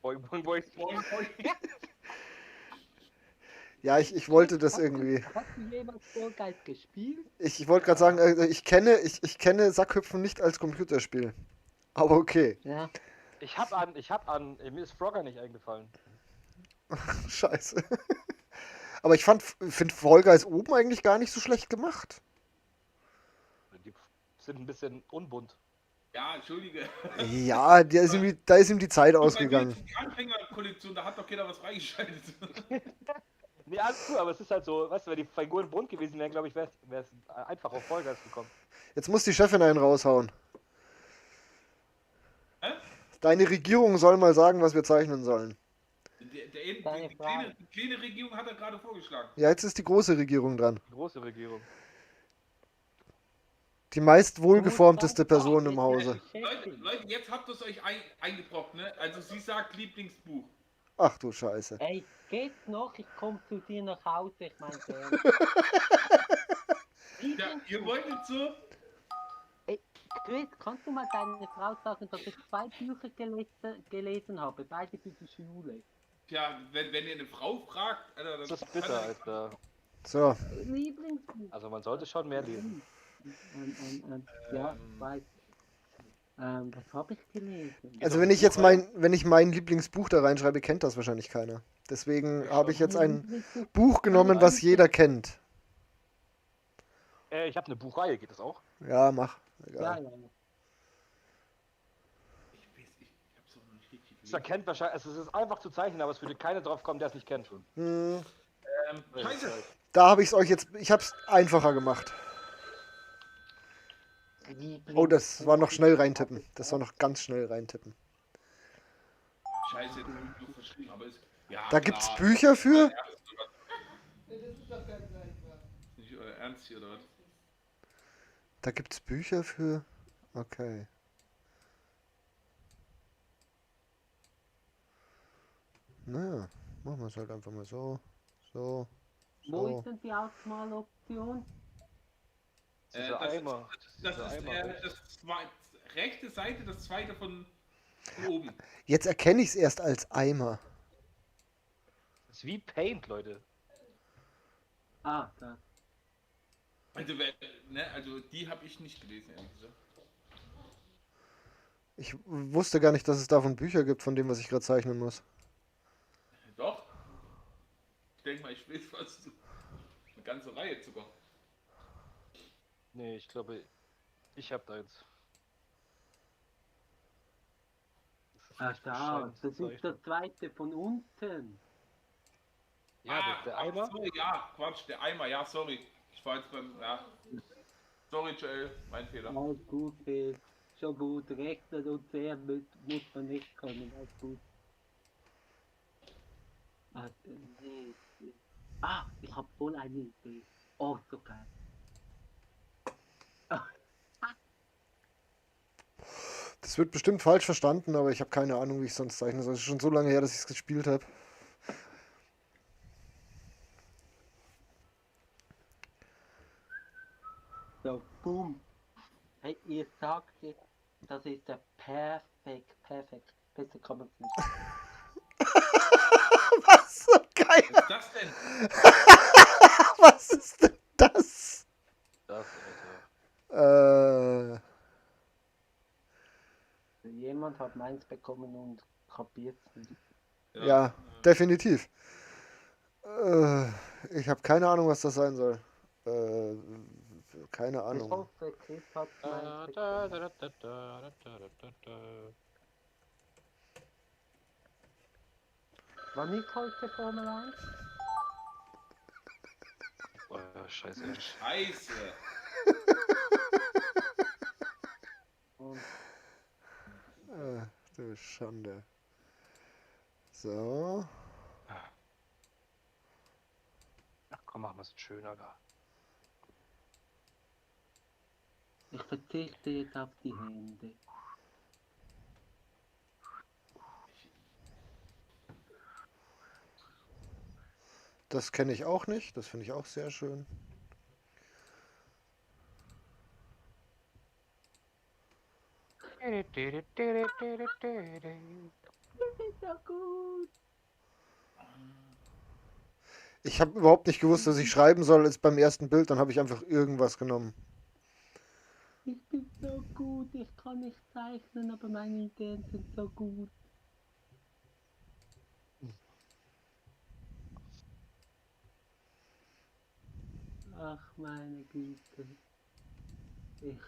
Boing, boing, boing. Moin, moin. Ja, ich wollte das irgendwie. Hast du jemals Vollgeist gespielt? Ich wollte gerade sagen, ich kenne Sackhüpfen nicht als Computerspiel. Aber okay. Ja. Mir ist Frogger nicht eingefallen. Scheiße. Aber ich finde Fall Guys oben eigentlich gar nicht so schlecht gemacht. Die sind ein bisschen unbunt. Ja, entschuldige. Ja, da ist ihm die Zeit ausgegangen. Die Anfängerkollektion, da hat doch keiner was freigeschaltet. Nee, alles gut, aber es ist halt so, weißt du, wenn die Figuren bunt gewesen wären, glaube ich, wäre es einfach auf Vollgeist gekommen. Jetzt muss die Chefin einen raushauen. Hä? Deine Regierung soll mal sagen, was wir zeichnen sollen. Die Keine Frage. kleine Regierung hat er gerade vorgeschlagen. Ja, jetzt ist die große Regierung dran. Die große Regierung. Die meist wohlgeformteste Person im Hause. Leute, jetzt habt ihr es euch eingebrockt, ne? Also sie sagt Lieblingsbuch. Ach du Scheiße. Ey, geht's noch? Ich komm zu dir nach Hause, ich mein ernst. Ja, ihr wolltet so. Chris, kannst du mal deiner Frau sagen, dass ich 2 Bücher gelesen habe, beide für die Schule? Tja, wenn ihr eine Frau fragt, Alter, Das ist bitter, Alter. So, Lieblingsbuch. Also man sollte schon mehr lesen. Ja, ich weiß. Was habe ich gelesen? also wenn ich mein Lieblingsbuch da reinschreibe, kennt das wahrscheinlich keiner. Deswegen habe ich jetzt ein Buch genommen, was jeder kennt. Ich habe eine Buchreihe, geht das auch? Ja, mach. Ja, Egal. ja. Ich hab's doch noch nicht richtig Das erkennt wahrscheinlich, also es ist einfach zu zeichnen, aber es würde keiner drauf kommen, der es nicht kennt. Hm, Scheiße. da habe ich es euch jetzt. Ich habe es einfacher gemacht. Oh, das war noch schnell reintippen. Das war noch ganz schnell reintippen. Scheiße, jetzt hab ich nur verschrieben, aber ist. Ja, Da gibt's klar. Bücher für. Ist nicht euer Ernst hier, oder was? Da gibt's Bücher für. Okay. Naja, machen wir es halt einfach mal so. So. Wo So. ist denn die Ausmaloption? Dieser Eimer. Das Dieser ist Eimer. rechte Seite, das zweite von oben. Jetzt erkenne ich es erst als Eimer. Das ist wie Paint, Leute. Ah, da. Also die habe ich nicht gelesen, ehrlich gesagt. Ich wusste gar nicht, dass es davon Bücher gibt, von dem, was ich gerade zeichnen muss. Doch. Ich denke mal, ich will fast eine ganze Reihe sogar. Nee, ich glaube, ich habe da jetzt. Ah, echt da. bescheiden Das zu ist das zweite von unten. Ja, der Eimer. Ach, sorry, ja, Quatsch, der Eimer, ja, sorry. Ich war jetzt beim, ja. Sorry, Joel, mein Fehler. Alles gut, Phil. Schon gut. Rechnen und sehen muss man nicht können. Alles gut. Ah, nee. Ich hab voll eine Idee. Oh, so geil. Das wird bestimmt falsch verstanden, aber ich habe keine Ahnung, wie ich es sonst zeichne. Es ist schon so lange her, dass ich es gespielt habe. So, boom. Hey, ihr sagt jetzt, das ist der perfekt. Besser kann man es nicht. Was? So geil. Was ist das denn? Was ist denn das? Das, Alter. Jemand hat meins bekommen und kapiert es nicht. Ja, definitiv. Ich habe keine Ahnung, was das sein soll. keine Ich Ahnung. hoffe, Chris hat Da, mein da, da, da, da, da, da, da. Wann ist heute Formel 1? Oh, scheiße. Scheiße. Und Du Schande. So. Ach komm, machen wir es schöner da. ich verzichte jetzt auf die Hände. Das kenne ich auch nicht. Das finde ich auch sehr schön. Ist ja gut. Ich habe überhaupt nicht gewusst, dass ich schreiben soll als beim ersten Bild. Dann habe ich einfach irgendwas genommen. Ich bin so gut. Ich kann nicht zeichnen, aber meine Ideen sind so gut. Ach, meine Güte. Ich.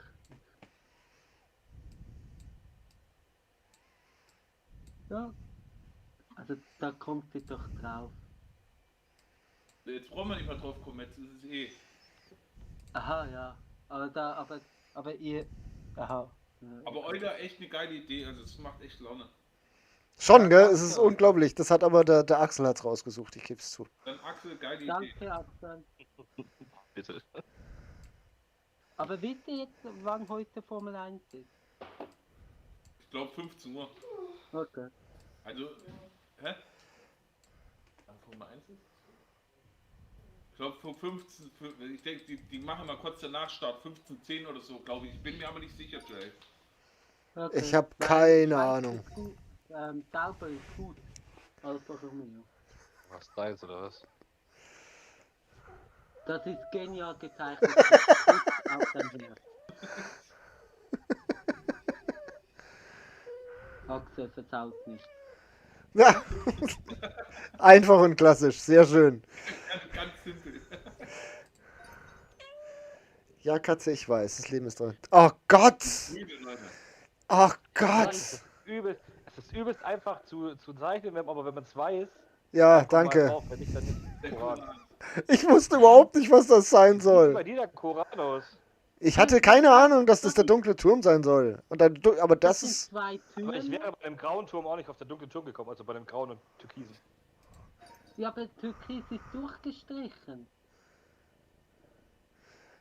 Ja. Also, da kommt sie doch drauf. Jetzt brauchen wir nicht mehr drauf kommen, jetzt ist es eh. Aha, ja. Aber ihr. Aha. Ja, Aber Olga, echt eine geile Idee, also es macht echt Laune. Schon, gell? Es ist unglaublich. Das hat aber der Axel hat's rausgesucht. Ich gebe es zu. Dann Axel, geile Idee. Danke, Axel. Bitte. Aber wisst ihr jetzt, wann heute Formel 1 ist? Ich glaube 15 Uhr. Okay. Also, hä? Wann Formel 1 ist? Ich glaube vor 15, ich denke, die machen mal kurz danach Start, 15:10 oder so, glaube ich. Ich bin mir aber nicht sicher, Jay. Okay. Ich habe Weil keine Schweiz Ahnung. ist gut, Sauber ist gut. Alfa Romeo. Was deins oder was? Das ist genial gezeichnet. Gut auf dein Herz. Axel verzaut nicht. Ja. Einfach und klassisch. Sehr schön. Ganz simpel. Ja, Katze, ich weiß. Das Leben ist dran. Oh Gott! Müde, Leute. Oh Ja, Gott! es ist übelst einfach zu zeichnen, aber wenn man es weiß, Ja, dann kommt man halt danke. drauf, wenn nicht, dann nicht. Koran. Ich wusste überhaupt nicht, was das sein Wie sieht bei soll. dir der Koran aus? Ich hatte keine Ahnung, dass das der dunkle Turm sein soll. Und aber das sind ist. zwei Aber ich Türme. wäre bei dem grauen Turm auch nicht auf der dunklen Turm gekommen, also bei dem grauen und türkisen. Ja, aber Türkis ist durchgestrichen.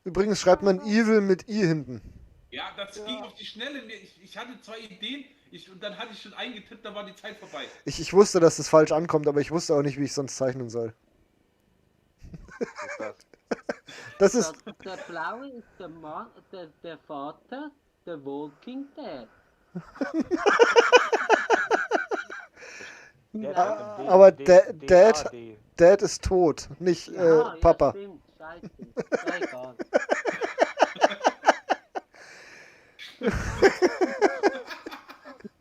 Übrigens schreibt man Evil mit I hinten. Ja, das ging auf die Schnelle. Ich hatte zwei Ideen und dann hatte ich schon eingetippt, da war die Zeit vorbei. Ich wusste, dass das falsch ankommt, aber ich wusste auch nicht, wie ich sonst zeichnen soll. Was ist das? Das ist. Der Blaue ist der Mann, der Vater, der Walking Dead. Aber Dad ist tot, nicht Ja, Papa. Ja, stimmt. Scheiße. Ja, egal.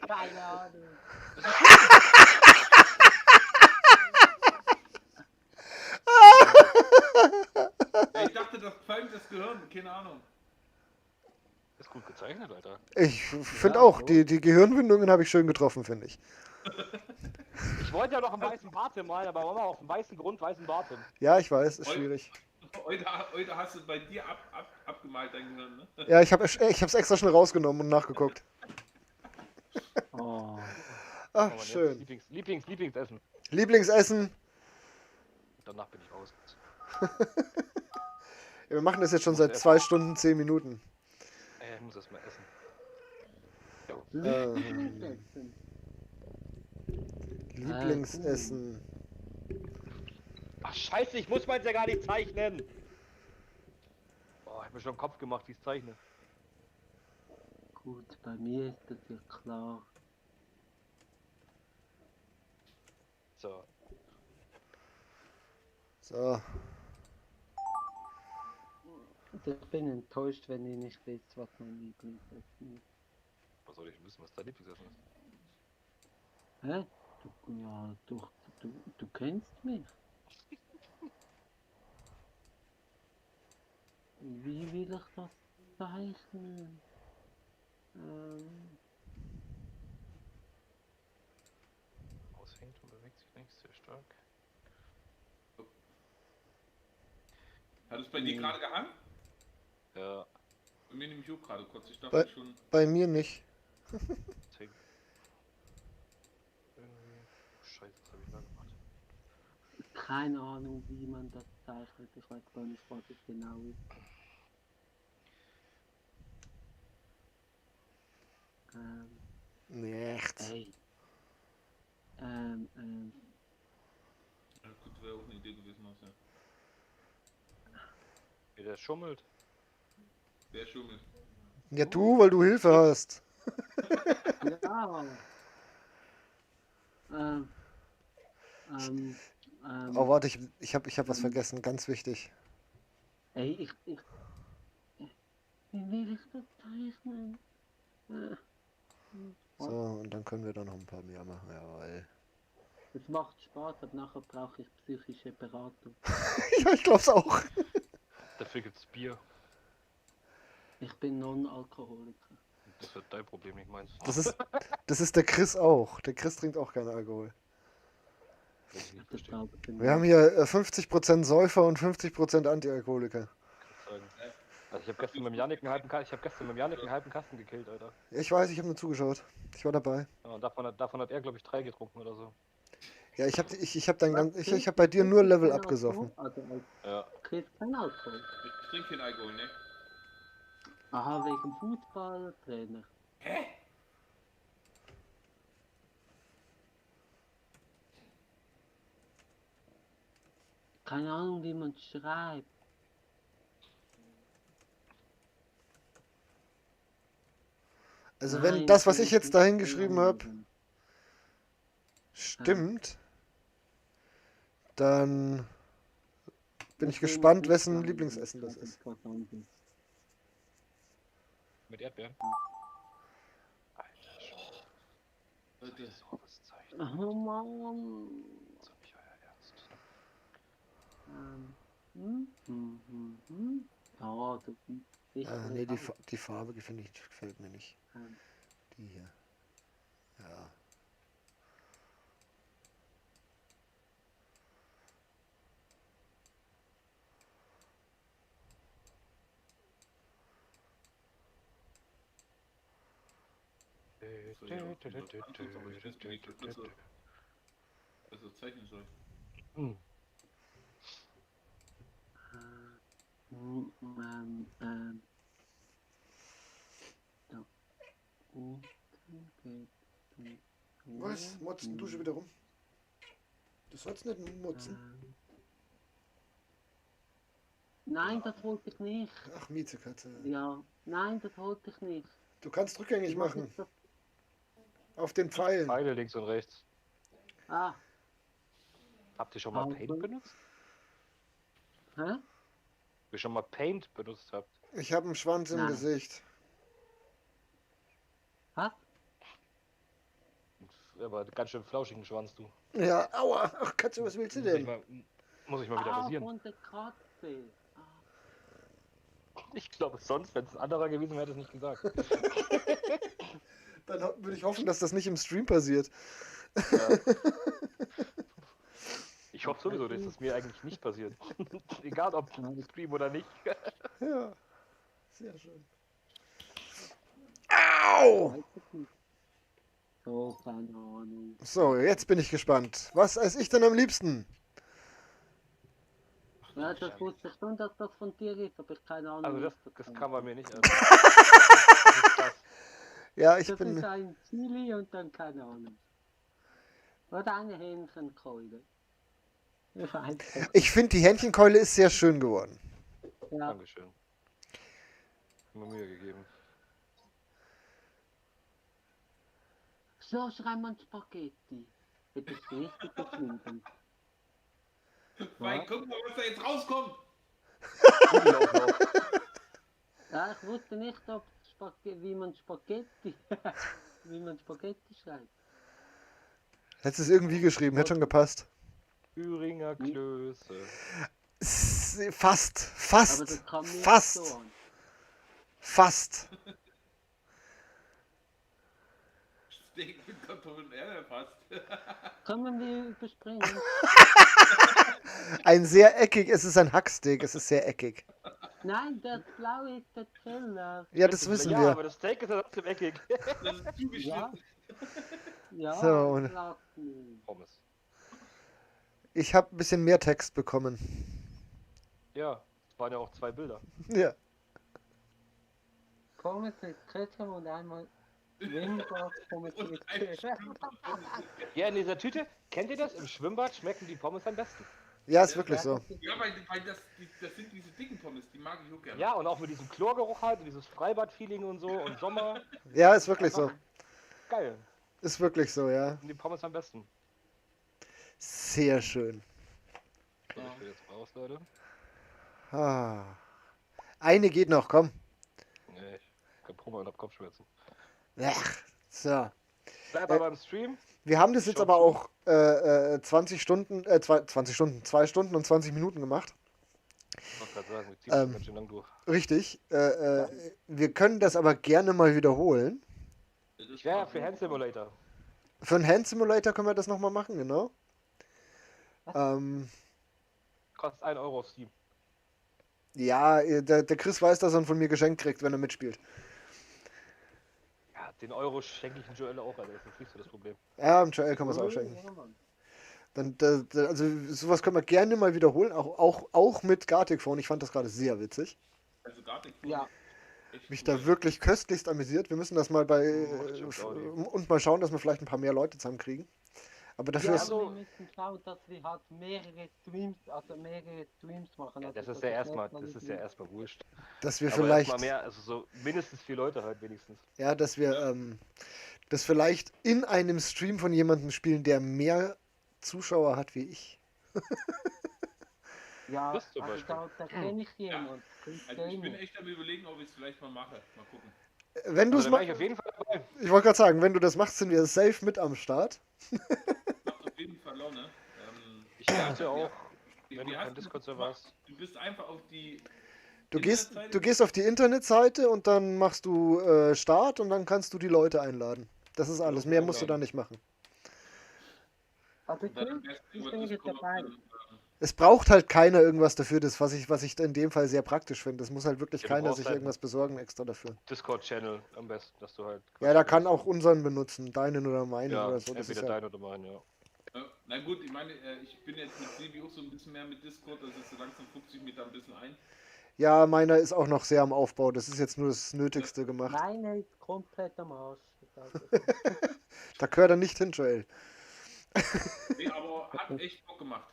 Keine Ahnung. Ja, ich dachte, das qualmt das Gehirn, keine Ahnung. Ist gut gezeichnet, Alter. Ich finde Ja, auch, so. die Gehirnwindungen habe ich schön getroffen, finde ich. Ich wollte ja noch einen weißen Bart malen, aber Mama auf dem weißen Grund weißen Bart hin. Ja, ich weiß, ist schwierig. Heute hast du bei dir abgemalt, dein Gehirn, ne? Ja, ich habe es extra schnell rausgenommen und nachgeguckt. Oh. Ach, Aber jetzt schön. Lieblingsessen. Lieblingsessen. Danach bin ich raus. Ja, wir machen das jetzt schon seit 2 Stunden, 10 Minuten. Ich muss erst mal essen. Lieblingsessen. Lieblingsessen. Ach scheiße, ich muss meins ja gar nicht zeichnen. Boah, ich hab mir schon im Kopf gemacht, wie ich zeichne. Gut, bei mir ist das ja klar. So. So. Ich bin enttäuscht, wenn ihr nicht wisst, was mein Lieblingsessen ist. Was soll ich wissen, was dein Lieblingsessen ist? Hä? Du kennst mich. Wie will ich das zeichnen? Aushängt und bewegt sich nicht sehr stark. Hat es bei dir gerade gehangen? Ja, Bei mir nämlich auch gerade kurz. Ich Bei- dachte schon. Bei mir nicht. es hängt. Irgendwie. Scheiße, was habe ich da gemacht? Keine Ahnung, wie man das zeichnet. Ich weiß gar nicht, was es genau ist. Nicht. Ey. Ja, gut, wäre auch eine Idee gewesen, was ja. Wie der schummelt. Wer schummelt? Ja, du, weil du Hilfe hast. Ja. Oh, warte, ich hab was vergessen. Ganz wichtig. Ey, wie will ich das zeichnen? So, und dann können wir da noch ein paar mehr machen. Jawohl. Es macht Spaß, aber nachher brauche ich psychische Beratung. Ja, ich glaub's auch. Dafür gibt's Bier. Ich bin Non-Alkoholiker. Das wird dein Problem, nicht meins. Das ist der Chris auch. Der Chris trinkt auch keinen Alkohol. Will ich nicht Das verstehen. glaube ich Wir haben hier 50% Säufer und 50% Antialkoholiker. Sagen. Also ich habe gestern mit dem Janik einen halben Kasten gekillt, Alter. Ich weiß, ich habe nur zugeschaut. Ich war dabei. Ja, und davon hat er, glaube ich, 3 getrunken oder so. Ja, ich hab bei dir nur Level abgesoffen. Also, Ja. Chris kein Alkohol. Ich trinke keinen Alkohol, ne? Aha, wegen Fußballtrainer. Hä? Keine Ahnung, wie man schreibt. Also Nein, wenn das, was will ich jetzt nicht dahin geschrieben habe, ändern. stimmt, dann bin ich Das will gespannt, nicht wessen sagen, Lieblingsessen das das ist. was anderes. Mit Erdbeeren. Alter Schwede. Leute, Sowas zeichnen. Oh Mann. Das ist nicht euer Ernst. Ja, du bist sicher. Nee, die Farbe gefällt mir nicht. Die hier. Ja. also zeichnen soll. Hm. Da unten geht. Was? Motzen du schon wieder rum? Du sollst nicht motzen. Nein, das wollte ich nicht. Ach, Miezekatze. Ja, nein, das wollte ich nicht. Du kannst rückgängig Ich mach machen. jetzt das- Auf den Pfeilen. Pfeile links und rechts. Ah, Habt ihr schon mal Also- Paint benutzt? hä? Ob ihr schon mal Paint benutzt habt? Ich habe einen Schwanz im Nein. Gesicht. Was? Aber ganz schön flauschigen Schwanz, du. Ja, aua. Ach, Katze, was willst du Muss ich denn? muss ich mal wieder rasieren. Von der Katze. Ich glaube sonst, wenn es ein anderer gewesen wäre, hätte es nicht gesagt. Dann würde ich hoffen, dass das nicht im Stream passiert. Ja. Ich hoffe sowieso, dass es mir eigentlich nicht passiert. Egal ob Stream oder nicht. Ja, sehr schön. Au! Weiß ich nicht. So, keine Ahnung. So, jetzt bin ich gespannt. Was esse ich denn am liebsten? Ja, das wusste ich schon, dass das von dir ist, aber ich keine Ahnung. Also was das kann. kann man mir nicht. Das ist Ja, ich Das ist bin. ein Chili und dann keine Ahnung. Oder eine Hähnchenkeule. Ich weiß nicht. Ich finde, die Hähnchenkeule ist sehr schön geworden. Ja, Dankeschön. Hab mir Mühe gegeben. so schreibt man Spaghetti. Hätte ich richtig geschrieben. Weil, guck mal, was da jetzt rauskommt! Ja, ich wusste nicht, ob wie man Spaghetti schreibt. Hättest du es irgendwie geschrieben, hätte schon gepasst. Thüringer Klöße. Fast, Aber das kam mir so an. Fast. Steak mit Kartoffeln, fast. Können wir überspringen? Es ist ein Hacksteak, es ist sehr eckig. Nein, das Blaue ist der Teller. Ja, das wissen ja, wir. aber das Steak ist ja trotzdem eckig. Das ist zugeschnitten. Ja, So, und- lass mich. Pommes. Ich habe ein bisschen mehr Text bekommen. Ja, es waren ja auch 2 Bilder. Ja. Pommes mit Ketchup und einmal Schwimmbad Pommes Und mit ein Ketchup. Stück Pommes. Ja, in dieser Tüte, kennt ihr das? Im Schwimmbad schmecken die Pommes am besten. Ja, ist wirklich so. Ja, weil das sind diese dicken Pommes, die mag ich auch gerne. Ja, und auch mit diesem Chlorgeruch halt, und dieses Freibad-Feeling und so und Sommer. Ja, ist wirklich so. Geil. Ist wirklich so, ja. Und die Pommes am besten. Sehr schön. So, ich will jetzt raus, Leute. Ah. Eine geht noch, komm. Nee, ich hab Probe und hab Kopfschmerzen. Ach, so. Bleib aber beim Stream. Wir haben das jetzt Schon aber zu. auch 20 Stunden, 2 Stunden und 20 Minuten gemacht. Ich wollte gerade sagen, wir ziehen Ähm, schon ganz schön lang durch. Richtig. Wir können das aber gerne mal wiederholen. Ich wäre ja für Hand Simulator. Für einen Hand Simulator können wir das nochmal machen, genau. Kostet 1 Euro auf Steam. Ja, der Chris weiß, dass er ihn von mir geschenkt kriegt, wenn er mitspielt. Ja, den Euro schenke ich dem Joel auch, Alter. Das ist nicht so das Problem. Ja, im Joel kann man es auch schenken. Also sowas können wir gerne mal wiederholen, auch mit Gartic Phone. Ich fand das gerade sehr witzig. Also gar nicht. Ja. Mich da wirklich köstlichst amüsiert. Wir müssen das mal stimmt auch nicht. und mal schauen, dass wir vielleicht ein paar mehr Leute zusammenkriegen. Aber dafür Ja, ist, also, wir müssen schauen, dass wir halt mehrere Streams machen. Ja, Also, das ist dass ja es erstmal, nicht das ist ja erstmal wurscht. dass wir Aber vielleicht, erstmal mehr, also so mindestens 4 Leute halt wenigstens. ja, dass wir das vielleicht in einem Stream von jemandem spielen, der mehr Zuschauer hat wie ich. Ja, Das zum also Beispiel. da kenne ich jemanden. Chris Also ich bin Gaming. echt am überlegen, ob ich es vielleicht mal mache. Mal gucken. Wenn du Also es da wäre ich machst, auf jeden Fall dabei. ich wollte gerade sagen, wenn du das machst, sind wir safe mit am Start. Macht auf jeden Fall Laune. Ich dachte auch, Wie wenn du hast kein du Discord-Server das hast. Du bist einfach auf die. Du gehst, Internetseite? du gehst auf die Internetseite und dann machst du Start und dann kannst du die Leute einladen. Das ist alles. Mehr musst du da nicht machen. Also Und dann am Chris, besten ich über bin jetzt Discord dabei. Es braucht halt keiner irgendwas dafür, das, was ich in dem Fall sehr praktisch finde. Es muss halt wirklich Ja, du keiner brauchst sich halt- irgendwas besorgen extra dafür. Discord-Channel am besten, dass du halt. Ja, da kann auch unseren benutzen, deinen oder meinen Ja, oder so. Das ist entweder ja, dein oder mein, ja. Na gut, ich meine, ich bin jetzt mit Sebi auch so ein bisschen mehr mit Discord, also so langsam fuchst ich mich da ein bisschen ein. ja, meiner ist auch noch sehr am Aufbau. Das ist jetzt nur das Nötigste gemacht. Meine ist komplett am Arsch. Da gehört er nicht hin, Joel. Nee, aber hat echt Bock gemacht.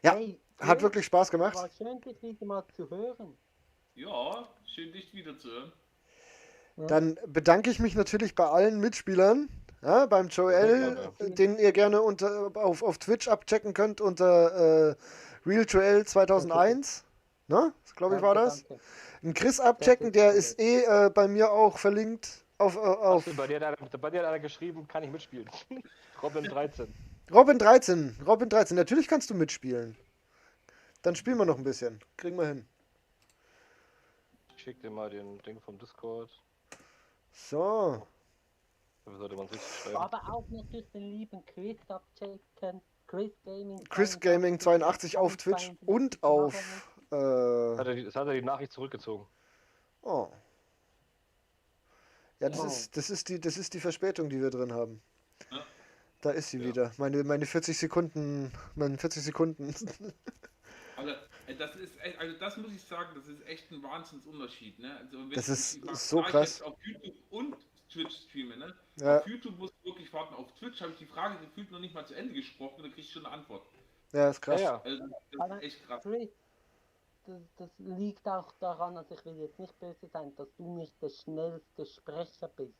Ja, Hey, Hat Chris, wirklich Spaß gemacht. war schön, dich wieder mal zu hören. Ja, schön dich wieder zu hören. Dann bedanke ich mich natürlich bei allen Mitspielern. Ja, beim Joel, Ja. den ihr gerne auf Twitch abchecken könnt unter RealJoel 2001. Ne? Glaube ich, war das. Danke. Einen Chris abchecken, der ist bei mir auch verlinkt auf Achso, bei dir hat einer geschrieben, kann ich mitspielen. Robin 13. Robin 13. Robin 13. Natürlich kannst du mitspielen. Dann spielen wir noch ein bisschen. Kriegen wir hin. Ich schick dir mal den Ding vom Discord. So. Da sollte man richtig schreiben. Aber auch natürlich den lieben Chris abchecken. Chris Gaming. Chris Gaming 82 auf Twitch und auf. Das hat er die Nachricht zurückgezogen. Oh. Ja, Oh. das ist die Verspätung, die wir drin haben. Ja. Da ist sie Ja. wieder. Meine 40 Sekunden. Meine 40 Sekunden. Also, das muss ich sagen, das ist echt ein Wahnsinnsunterschied, ne? Also, wenn Das ist da so ich krass. jetzt auf YouTube und Twitch streame, ne? Ja. Auf YouTube muss ich wirklich warten. Auf Twitch habe ich die Frage gefühlt noch nicht mal zu Ende gesprochen, da krieg ich schon eine Antwort. Ja, ist krass. Ja, ja. Also, das Aber ist echt krass. Chris, das liegt auch daran, also ich will jetzt nicht böse sein, dass du nicht der schnellste Sprecher bist.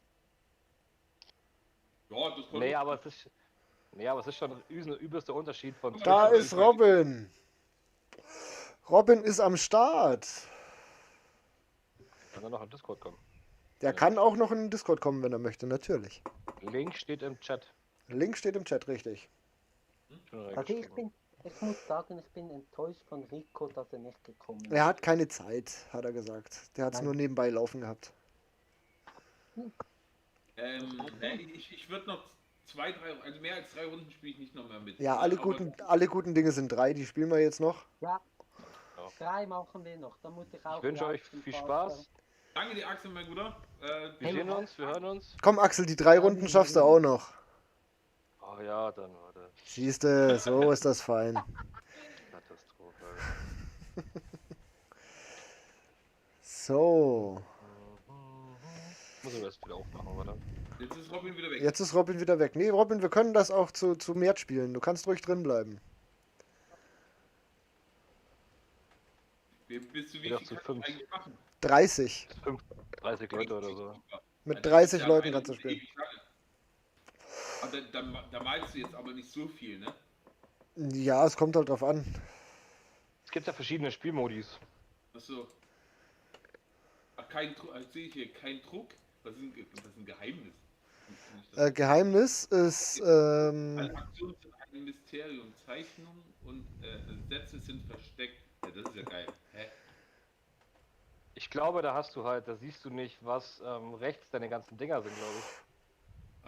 Ja, das kann Nee, aber es ist schon ein übelster Unterschied von Twitch Da und ist Robin. Robin ist am Start. Kann er noch im Discord kommen. Der kann auch noch in den Discord kommen, wenn er möchte, natürlich. Link steht im Chat. Link steht im Chat, richtig. Ich bin Also reingeschrieben. Ich muss sagen, ich bin enttäuscht von Rico, dass er nicht gekommen ist. Er hat keine Zeit, hat er gesagt. Der hat es Nein. nur nebenbei laufen gehabt. Ich würde noch 2, 3, also mehr als 3 Runden spiele ich nicht noch mehr mit. Ja, Ne? alle guten Dinge sind 3, die spielen wir jetzt noch. Ja. Ja. 3 machen wir noch, da muss ich auch. Ich wünsche euch raus zum viel Vater. Spaß. Danke dir, Axel, mein Guter. Wir sehen uns, wir hören uns. Komm, Axel, die 3 Runden schaffst du auch noch. Oh ja, dann warte. Siehste, so ist das fein. Katastrophe. So, Muss ich das wieder aufmachen, oder? Jetzt ist Robin wieder weg. jetzt ist Robin wieder weg. Nee, Robin, wir können das auch zu mehr spielen. Du kannst ruhig drin bleiben. Bist du wie Wieder viel zu kannst du 5. eigentlich machen? 30. 30 Leute oder so. Mit Also, 30 ja, Leuten eine kannst du spielen. ewig lange. Aber da malst du jetzt aber nicht so viel, ne? Ja, es kommt halt drauf an. Es gibt ja verschiedene Spielmodis. Achso. Ach, sehe ich hier, kein Druck? Was ist ein Geheimnis? Geheimnis ist, Alle Aktionen sind ein Mysterium, Zeichnungen und Sätze sind versteckt. Ja, das ist ja geil. Hä? Ich glaube, da hast du halt, da siehst du nicht, was rechts deine ganzen Dinger sind, glaube ich.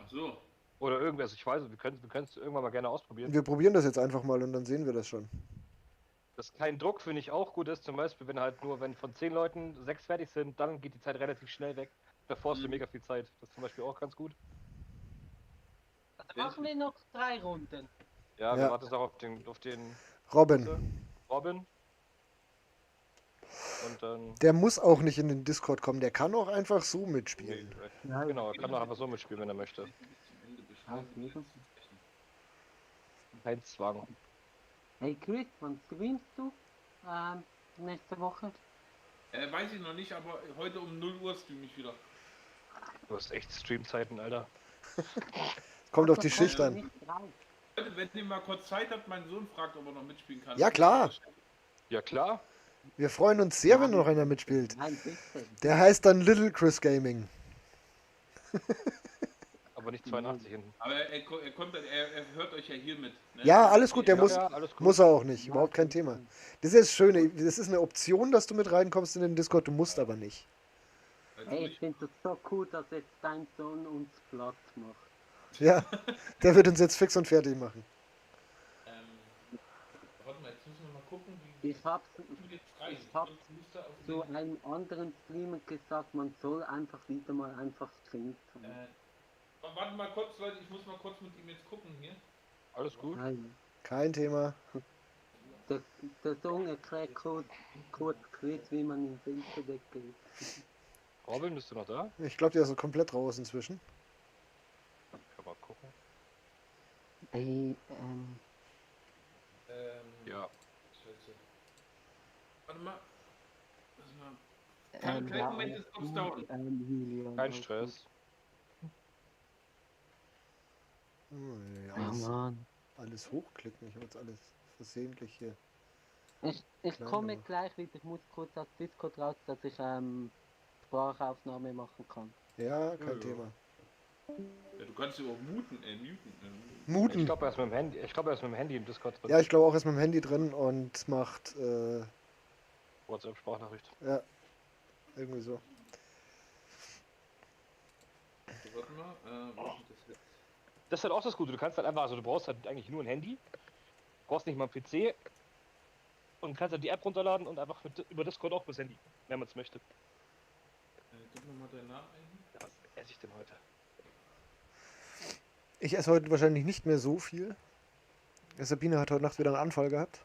Ach so. Oder irgendwas, ich weiß, wir können es irgendwann mal gerne ausprobieren. wir probieren das jetzt einfach mal und dann sehen wir das schon. Dass kein Druck, finde ich, auch gut ist. Zum Beispiel, wenn von 10 Leuten 6 fertig sind, dann geht die Zeit relativ schnell weg. Davor hast du mega viel Zeit. Das ist zum Beispiel auch ganz gut. Dann machen wir noch 3 Runden. Ja, Ja. wir warten auch auf den Robin, Robin. Und dann. der muss auch nicht in den Discord kommen. Der kann auch einfach so mitspielen. Genau, er kann auch einfach so mitspielen, wenn er möchte. Auf jeden. Kein Zwang. Hey Chris, wann streamst du? Nächste Woche? Weiß ich noch nicht, aber heute um 0 Uhr streame ich wieder. Du hast echt Streamzeiten, Alter. Kommt auf die Das Schicht kommt an. nicht raus. Leute, wenn ihr mal kurz Zeit habt, mein Sohn fragt, ob er noch mitspielen kann. Ja, klar. Ja, klar. Wir freuen uns sehr, wenn noch einer mitspielt. Nein, bitte. Der heißt dann Little Chris Gaming. Aber nicht 82 hinten. Aber er hört euch ja hier mit. Ne? Ja, alles gut, der Ja, muss, ja, alles gut. muss er auch nicht. Überhaupt kein Thema. Das ist das Schöne. Das ist eine Option, dass du mit reinkommst in den Discord. Du musst aber nicht. Also Hey, ich finde das so cool, dass jetzt dein Sohn uns Platz macht. Ja, der wird uns jetzt fix und fertig machen. Warte mal, jetzt müssen wir mal gucken, wie Ich hab's viel jetzt frei ist. ich hab Sonst müsste auf zu den- einem anderen Streamer gesagt, man soll einfach wieder mal einfach trinken. Warte mal kurz, Leute, ich muss mal kurz mit ihm jetzt gucken hier. Alles gut. Nein. Kein Thema. Der Sohn erklärt kurz Chris, wie man ins Internet geht. Robin, bist du noch da? Ich glaube, der ist so komplett raus inzwischen. Kann mal gucken. Ey, Ja. Scheiße. Warte mal. Kleinen ja, Moment, alles es kommt gut, dauern. Julian, Kein alles Stress. Hm, gut. Ja, Mann. alles hochklicken. Ich habe jetzt alles versehentlich hier. Ich Klein, komme aber- gleich wieder, ich muss kurz aus Discord raus, dass ich Sprachaufnahme machen kann. Ja, kein Ja. Thema. Ja, du kannst ja auch muten. Ich Muten. glaube, er ist mit dem Handy. Ich glaube, er ist mit dem Handy im Discord drin. Ja, ich glaube auch, er ist mit dem Handy drin und macht WhatsApp-Sprachnachricht. ja, irgendwie so. Warte mal, wo ist das jetzt? Das ist halt auch das Gute. Du kannst halt einfach, also du brauchst halt eigentlich nur ein Handy. Brauchst nicht mal einen PC. Und kannst halt die App runterladen und einfach über Discord auch das Handy, wenn man es möchte. Gib mir mal deinen Namen ein. Ja, was esse ich denn heute? Ich esse heute wahrscheinlich nicht mehr so viel. Sabine hat heute Nacht wieder einen Anfall gehabt.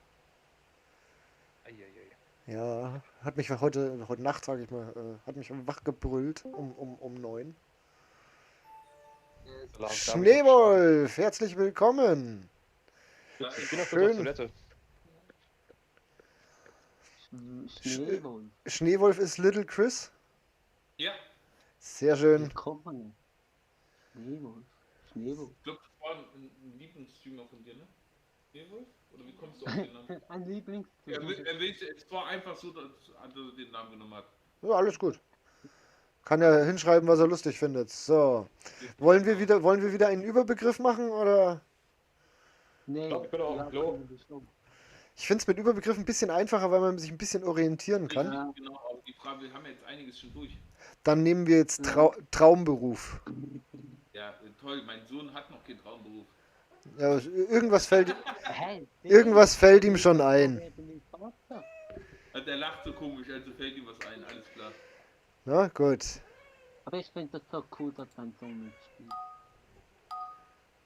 Eieiei. Ja, hat mich heute Nacht, sage ich mal, hat mich wach gebrüllt um 9. Schneewolf, herzlich willkommen. Ich bin auf Schön. der Toilette. Schneewolf. Schneewolf ist Little Chris. Ja, Sehr schön. Willkommen. Schneewolf. Schneewolf. ich glaube, das war ein Lieblingsstreamer von dir, ne? Werwolf? Oder wie kommst du auf den Namen? Ein Lieblingsstreamer. Es war einfach so, dass er den Namen genommen hat. Ja, alles gut. Kann er hinschreiben, was er lustig findet. So. Wollen wir wieder einen Überbegriff machen oder? Nee, Ich glaub, ich bin auch auf dem Klo. Ich finde es mit Überbegriffen ein bisschen einfacher, weil man sich ein bisschen orientieren kann. Ja. Genau, aber die Frage, wir haben jetzt einiges schon durch. Dann nehmen wir jetzt Traumberuf. Ja, toll, mein Sohn hat noch keinen Traumberuf. Ja, irgendwas fällt Hey, ihm schon ein. Der lacht so komisch, also fällt ihm was ein, alles klar. Na gut. Aber ich finde das so cool, dass mein Sohn mitspielt.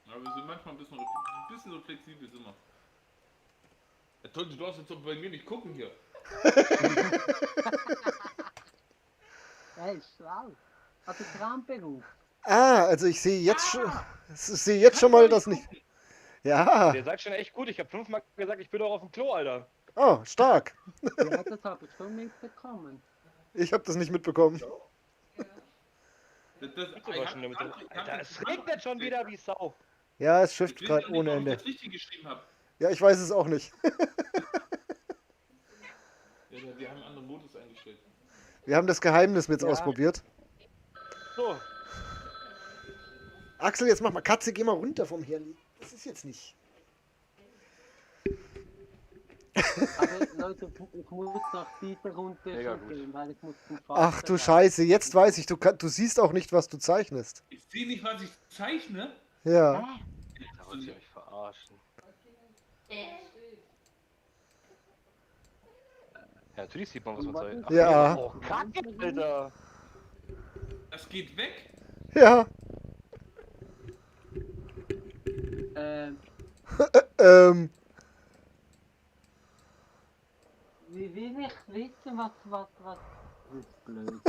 Aber wir sind manchmal ein bisschen so flexibel sind wir. Ja, toll, du darfst jetzt doch bei mir nicht gucken hier. Hey, schlau. Also Traumberuf. Also ich sehe jetzt schon mal das nicht. Ja. Ihr seid schon echt gut. Ich habe 5-mal gesagt, ich bin doch auf dem Klo, Alter. Oh, stark. Ja, das habe ich schon mitbekommen. Ich habe das nicht mitbekommen. Alter, es regnet schon wieder wie Sau. Ja, es schifft Ich weiß gerade nicht, ohne warum ich Ende. das richtig geschrieben habe. Ja, ich weiß es auch nicht. Ja, wir haben einen anderen Modus eingestellt. Wir haben das Geheimnis jetzt Ja. ausprobiert. So, Axel, jetzt mach mal Katze, geh mal runter vom Hirn. Das ist jetzt nicht. Aber Leute, ich muss nach dieser Runde Mega schon gut. gehen, weil ich muss zum Ach Vater du rein. Scheiße, jetzt weiß ich, du siehst auch nicht, was du zeichnest. Ich sehe nicht, was ich zeichne. Ja. da wollt ihr euch verarschen. Ja, natürlich sieht man, was man zeigt. Ach, Ja. Oh, Kacke, Alter. Das geht weg. Ja. Ähm, Wie will ich wissen, was... Das ist blöd.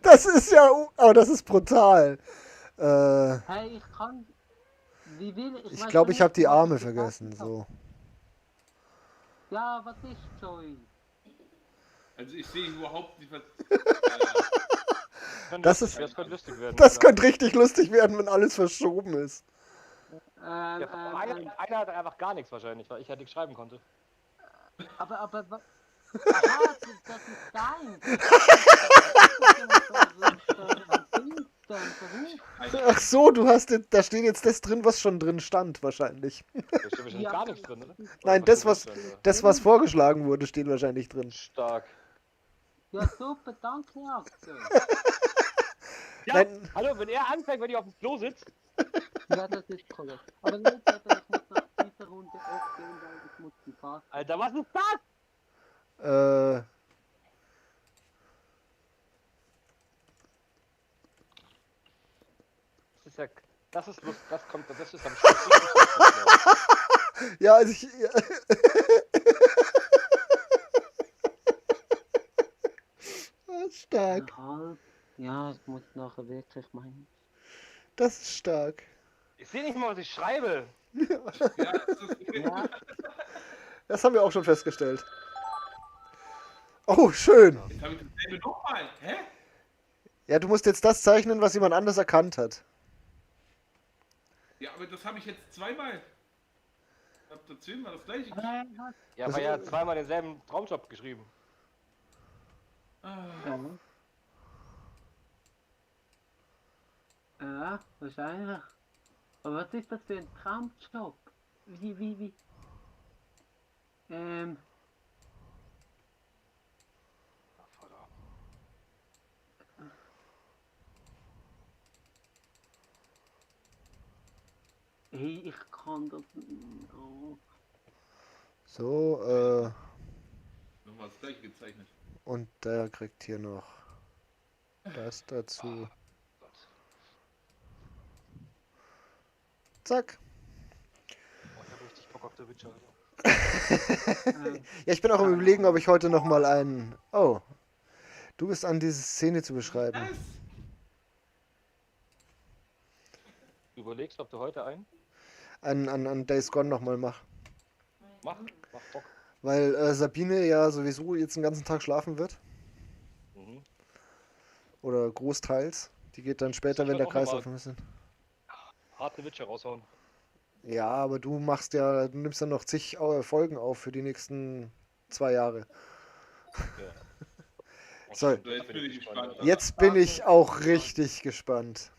das ist ja. Oh, das ist brutal. Hey, ich kann... Wie will ich... Ich weiß glaube, schon ich habe nicht, die was Arme ich vergessen. gezeichnet hab. So. Ja, was ist Joey? Also ich sehe überhaupt nicht, was... Das könnte lustig werden. Das genau. könnte richtig lustig werden, wenn alles verschoben ist. Ja, einer hatte einfach gar nichts wahrscheinlich, weil ich ja nichts schreiben konnte. Aber... Aha, das ist dein. Ach so, du hast jetzt, da steht jetzt das drin, was schon drin stand, wahrscheinlich. Da steht wahrscheinlich Ja. gar nichts drin, oder? Nein, Oder das, was vorgeschlagen wurde, steht wahrscheinlich drin. Stark. Ja, super, danke, Axel. Ja, Nein. hallo, wenn er anfängt, wenn ich auf dem Klo sitze. Ja, das ist korrekt. Aber Leute, ich muss nach dieser Runde aufgehen, weil ich muss die Fahrt. Alter, was ist das? Das ist ja. Das ist lustig, das ist am Schluss richtig lustig. Ja, also ich. Das ist stark. Halb. Ja, ich muss nachher wirklich meinen. Das ist stark. Ich sehe nicht mal, was ich schreibe. Ja, das ist okay. Ja, Das haben wir auch schon festgestellt. Oh, schön. Jetzt habe ich dasselbe nochmal. Hä? Ja, du musst jetzt das zeichnen, was jemand anders erkannt hat. Ja, aber das habe ich jetzt zweimal. Ich habe da 10-mal das gleiche geschrieben. Ja, aber er hat zweimal denselben Traumjob geschrieben. Ah, ja, wahrscheinlich. Aber was ist das für ein Traumjob? Wie? Hey, ich kann das. Oh. So, nochmal das gleiche gezeichnet. und der kriegt hier noch das dazu. Zack. Oh, ich hab richtig Bock auf The Witcher. Ja, ich bin auch am Überlegen, ob ich heute noch mal einen. Oh, du bist an diese Szene zu beschreiben. Was? Du überlegst, ob du heute einen? An Days Gone noch mal mach. Mach Bock. Weil Sabine ja sowieso jetzt den ganzen Tag schlafen wird. Mhm. Oder großteils. Die geht dann später, Ich wenn der werd auch noch Kreislauf mal- ist. Hart The Witcher raushauen. Ja, aber du nimmst dann noch zig Folgen auf für die nächsten 2 Jahre. Ja. So. Jetzt bin ich gespannt. Jetzt bin ich auch richtig gespannt.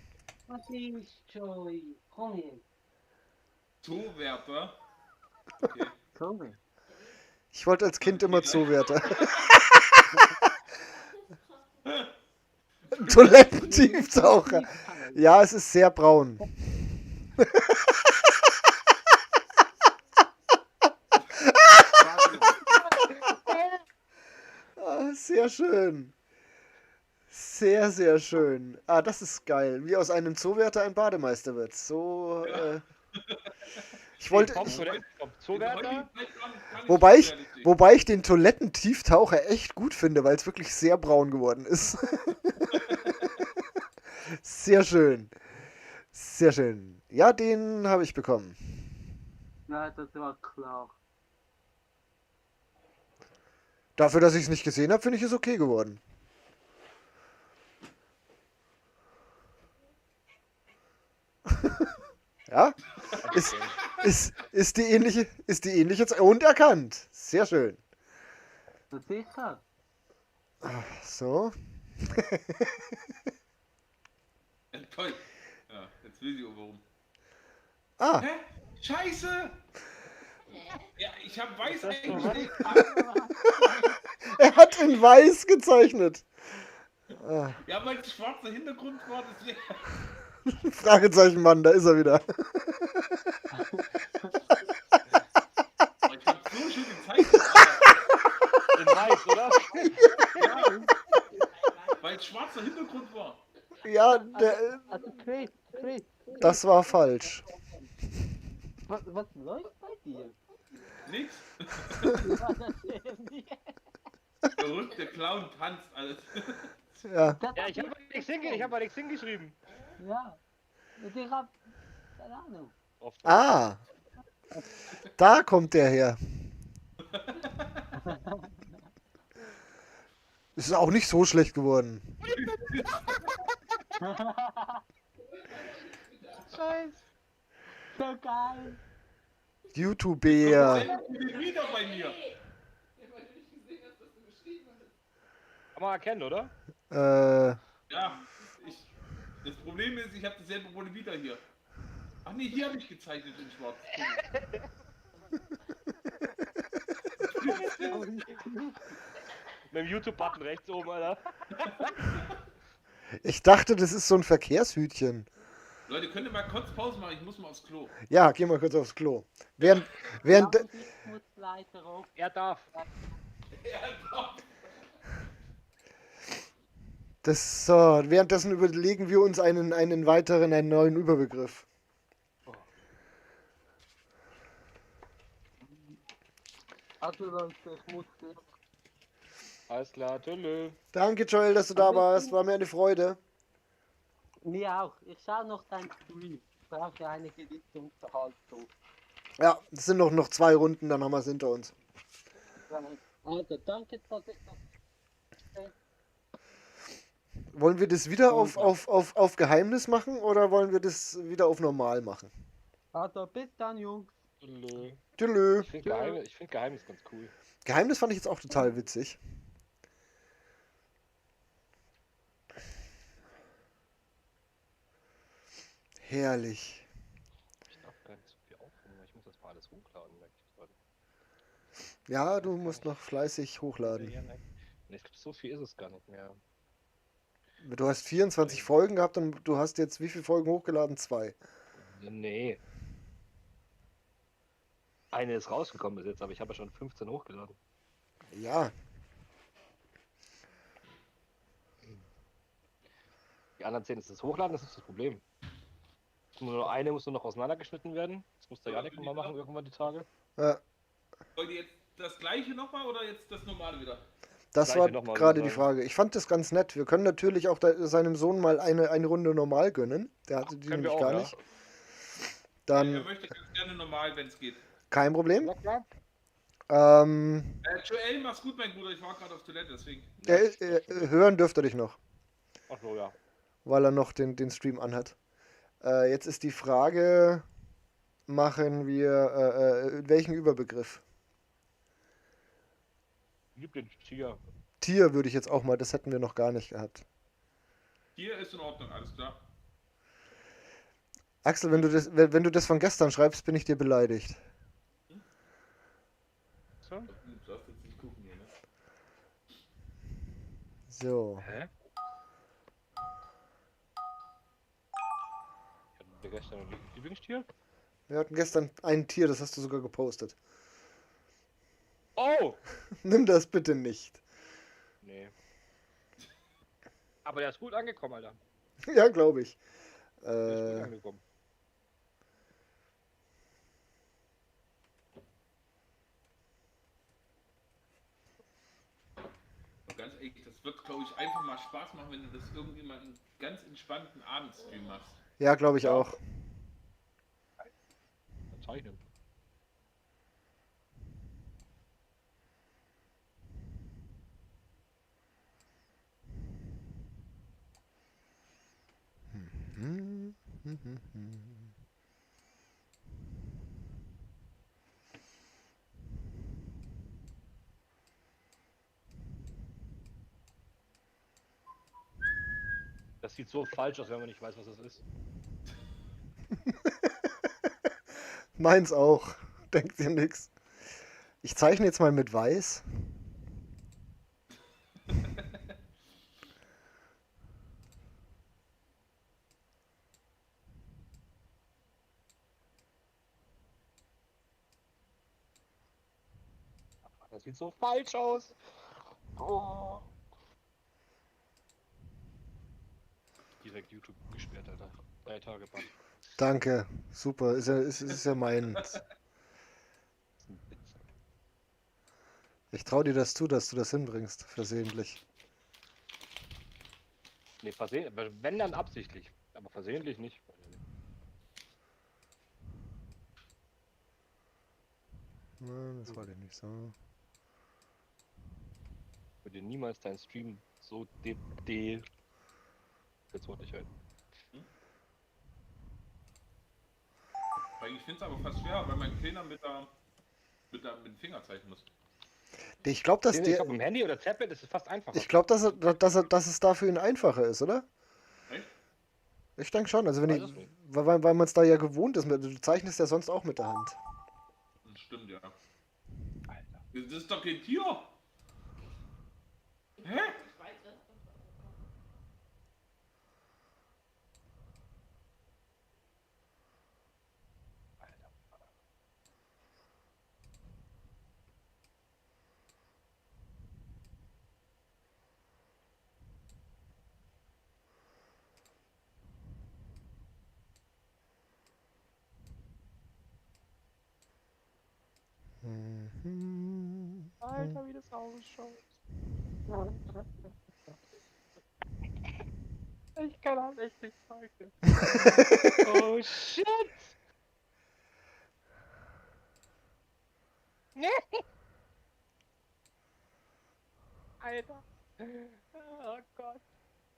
Was ist Joey? Komm jetzt. Zuwerfer. Okay. Zunge. Ich wollte als Kind immer Zoowärter. Toilettentiefzaucher. Ja, es ist sehr braun. Ah, sehr schön. Sehr, sehr schön. Ah, das ist geil. Wie aus einem Zoowärter ein Bademeister wird. So, ich wollte, Komm, Zoowärter. wobei ich den Toilettentieftaucher echt gut finde, weil es wirklich sehr braun geworden ist. Sehr schön. Sehr schön. Ja, den habe ich bekommen. Ja, das war klar. Dafür, dass ich es nicht gesehen habe, finde ich es okay geworden. Ja? Ist die ähnliche und erkannt. Sehr schön. Das ist er. So. Toll. Ja, jetzt will ich auch warum. Ah, Hä? Scheiße! Ja, ich habe weiß eingestellt. er hat in weiß gezeichnet. Ja, weil es schwarzer Hintergrund war, deswegen. Fragezeichen Mann, da ist er wieder. Aber ich habe so schön gezeichnet. In weiß, oder? Ja, weil es schwarzer Hintergrund war. Ja, Also Chris, das war falsch. was läuft bei dir? Nix. Ja, das stimmt nicht. Verrückt, der Clown tanzt alles. Ja, Ja, ich habe mal nichts hingeschrieben. Ja. Und ich hab, keine Ahnung. ah, da kommt der her. Ist auch nicht so schlecht geworden. Scheiße. So geil. YouTuber. Wieder bei mir. Kann man erkennen, oder? Ja, das Problem ist, ich habe dasselbe Rolle wieder hier. Ach nee, hier habe ich gezeichnet in schwarz. Mit dem YouTube-Button rechts oben, Alter. Ich dachte, das ist so ein Verkehrshütchen. Leute, könnt ihr mal kurz Pause machen? Ich muss mal aufs Klo. Ja, geh mal kurz aufs Klo. Ja, Während, und ich muss leider auch. Er darf. währenddessen überlegen wir uns einen neuen Überbegriff. Also Leute, ich muss gehen. Alles klar, tschüss. Danke, Joel, dass du da warst. War mir eine Freude. Mir auch. Ich schau noch dein Stream. Ich brauche eine gewisse Unterhaltung. Ja, es sind noch 2 Runden, dann haben wir es hinter uns. Also danke, dass ich das. Wollen wir das wieder auf Geheimnis machen oder wollen wir das wieder auf normal machen? Also bis dann, Jungs. Tschüss. Tschüss. Ich finde Geheimnis ganz cool. Geheimnis fand ich jetzt auch total witzig. Herrlich. Ich darf gar nicht so viel aufnehmen, weil ich muss das mal alles hochladen, merke ich gerade. Ja, du musst noch fleißig hochladen. Nee, ich glaube, so viel ist es gar nicht mehr. Du hast 24 Folgen gehabt und du hast jetzt wie viele Folgen hochgeladen? 2. Nee. Eine ist rausgekommen bis jetzt, aber ich habe ja schon 15 hochgeladen. Ja, Die anderen 10 ist das Hochladen, das ist das Problem. Nur eine muss nur noch auseinandergeschnitten werden. Das muss der Janik mal machen, irgendwann die Tage. Wollt ihr jetzt das gleiche nochmal oder jetzt das normale wieder? das Gleiche war nochmal, gerade würde die ich sagen. Frage. Ich fand das ganz nett. Wir können natürlich auch seinem Sohn mal eine Runde normal gönnen. Der hatte die Können wir nämlich auch, gar ja. nicht. Er Dann möchte ganz gerne normal, wenn es geht. kein Problem. Na klar. Joel, mach's gut, mein Bruder. Ich war gerade auf Toilette, deswegen. Hören dürfte dich noch, Ach so, ja. weil er noch den Stream anhat. Jetzt ist die Frage, machen wir welchen Überbegriff? Lieblingstier. Tier würde ich jetzt auch mal, das hätten wir noch gar nicht gehabt. Hier ist in Ordnung, alles klar. Axel, wenn du das von gestern schreibst, bin ich dir beleidigt. schon? Du darfst jetzt nicht gucken hier, ne? So. Hä? Hatten wir gestern ein Lieblingstier? Wir hatten gestern ein Tier, das hast du sogar gepostet. Oh! Nimm das bitte nicht. Nee. Aber der ist gut angekommen, Alter. Ja, glaube ich. Der ist gut angekommen. Und ganz ehrlich, das wird, glaube ich, einfach mal Spaß machen, wenn du das irgendwie mal einen ganz entspannten Abendstream machst. Ja, glaube ich Ja. auch. Zeichnen. Das sieht so falsch aus, wenn man nicht weiß, was das ist. Meins auch. Denkt dir nix. Ich zeichne jetzt mal mit Weiß. Das sieht so falsch aus. Oh. Direkt YouTube gesperrt, Alter. 3 Tage Bann. Danke. Super. Ist ja meins. Das ist ein Witz. Ich traue dir das zu, dass du das hinbringst. Versehentlich. Nee, versehentlich. Wenn dann absichtlich. Aber versehentlich nicht. Nein, das war dir nicht so. Ich würde dir niemals deinen Stream so jetzt wollte ich halt. Weil ich finde es aber fast schwer, weil mein Kleiner mit dem Finger zeichnen muss. Ich glaube, dass Ich dir. glaube, im Handy oder Tablet ist es fast einfacher. Ich glaube, dass es da für ihn einfacher ist, oder? Echt? Ich denke schon. Also wenn Weiß ich, es nicht. weil man es da ja gewohnt ist. Du zeichnest ja sonst auch mit der Hand. Das stimmt, ja. Alter. Das ist doch kein Tier! Hä? Alter, wie das ausschaut. Ich kann das echt nicht zeichnen. Oh shit! Nee! Alter! Oh Gott!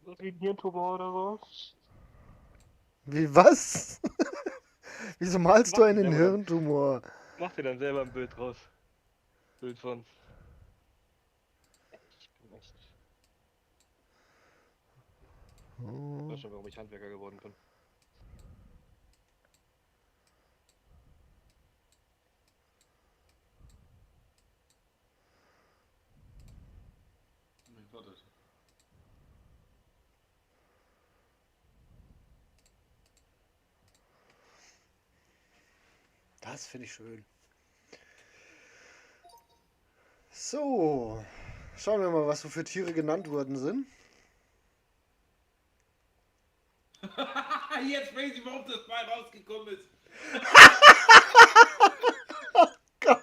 Das ist wie ein Hirntumor oder so. Wie was? Wieso malst du Mach einen selber. Hirntumor? Mach dir dann selber ein Bild draus. Bild von. Ich bin echt. Ich weiß schon, warum ich Handwerker geworden bin. Mein Gott, Alter. Das finde ich schön. So, schauen wir mal, was so für Tiere genannt worden sind. Jetzt weiß ich, warum das Mal rausgekommen ist. Gott.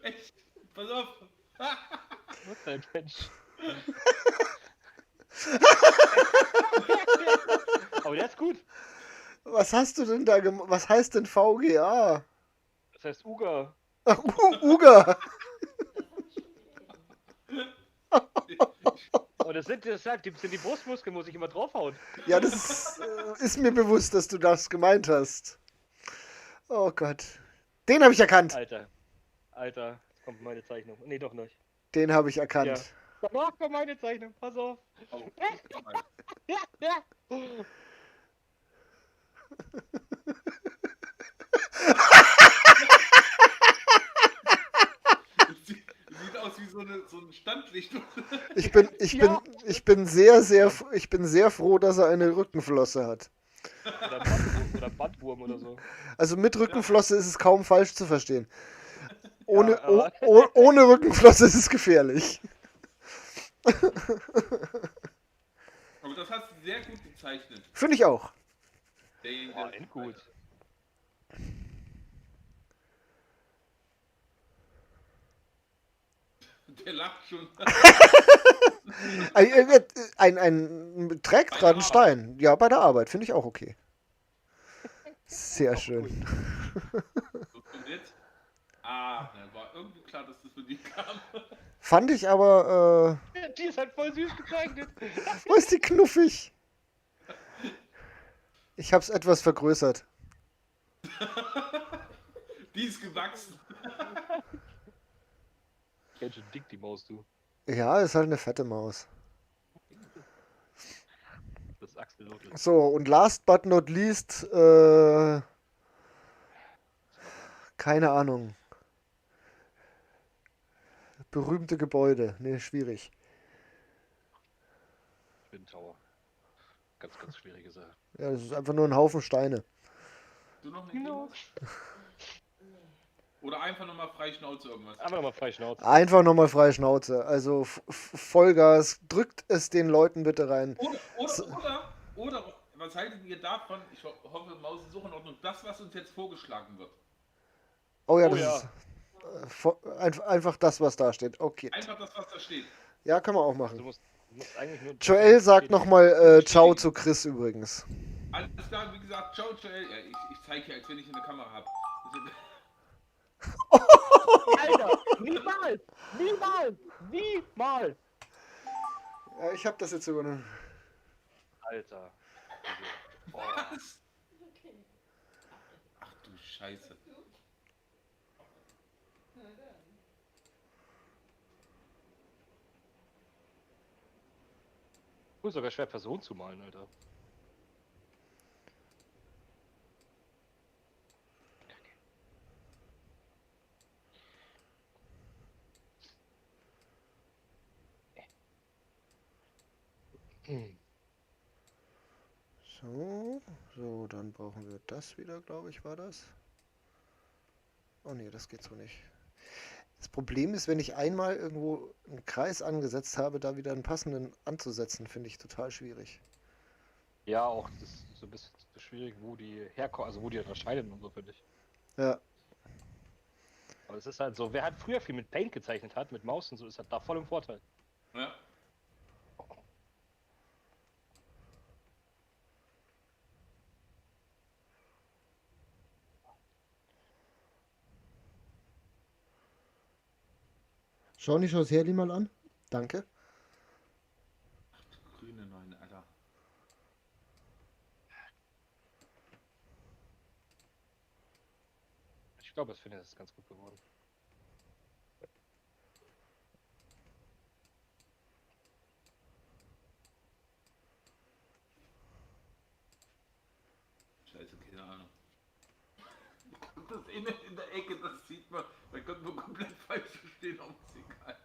Echt? Pass auf. Was für ein Mensch. Aber der ist gut. Was hast du denn da gemacht? Was heißt denn VGA? Das heißt Uga. Ach, Uga. Und das sind die Brustmuskeln, muss ich immer draufhauen. Ja, das ist mir bewusst, dass du das gemeint hast. Oh Gott. Den habe ich erkannt. Alter. Alter, jetzt kommt meine Zeichnung. Nee, doch nicht. Den habe ich erkannt. Ja. Danach kommt meine Zeichnung, pass auf. Oh, Ja, ja. aus wie so ein Standlicht. Ich bin sehr froh, dass er eine Rückenflosse hat. Oder Bandwurm oder so. Also mit Rückenflosse ist es kaum falsch zu verstehen. Ja, aber- Ohne Rückenflosse ist es gefährlich. Aber das hast du sehr gut gezeichnet. Finde ich auch. Derjenige, Oh, der- endgut. Der lacht schon. Trägt gerade einen Stein. Ja, bei der Arbeit. Finde ich auch okay. Sehr Auch schön. So, und jetzt? Ah, na, war irgendwie klar, dass das von dir kam. Fand ich aber, Die ist halt voll süß gezeichnet. wo ist die knuffig? Ich hab's etwas vergrößert. Die ist gewachsen. Ganz schön dick, die Maus, du. Ja, ist halt eine fette Maus. Das ist Axolotl. So, und last but not least, keine Ahnung. Berühmte Gebäude. Nee, schwierig. Twin Tower. Ganz, ganz schwierige Sache. Ja, das ist einfach nur ein Haufen Steine. Du noch eine Idee? Oder einfach nochmal frei Schnauze irgendwas. Einfach mal frei Schnauze. Einfach nochmal freie Schnauze. Also Vollgas. Drückt es den Leuten bitte rein. Oder, was haltet ihr davon? Ich hoffe, Maus ist auch in Ordnung. Das, was uns jetzt vorgeschlagen wird. Oh ja, Oh das ja. ist einfach das, was da steht. Okay. Einfach das, was da steht. Ja, können wir auch Du machen. musst eigentlich nur. Joel sagt nochmal Ciao zu Chris übrigens. Alles klar, wie gesagt, ciao, Joel. Ja, ich zeige ja, als wenn ich eine Kamera habe. Alter! Niemals! Niemals! Niemals! Ja, ich habe das jetzt übernommen. Alter. Oh. Was? Ach du Scheiße. Cool, sogar schwer Personen zu malen, Alter. Hm. So, dann brauchen wir das wieder, glaube ich, war das. Oh nee, das geht so nicht. Das Problem ist, wenn ich einmal irgendwo einen Kreis angesetzt habe, da wieder einen passenden anzusetzen, finde ich total schwierig. Ja, auch das ist so ein bisschen schwierig, wo die herkommen, also wo die unterscheiden und so, finde ich. Ja, Aber es ist halt so, wer halt früher viel mit Paint gezeichnet hat, mit Maus und so, ist halt da voll im Vorteil. Ja. schau nicht das Herli mal an. Danke. Grüne Neune, Alter. Ich glaube, ich finde, das ist ganz gut geworden. Scheiße, keine Ahnung. Das innen in der Ecke, das sieht man. Man könnte nur komplett falsch stehen, aber ist egal.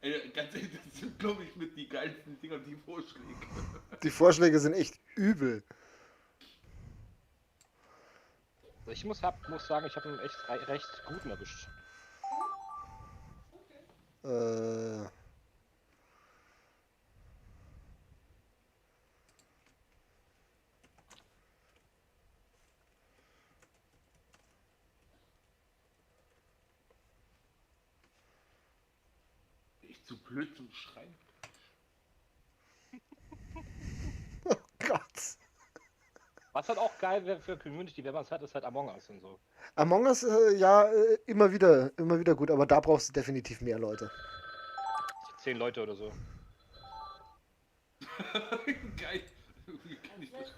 Ey, ganz ehrlich, das sind, glaube ich, mit die geilsten Dinger, die Vorschläge. Die Vorschläge sind echt übel. Also ich muss sagen, ich habe einen echt recht guten erwischt. Äh, Ich zu blöd zum Schreiben. oh Gott. Was halt auch geil wäre für Community, wenn man es hat, ist halt Among Us und so. Among Us, ja, immer wieder gut, aber da brauchst du definitiv mehr Leute. 10 Leute oder so. Geil. Wie kann ich das?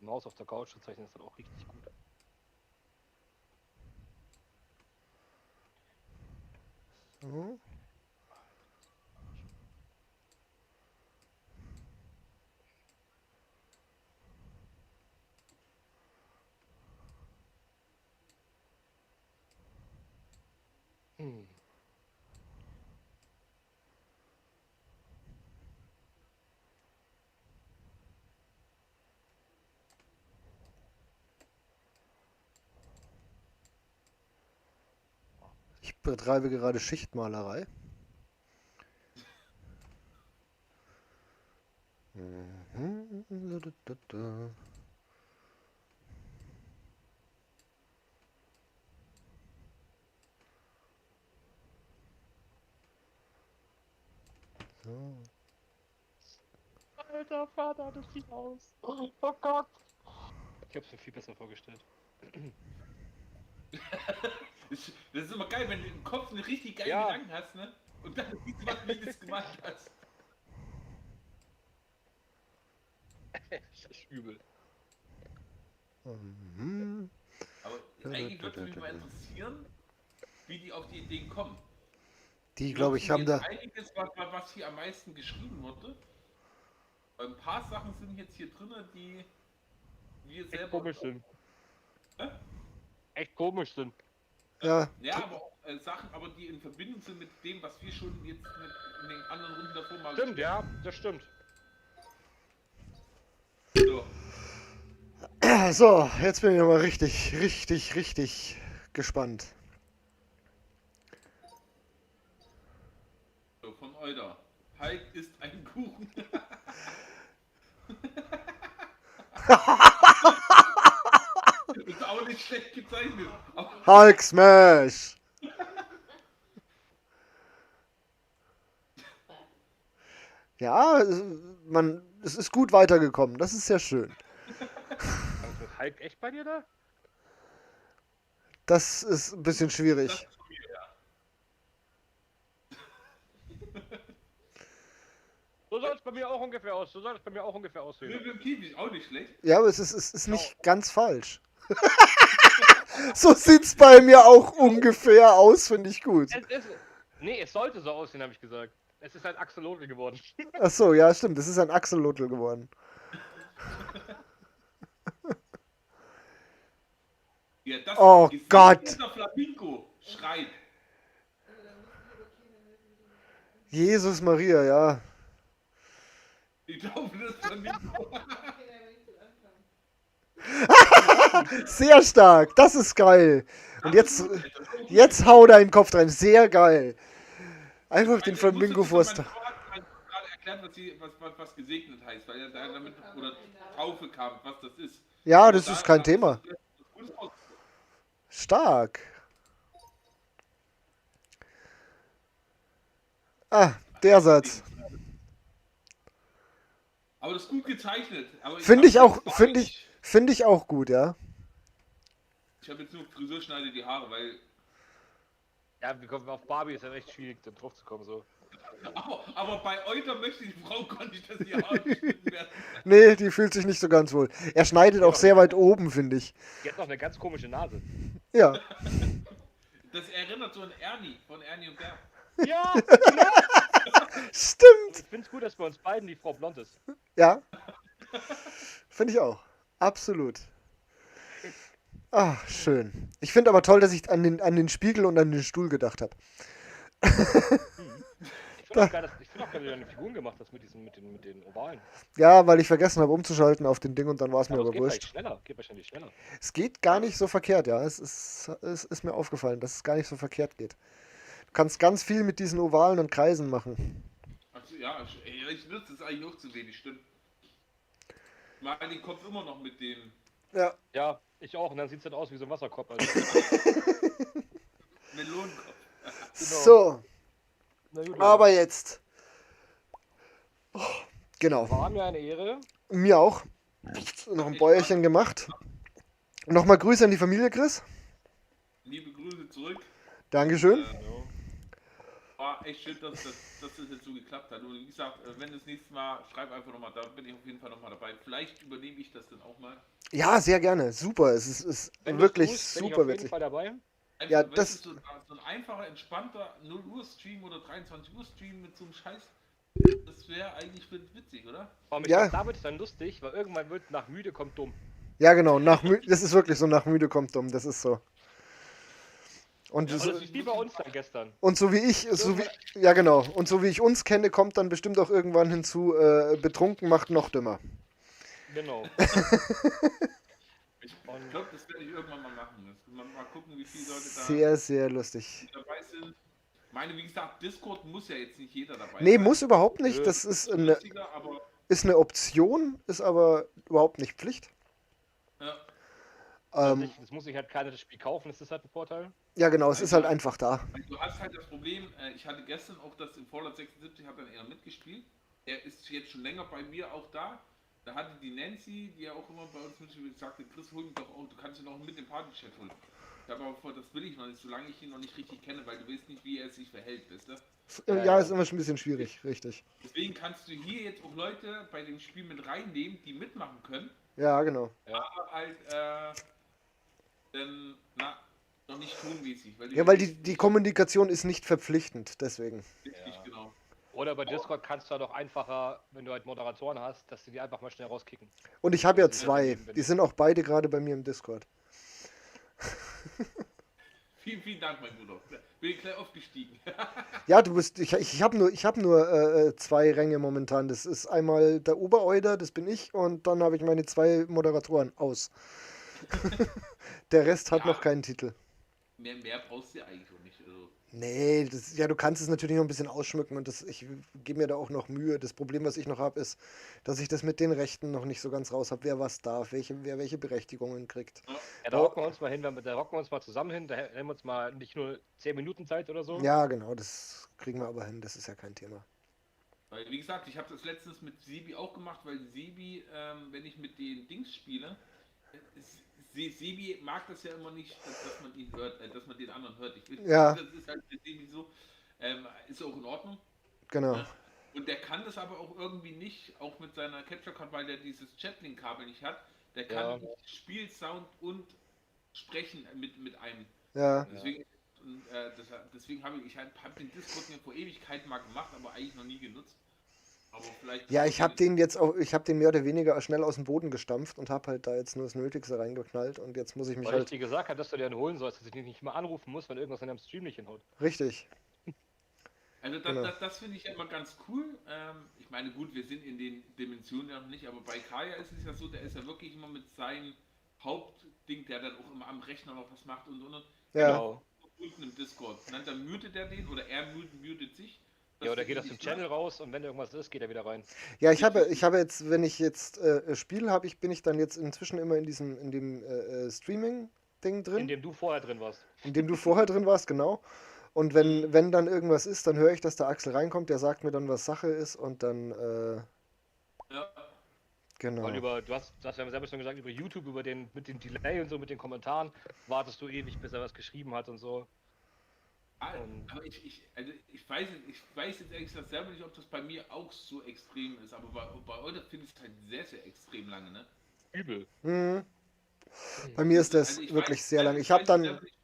Maus auf der Couch zu zeichnen, ist dann auch richtig gut. So. Hm. Ich betreibe gerade Schichtmalerei. So. Alter Vater, das sieht aus. Oh Gott. Ich hab's mir viel besser vorgestellt. Das ist immer geil, wenn du im Kopf einen richtig geilen Ja. Gedanken hast, ne? Und dann siehst du, was du das gemacht hast. Das ist übel. Mhm. Aber eigentlich würde mich mal interessieren, wie die auf die Ideen kommen. Die, glaube ich, haben da. Einiges, was hier am meisten geschrieben wurde. Ein paar Sachen sind jetzt hier drin, die wir Echt selber. komisch sind. Hä? Echt komisch sind. Ja, Ja, aber auch Sachen, aber die in Verbindung sind mit dem, was wir schon jetzt in den anderen Runden davor mal Stimmt, ja, das stimmt. So. so, jetzt bin ich nochmal richtig gespannt. So, von Euda. Hulk ist ein Kuchen. Ist auch nicht schlecht gezeichnet. Aber Hulk Smash! Ja, es ist gut weitergekommen. Das ist sehr schön. Also ist Hulk echt bei dir da? Das ist ein bisschen das schwierig. ist von mir, ja. So soll es bei mir auch ungefähr aus. So soll es bei mir auch ungefähr aussehen. Definitiv ist auch nicht schlecht. Ja, aber es ist nicht ganz falsch. So sieht's bei mir auch ungefähr aus, finde ich gut. Nee, es sollte so aussehen, habe ich gesagt. Es ist halt Axolotl geworden. Ach so, ja, stimmt. Es ist ein Axolotl geworden. Ja, das Oh Gesicht Gott. dieser Flamingo schreit. Jesus Maria, ja. Ich glaube, das Flamingo. Sehr stark. Das ist geil. Und jetzt hau deinen Kopf rein. Sehr geil. Einfach den Flamingo vorstellen. Meine Frau hat gerade erklärt, was gesegnet heißt, weil er da damit oder Taufe kam, was das ist. Ja, das ist kein Thema. Das Gutes aus- Stark. Ah, der Satz. Aber das ist gut gezeichnet. Aber Finde ich hab auch, jetzt finde Barbie- finde ich auch gut, ja. Ich habe jetzt nur Friseur schneide die Haare, weil. Ja, wir kommen auf Barbie, ist ja recht schwierig, dann drauf zu kommen. So. Aber bei Euter möchte die Frau konnte ich, dass die Haare geschnitten werden. Nee, die fühlt sich nicht so ganz wohl. Er schneidet auch sehr weit oben, finde ich. Die hat noch eine ganz komische Nase. Ja. Das erinnert so an Ernie von Ernie und Bert. Ja! Stimmt. Ich finde es gut, dass bei uns beiden die Frau blond ist. Ja. Finde ich auch. Absolut. Ah, schön. Ich finde aber toll, dass ich an den Spiegel und an den Stuhl gedacht habe. Ich finde auch geil, dass du deine Figuren gemacht hast mit den Ovalen. Ja, weil ich vergessen habe umzuschalten auf den Ding und dann war es mir Aber aber es geht vielleicht wurscht. schneller, geht wahrscheinlich schneller. Es geht gar nicht so verkehrt, ja. Es ist mir aufgefallen, dass es gar nicht so verkehrt geht. Du kannst ganz viel mit diesen Ovalen und Kreisen machen. Also, ja, ich nutze es eigentlich noch zu wenig, stimmt. Ich mag den Kopf immer noch mit dem. Ja. Ja, ich auch. Und dann sieht es dann aus wie so ein Wasserkopf. Also. Melonenkopf. So, Na gut, aber jetzt. Oh, genau. war mir eine Ehre. Mir auch. Noch ein Bäuerchen gemacht. Nochmal Grüße an die Familie, Chris. Liebe Grüße zurück. Dankeschön. war echt schön, dass das jetzt so geklappt hat. Und wie gesagt, wenn das nächste Mal, schreib einfach nochmal, da bin ich auf jeden Fall nochmal dabei. Vielleicht übernehme ich das dann auch mal. Ja, sehr gerne. Super. Es ist Wenn du's wirklich tust, bin ich super auf jeden witzig. Fall dabei. Einfach, Ja, weißt das- du, so ein einfacher, entspannter 0 Uhr Stream oder 23 Uhr Stream mit so einem Scheiß, das wäre eigentlich witzig, oder? Aber ich Ja. glaub, da wird es dann lustig, weil irgendwann wird nach müde kommt dumm. Ja, genau. Das ist wirklich so, nach müde kommt dumm. Das ist so. Und, Ja, so, aber Das ist wie bei uns dann gestern. und so wie ich, ja genau. Und so wie ich uns kenne, kommt dann bestimmt auch irgendwann hinzu, betrunken macht noch dümmer. Genau. Ich glaube, das werde ich irgendwann mal machen. Mal gucken, wie viele Leute da Sehr, sehr lustig. dabei sind. Ich meine, wie gesagt, Discord muss ja jetzt nicht jeder dabei Nee, sein. muss überhaupt nicht. Nö. Das ist Lustiger, aber eine Option, ist aber überhaupt nicht Pflicht. ja, Das muss sich halt keiner das Spiel kaufen, das ist halt ein Vorteil. Ja, genau, es ist halt einfach da. du hast halt das Problem, ich hatte gestern auch das im Fallout 76, hat dann eher mitgespielt. Er ist jetzt schon länger bei mir auch da. Da hatte die Nancy, die ja auch immer bei uns mitspielt, gesagt, Chris, hol mich doch auch, du kannst ihn auch mit dem Party-Chat holen. Ich habe aber vor, das will ich noch nicht, solange ich ihn noch nicht richtig kenne, weil du weißt nicht, wie er sich verhält, weißt du? Ja, ist immer schon ein bisschen schwierig, richtig. Deswegen kannst du hier jetzt auch Leute bei dem Spiel mit reinnehmen, die mitmachen können, Ja, genau. aber halt noch nicht tonmäßig. Ja, weil die Kommunikation ist nicht verpflichtend, deswegen. Richtig, Ja. genau. Oder bei Discord kannst du halt auch einfacher, wenn du halt Moderatoren hast, dass sie die einfach mal schnell rauskicken. Und ich habe ja Das ist zwei. daneben, Die sind auch beide gerade bei mir im Discord. Vielen, vielen Dank, mein Bruder. Bin ich gleich aufgestiegen. Ja, ich habe nur zwei Ränge momentan. Das ist einmal der Obereuder, das bin ich, und dann habe ich meine zwei Moderatoren aus. Der Rest hat Ja. noch keinen Titel. Mehr brauchst du ja eigentlich auch nicht. Also, Nee, du kannst es natürlich noch ein bisschen ausschmücken und ich gebe mir da auch noch Mühe. Das Problem, was ich noch habe, ist, dass ich das mit den Rechten noch nicht so ganz raus habe, wer was darf, wer welche Berechtigungen kriegt. Ja, da Oh. hocken wir uns mal hin, da hocken wir uns mal zusammen hin, da nehmen wir uns mal nicht nur 10 Minuten Zeit oder so. Ja, genau, das kriegen wir aber hin, das ist ja kein Thema. weil, wie gesagt, ich habe das letztens mit Sebi auch gemacht, weil Sebi, wenn ich mit den Dings spiele, Sebi mag das ja immer nicht, dass man ihn hört, dass man den anderen hört. Ja. Das ist halt mit Sebi so, ist auch in Ordnung. Genau. Ja. Und der kann das aber auch irgendwie nicht, auch mit seiner Capture-Card, weil der dieses Chatlink-Kabel nicht hat. Der kann Ja. nicht Spielsound und sprechen mit einem. Ja. Deswegen habe ich hab den Discord mir vor Ewigkeiten mal gemacht, aber eigentlich noch nie genutzt. Aber vielleicht. Ja, ich habe den mehr oder weniger schnell aus dem Boden gestampft und habe halt da jetzt nur das Nötigste reingeknallt und jetzt muss ich mich Weil ich halt dir gesagt habe, dass du dir einen holen sollst, dass ich dich nicht mal anrufen muss, wenn irgendwas in deinem Stream nicht hinhaut. richtig. Also Genau. das finde ich ja immer ganz cool. Ich meine, gut, wir sind in den Dimensionen ja noch nicht, aber bei Kaya ist es ja so, der ist ja wirklich immer mit seinem Hauptding, der dann auch immer am Rechner noch was macht und. Ja. Genau. Unten im Discord. Dann mutet er den oder er mutet sich. Ja, oder geht finde aus dem ich Channel raus und wenn irgendwas ist, geht er wieder rein. Ja, ich habe jetzt, wenn ich jetzt spiele, bin ich dann jetzt inzwischen immer in dem Streaming-Ding drin, In dem du vorher drin warst. in dem du vorher drin warst, genau. Und wenn dann irgendwas ist, dann höre ich, dass der Axel reinkommt, der sagt mir dann, was Sache ist und dann, Ja. genau. Weil du hast ja selber schon gesagt, über YouTube, mit dem Delay und so, mit den Kommentaren, wartest du ewig, bis er was geschrieben hat und so. Aber ich weiß jetzt ehrlich gesagt selber nicht, ob das bei mir auch so extrem ist, aber bei euch finde ich es halt sehr, sehr extrem lange, ne? Übel. Mhm. Bei mir ist das Also ich wirklich weiß- sehr lang. ich Ich habe weiß dann selber nicht,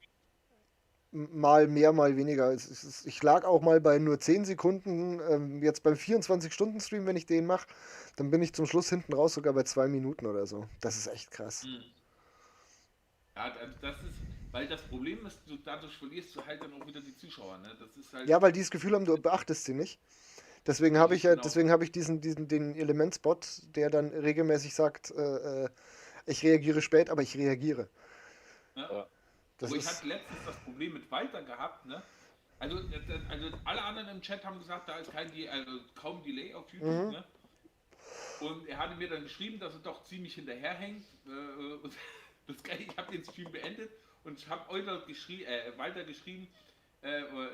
mal mehr, mal weniger. Ich lag auch mal bei nur 10 Sekunden. Jetzt beim 24-Stunden-Stream, wenn ich den mache, dann bin ich zum Schluss hinten raus sogar bei 2 Minuten oder so. Das ist echt krass. Ja, das ist, weil das Problem ist, dadurch verlierst du halt dann auch wieder die Zuschauer, ne? Das ist halt. Ja, weil die das Gefühl haben, du beachtest sie nicht. Deswegen habe ich ja, Genau. deswegen habe ich den Elementspot, der dann regelmäßig sagt, ich reagiere spät, aber ich reagiere. Ja. Das Aber ich ist, hatte letztens das Problem mit Walter gehabt, ne? Also alle anderen im Chat haben gesagt, da ist kaum Delay auf YouTube, ne? Und er hatte mir dann geschrieben, dass er doch ziemlich hinterherhängt. Und ich habe den Stream beendet und ich habe Walter geschrieben,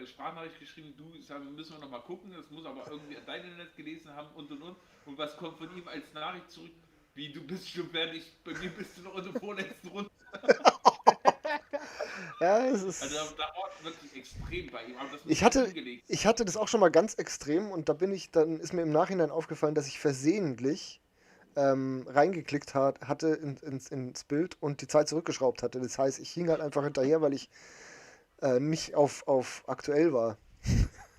Sprachnachricht geschrieben, müssen wir noch mal gucken, das muss aber irgendwie dein Internet gelesen haben und. Und was kommt von ihm als Nachricht zurück? Wie, du bist schon fertig, bei mir bist du noch in der vorletzten Runde. ja, es ist, Also da dauert wirklich extrem bei ihm. Aber das Ich muss hatte, hingelegt. ich hatte das auch schon mal ganz extrem und dann ist mir im Nachhinein aufgefallen, dass ich versehentlich reingeklickt hatte ins Bild und die Zeit zurückgeschraubt hatte. Das heißt, ich hing halt einfach hinterher, weil ich nicht auf aktuell war.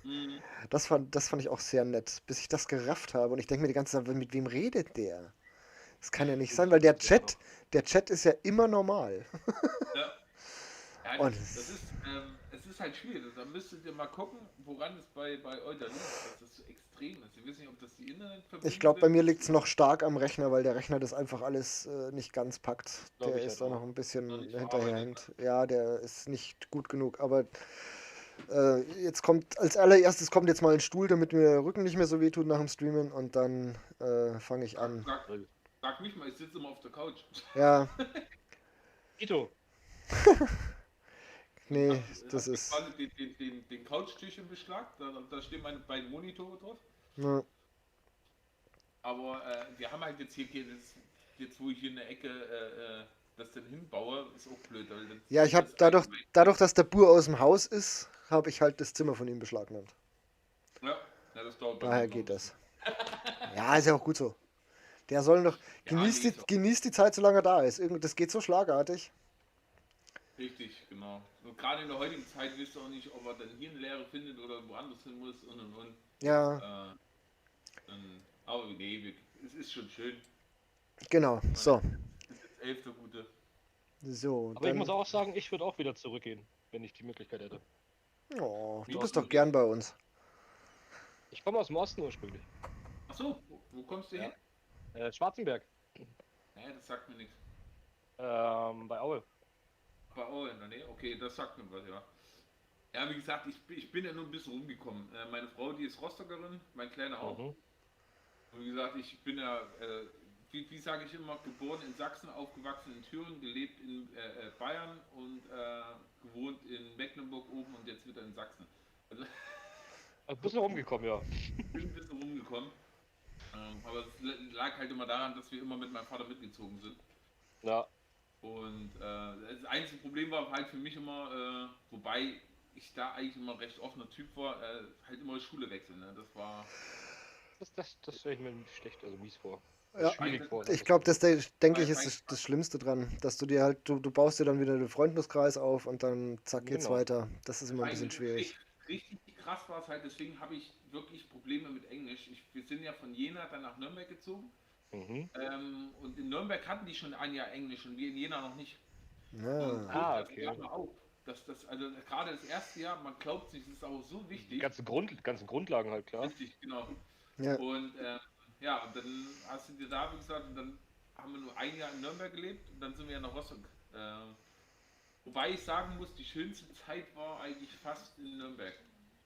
Mhm. Das fand ich auch sehr nett, bis ich das gerafft habe. Und ich denke mir die ganze Zeit, mit wem redet der? Das kann ja nicht sein, weil der Chat ist ja immer normal. Ja. Ja, Und es ist halt schwierig. Da müsstet ihr mal gucken, woran es bei euch da liegt, dass das so extrem ist. Ich weiß nicht, ob das die Internetverbindung ich glaube, bei mir ist. liegt es noch stark am Rechner, weil der Rechner das einfach alles nicht ganz packt. Glaub Der ich ist halt da noch auch. ein bisschen Noch nicht hinterherhängt. verarbeitet. Ja, der ist nicht gut genug. Aber jetzt kommt, als allererstes kommt jetzt mal ein Stuhl, damit mir der Rücken nicht mehr so wehtut nach dem Streamen. Und dann fange ich an. Sag mich mal, ich sitze immer auf der Couch. Ja, Ito, nee, Ich das hab ist. quasi den Couchtisch im Beschlag. Da stehen meine beiden Monitore drauf. Ne, Aber wir haben halt jetzt hier, jetzt wo ich hier in der Ecke das dann hinbaue, ist auch blöd. Weil dann ja, ich habe das Eisen weg. dadurch, dass der Bur aus dem Haus ist, habe ich halt das Zimmer von ihm beschlagnahmt. Ja, das dauert bei Daher mir noch geht ein das. Ja, ist ja auch gut so. Der soll noch. Ja, Genießt nee, die, so. genießt die Zeit, solange er da ist. Das geht so schlagartig. Richtig, genau. Und gerade in der heutigen Zeit wisst ihr auch nicht, ob er dann hier eine Lehre findet oder woanders hin muss und. Ja, Aber nee, es ist schon schön. genau. So. Es ist jetzt 11. Gute. So, aber ich muss dann. auch sagen, ich würde auch wieder zurückgehen, wenn ich die Möglichkeit hätte. Oh, du Ja, bist du doch gern bei uns. Ich komme aus dem Osten ursprünglich. Achso, wo kommst du Ja. her? Schwarzenberg, Ja, das sagt mir nichts. bei Aue. Aber oh, in der Nähe? Okay, das sagt mir was, ja. Ja, wie gesagt, ich bin ja nur ein bisschen rumgekommen. Meine Frau, die ist Rostockerin, mein Kleiner auch. Mhm. Und wie gesagt, ich bin ja, wie sage ich immer, geboren in Sachsen, aufgewachsen in Thüringen, gelebt in Bayern und gewohnt in Mecklenburg oben und jetzt wieder in Sachsen. Also Ein bisschen rumgekommen, ja. ich bin ein bisschen rumgekommen. Aber es lag halt immer daran, dass wir immer mit meinem Vater mitgezogen sind. Ja, Und das einzige Problem war halt für mich immer, wobei ich da eigentlich immer recht offener Typ war, halt immer Schule wechseln. Ne? Das war. das stelle ich mir schlecht, also mies vor. Ja, Schwierig vor. ich glaube, denke ich, Weil- ist das Schlimmste dran. Dass du dir halt, du baust dir dann wieder den Freundeskreis auf und dann zack geht's Genau. weiter. Das ist immer ein bisschen schwierig. Richtig krass war es halt, deswegen habe ich wirklich Probleme mit Englisch. Wir sind ja von Jena dann nach Nürnberg gezogen. Mhm. Und in Nürnberg hatten die schon ein Jahr Englisch und wir in Jena noch nicht. Ja. Und okay. das auf. Also gerade das erste Jahr, man glaubt sich, das ist auch so Die wichtig. ganzen Grundlagen halt, klar. Richtig, genau. Ja. Und ja, und dann hast du dir da, wie gesagt, und dann haben wir nur ein Jahr in Nürnberg gelebt und dann sind wir ja nach Rostock. Wobei ich sagen muss, die schönste Zeit war eigentlich fast in Nürnberg,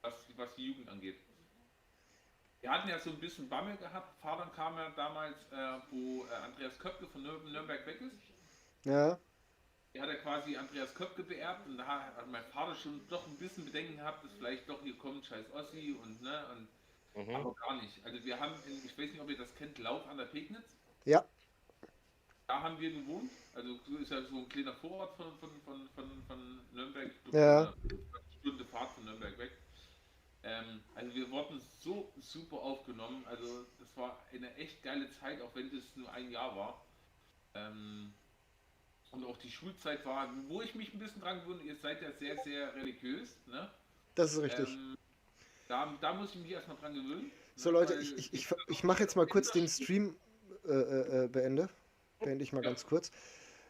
was die Jugend angeht. Wir hatten ja so ein bisschen Bammel gehabt. Vater kam ja damals, wo Andreas Köpke von Nürnberg weg ist. Ja. Er hat ja quasi Andreas Köpke beerbt und da hat mein Vater schon doch ein bisschen Bedenken gehabt, dass vielleicht doch hier kommt scheiß Ossi und ne, und Mhm. aber gar nicht. Also wir haben, ich weiß nicht, ob ihr das kennt, Lauf an der Pegnitz. Ja. Da haben wir gewohnt. Also so ist ja so ein kleiner Vorort von Nürnberg. Ich Ja. eine Stunde Fahrt von Nürnberg weg. Also wir wurden so super aufgenommen. Also das war eine echt geile Zeit, auch wenn das nur ein Jahr war. Und auch die Schulzeit war, wo ich mich ein bisschen dran gewöhne, ihr seid ja sehr, sehr religiös. Ne? Das ist richtig. Da muss ich mich erstmal dran gewöhnen. So ne, Leute, weil ich mache jetzt mal kurz den Stream beende ich mal ganz kurz.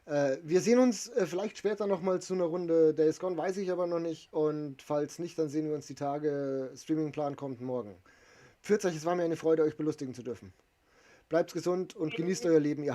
Wir sehen uns vielleicht später nochmal zu einer Runde Days Gone, weiß ich aber noch nicht. Und falls nicht, dann sehen wir uns die Tage. Streamingplan kommt morgen. Pfiat euch, es war mir eine Freude, euch belustigen zu dürfen. Bleibt gesund und genießt euer Leben. Ihr